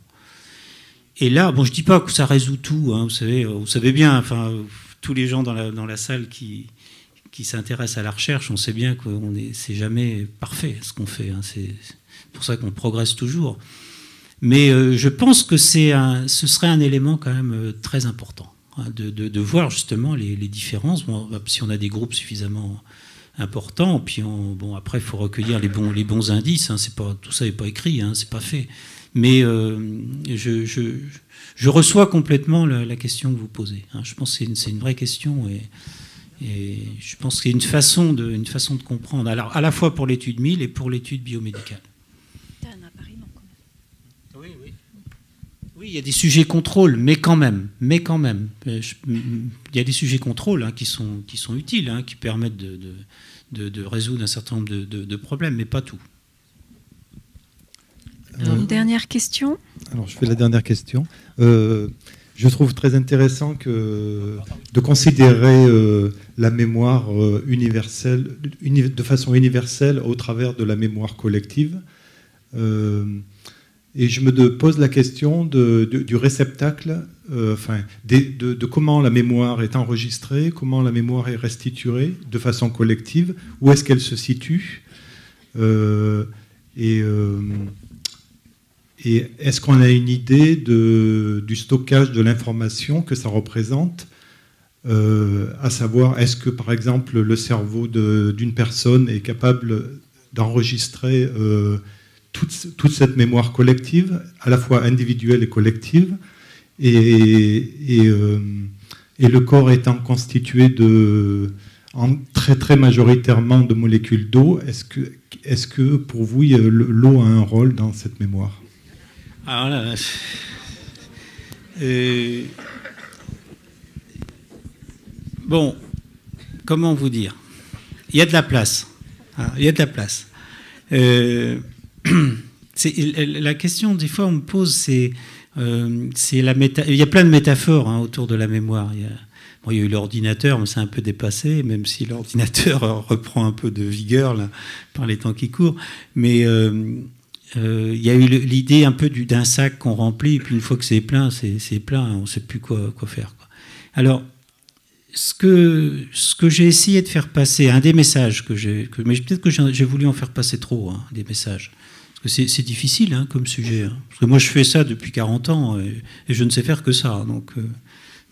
Et là, bon, je ne dis pas que ça résout tout, hein, vous savez bien, enfin, tous les gens dans la salle qui s'intéressent à la recherche, on sait bien que c'est jamais parfait ce qu'on fait, hein, c'est pour ça qu'on progresse toujours. Mais je pense que ce serait un élément quand même très important, hein, de voir justement les différences. Bon, si on a des groupes suffisamment importants, puis après il faut recueillir les bons indices, hein, tout ça n'est pas écrit, hein, c'est pas fait. Mais je reçois complètement la question que vous posez. Hein. Je pense que c'est une vraie question et je pense qu'il y a une façon de comprendre, alors, à la fois pour l'étude 1000 et pour l'étude biomédicale. Oui, il y a des sujets contrôle, mais quand même. Il y a des sujets contrôle hein, qui sont utiles, hein, qui permettent de résoudre un certain nombre de problèmes, mais pas tout. Une dernière question. Alors, je fais la dernière question. Je trouve très intéressant de considérer la mémoire universelle, de façon universelle au travers de la mémoire collective. Et je me pose la question du réceptacle, de comment la mémoire est enregistrée, comment la mémoire est restituée de façon collective, où est-ce qu'elle se situe, et est-ce qu'on a une idée du stockage de l'information que ça représente, à savoir, est-ce que, par exemple, le cerveau d'une personne est capable d'enregistrer toute cette mémoire collective, à la fois individuelle et collective, et le corps étant constitué très, très majoritairement de molécules d'eau, est-ce que pour vous, l'eau a un rôle dans cette mémoire ? Alors là, bon, comment vous dire ? Il y a de la place. Hein, il y a de la place. La question, des fois, on me pose, c'est il y a plein de métaphores hein, autour de la mémoire. Il y a eu l'ordinateur, mais c'est un peu dépassé, même si l'ordinateur reprend un peu de vigueur là, par les temps qui courent. Mais il y a eu l'idée un peu d'un sac qu'on remplit, et puis une fois que c'est plein, on ne sait plus quoi faire. Quoi. Alors, ce que j'ai essayé de faire passer, un des messages mais peut-être que j'ai voulu en faire passer trop, hein, des messages. Parce que c'est difficile hein, comme sujet. Hein. Parce que moi, je fais ça depuis 40 ans et je ne sais faire que ça. Donc,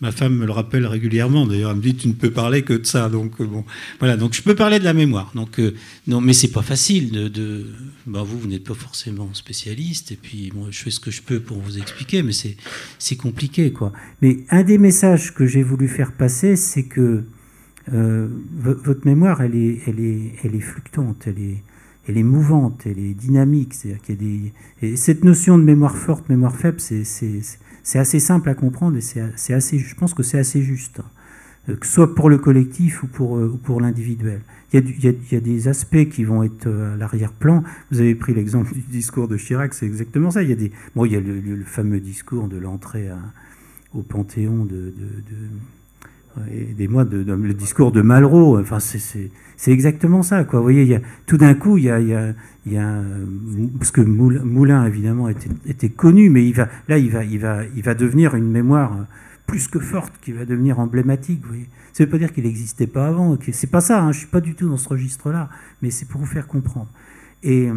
ma femme me le rappelle régulièrement. D'ailleurs, elle me dit tu ne peux parler que de ça. Donc, bon, voilà. Donc, je peux parler de la mémoire. Donc, non, mais c'est pas facile vous n'êtes pas forcément spécialiste. Et puis, moi, je fais ce que je peux pour vous expliquer, mais c'est compliqué, quoi. Mais un des messages que j'ai voulu faire passer, c'est que votre mémoire, elle est fluctuante, elle est mouvante, elle est dynamique. C'est-à-dire qu'il y a et cette notion de mémoire forte, mémoire faible, c'est assez simple à comprendre et je pense que c'est assez juste, que ce soit pour le collectif ou pour l'individuel. Il y a des aspects qui vont être à l'arrière-plan. Vous avez pris l'exemple du discours de Chirac, c'est exactement ça. Il y a le fameux discours de l'entrée au Panthéon le discours de Malraux. Enfin, c'est exactement ça, quoi. Vous voyez, tout d'un coup, parce que Moulin évidemment était connu, mais il va devenir une mémoire plus que forte, qui va devenir emblématique. Vous voyez. Ça ne veut pas dire qu'il n'existait pas avant. C'est pas ça. Hein, je suis pas du tout dans ce registre-là, mais c'est pour vous faire comprendre. Et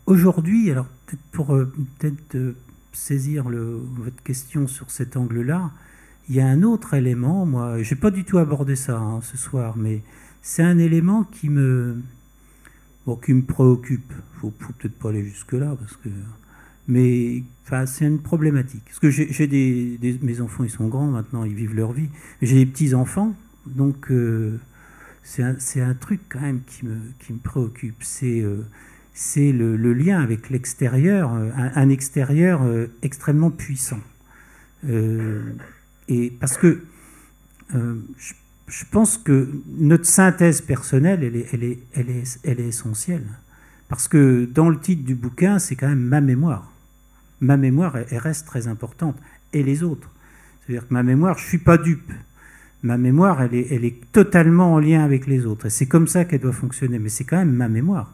aujourd'hui, alors peut-être pour saisir votre question sur cet angle-là. Il y a un autre élément, moi, je n'ai pas du tout abordé ça hein, ce soir, mais c'est un élément qui me préoccupe. Il ne faut peut-être pas aller jusque-là, mais c'est une problématique. Parce que mes enfants, ils sont grands maintenant, ils vivent leur vie. J'ai des petits-enfants, donc c'est un truc quand même qui me préoccupe. C'est le lien avec l'extérieur, un extérieur extrêmement puissant. Et parce que je pense que notre synthèse personnelle, elle est essentielle. Parce que dans le titre du bouquin, c'est quand même ma mémoire. Ma mémoire, elle reste très importante. Et les autres. C'est-à-dire que ma mémoire, je ne suis pas dupe. Ma mémoire, elle est totalement en lien avec les autres. Et c'est comme ça qu'elle doit fonctionner. Mais c'est quand même ma mémoire.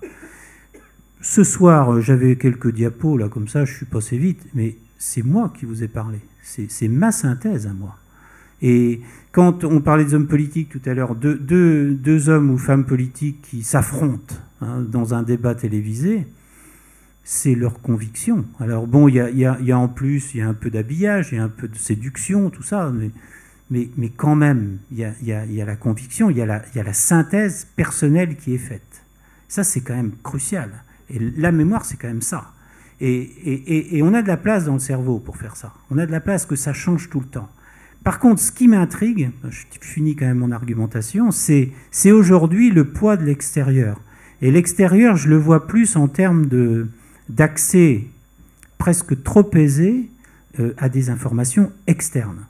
Ce soir, j'avais quelques diapos, là, comme ça, je suis passé vite. Mais c'est moi qui vous ai parlé. C'est ma synthèse à moi. Et quand on parlait des hommes politiques tout à l'heure, deux hommes ou femmes politiques qui s'affrontent hein, dans un débat télévisé, c'est leur conviction. Alors bon, il y a en plus, il y a un peu d'habillage, il y a un peu de séduction, tout ça, mais quand même, il y a la conviction, il y a la synthèse personnelle qui est faite. Ça, c'est quand même crucial. Et la mémoire, c'est quand même ça. Et on a de la place dans le cerveau pour faire ça. On a de la place que ça change tout le temps. Par contre, ce qui m'intrigue, je finis quand même mon argumentation, c'est aujourd'hui le poids de l'extérieur. Et l'extérieur, je le vois plus en termes d'accès presque trop aisé à des informations externes.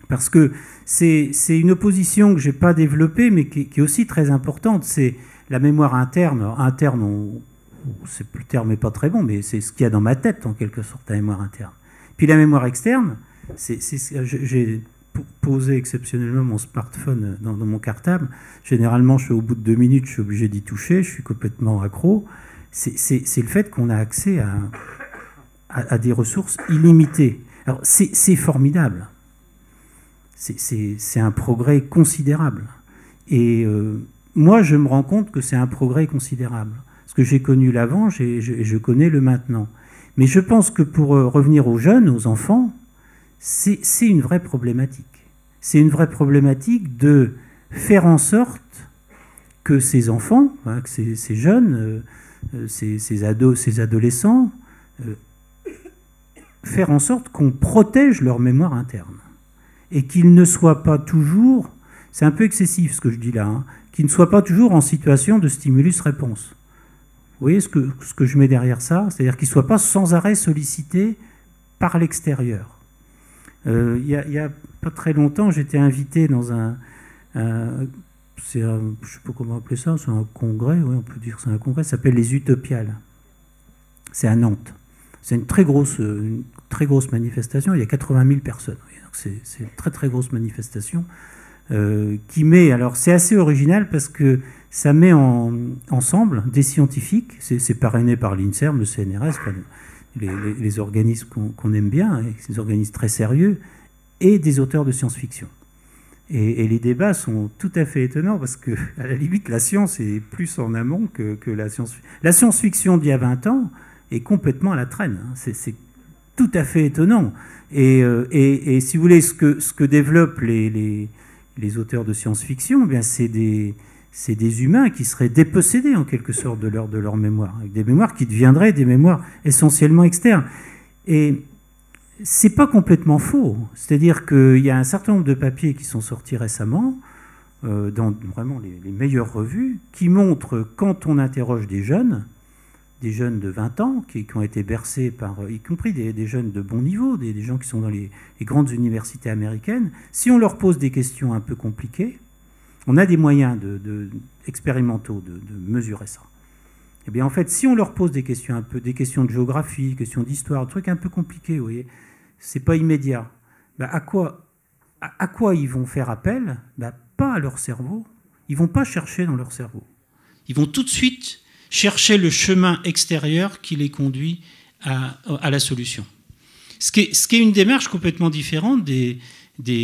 Parce que c'est une opposition que je n'ai pas développée, mais qui est aussi très importante. C'est la mémoire interne. Interne, le terme n'est pas très bon, mais c'est ce qu'il y a dans ma tête, en quelque sorte, la mémoire interne. Puis la mémoire externe, j'ai posé exceptionnellement mon smartphone dans mon cartable. Généralement, au bout de 2 minutes, je suis obligé d'y toucher, je suis complètement accro. C'est le fait qu'on a accès à des ressources illimitées. Alors, c'est formidable. C'est un progrès considérable. Et moi, je me rends compte que c'est un progrès considérable. Parce que j'ai connu l'avant, je connais le maintenant. Mais je pense que pour revenir aux jeunes, aux enfants, c'est une vraie problématique. C'est une vraie problématique de faire en sorte que ces enfants, que ces jeunes, ces adolescents, faire en sorte qu'on protège leur mémoire interne. Et qu'ils ne soient pas toujours, c'est un peu excessif ce que je dis là, qu'ils ne soient pas toujours en situation de stimulus-réponse. Vous voyez ce que je mets derrière ça? C'est-à-dire qu'ils ne soient pas sans arrêt sollicités par l'extérieur. Il y a pas très longtemps, j'étais invité dans je ne sais pas comment appeler ça, c'est un congrès, oui, on peut dire que c'est un congrès, ça s'appelle les Utopiales. C'est à Nantes. C'est une très grosse manifestation, il y a 80 000 personnes. C'est une très très grosse manifestation qui met, alors c'est assez original parce que ça met ensemble des scientifiques, c'est parrainé par l'INSERM, le CNRS, les organismes qu'on aime bien, ces organismes très sérieux, et des auteurs de science-fiction. Et les débats sont tout à fait étonnants parce que, à la limite, la science est plus en amont que la science-fiction. La science-fiction d'il y a 20 ans est complètement à la traîne. C'est tout à fait étonnant. Et si vous voulez, ce que développent les auteurs de science-fiction, eh bien c'est des humains qui seraient dépossédés en quelque sorte de leur mémoire, avec des mémoires qui deviendraient des mémoires essentiellement externes. Et c'est pas complètement faux. C'est-à-dire qu'il y a un certain nombre de papiers qui sont sortis récemment, dans vraiment les meilleures revues, qui montrent, quand on interroge des jeunes de 20 ans, qui ont été bercés par, y compris des jeunes de bon niveau, des gens qui sont dans les grandes universités américaines, si on leur pose des questions un peu compliquées, on a des moyens expérimentaux de mesurer ça. Eh bien, en fait, si on leur pose des questions de géographie, des questions d'histoire, des trucs un peu compliqués, vous voyez, c'est pas immédiat. Ben, à quoi ils vont faire appel? Ben, pas à leur cerveau. Ils vont pas chercher dans leur cerveau. Ils vont tout de suite chercher le chemin extérieur qui les conduit à la solution. Ce qui est une démarche complètement différente des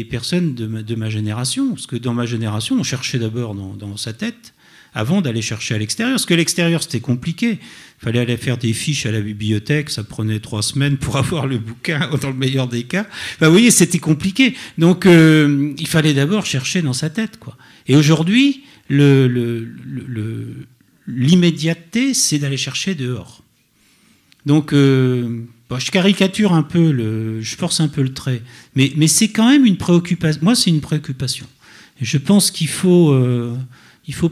personnes de ma génération. Parce que dans ma génération, on cherchait d'abord dans sa tête avant d'aller chercher à l'extérieur. Parce que l'extérieur, c'était compliqué. Il fallait aller faire des fiches à la bibliothèque, ça prenait 3 semaines pour avoir le bouquin, dans le meilleur des cas. Ben, vous voyez, c'était compliqué. Donc, il fallait d'abord chercher dans sa tête, quoi. Et aujourd'hui, l'immédiateté, c'est d'aller chercher dehors. Donc, je caricature un peu, je force un peu le trait, mais c'est quand même une préoccupation. Moi, c'est une préoccupation. Et je pense qu'il faut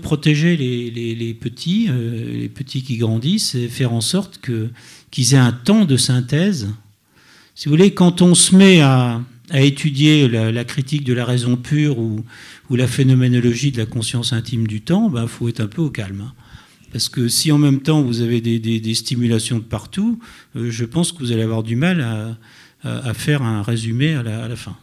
protéger les petits qui grandissent et faire en sorte qu'ils aient un temps de synthèse. Si vous voulez, quand on se met à étudier la critique de la raison pure ou la phénoménologie de la conscience intime du temps, ben, faut être un peu au calme. Parce que si en même temps vous avez des stimulations de partout, je pense que vous allez avoir du mal à faire un résumé à la fin.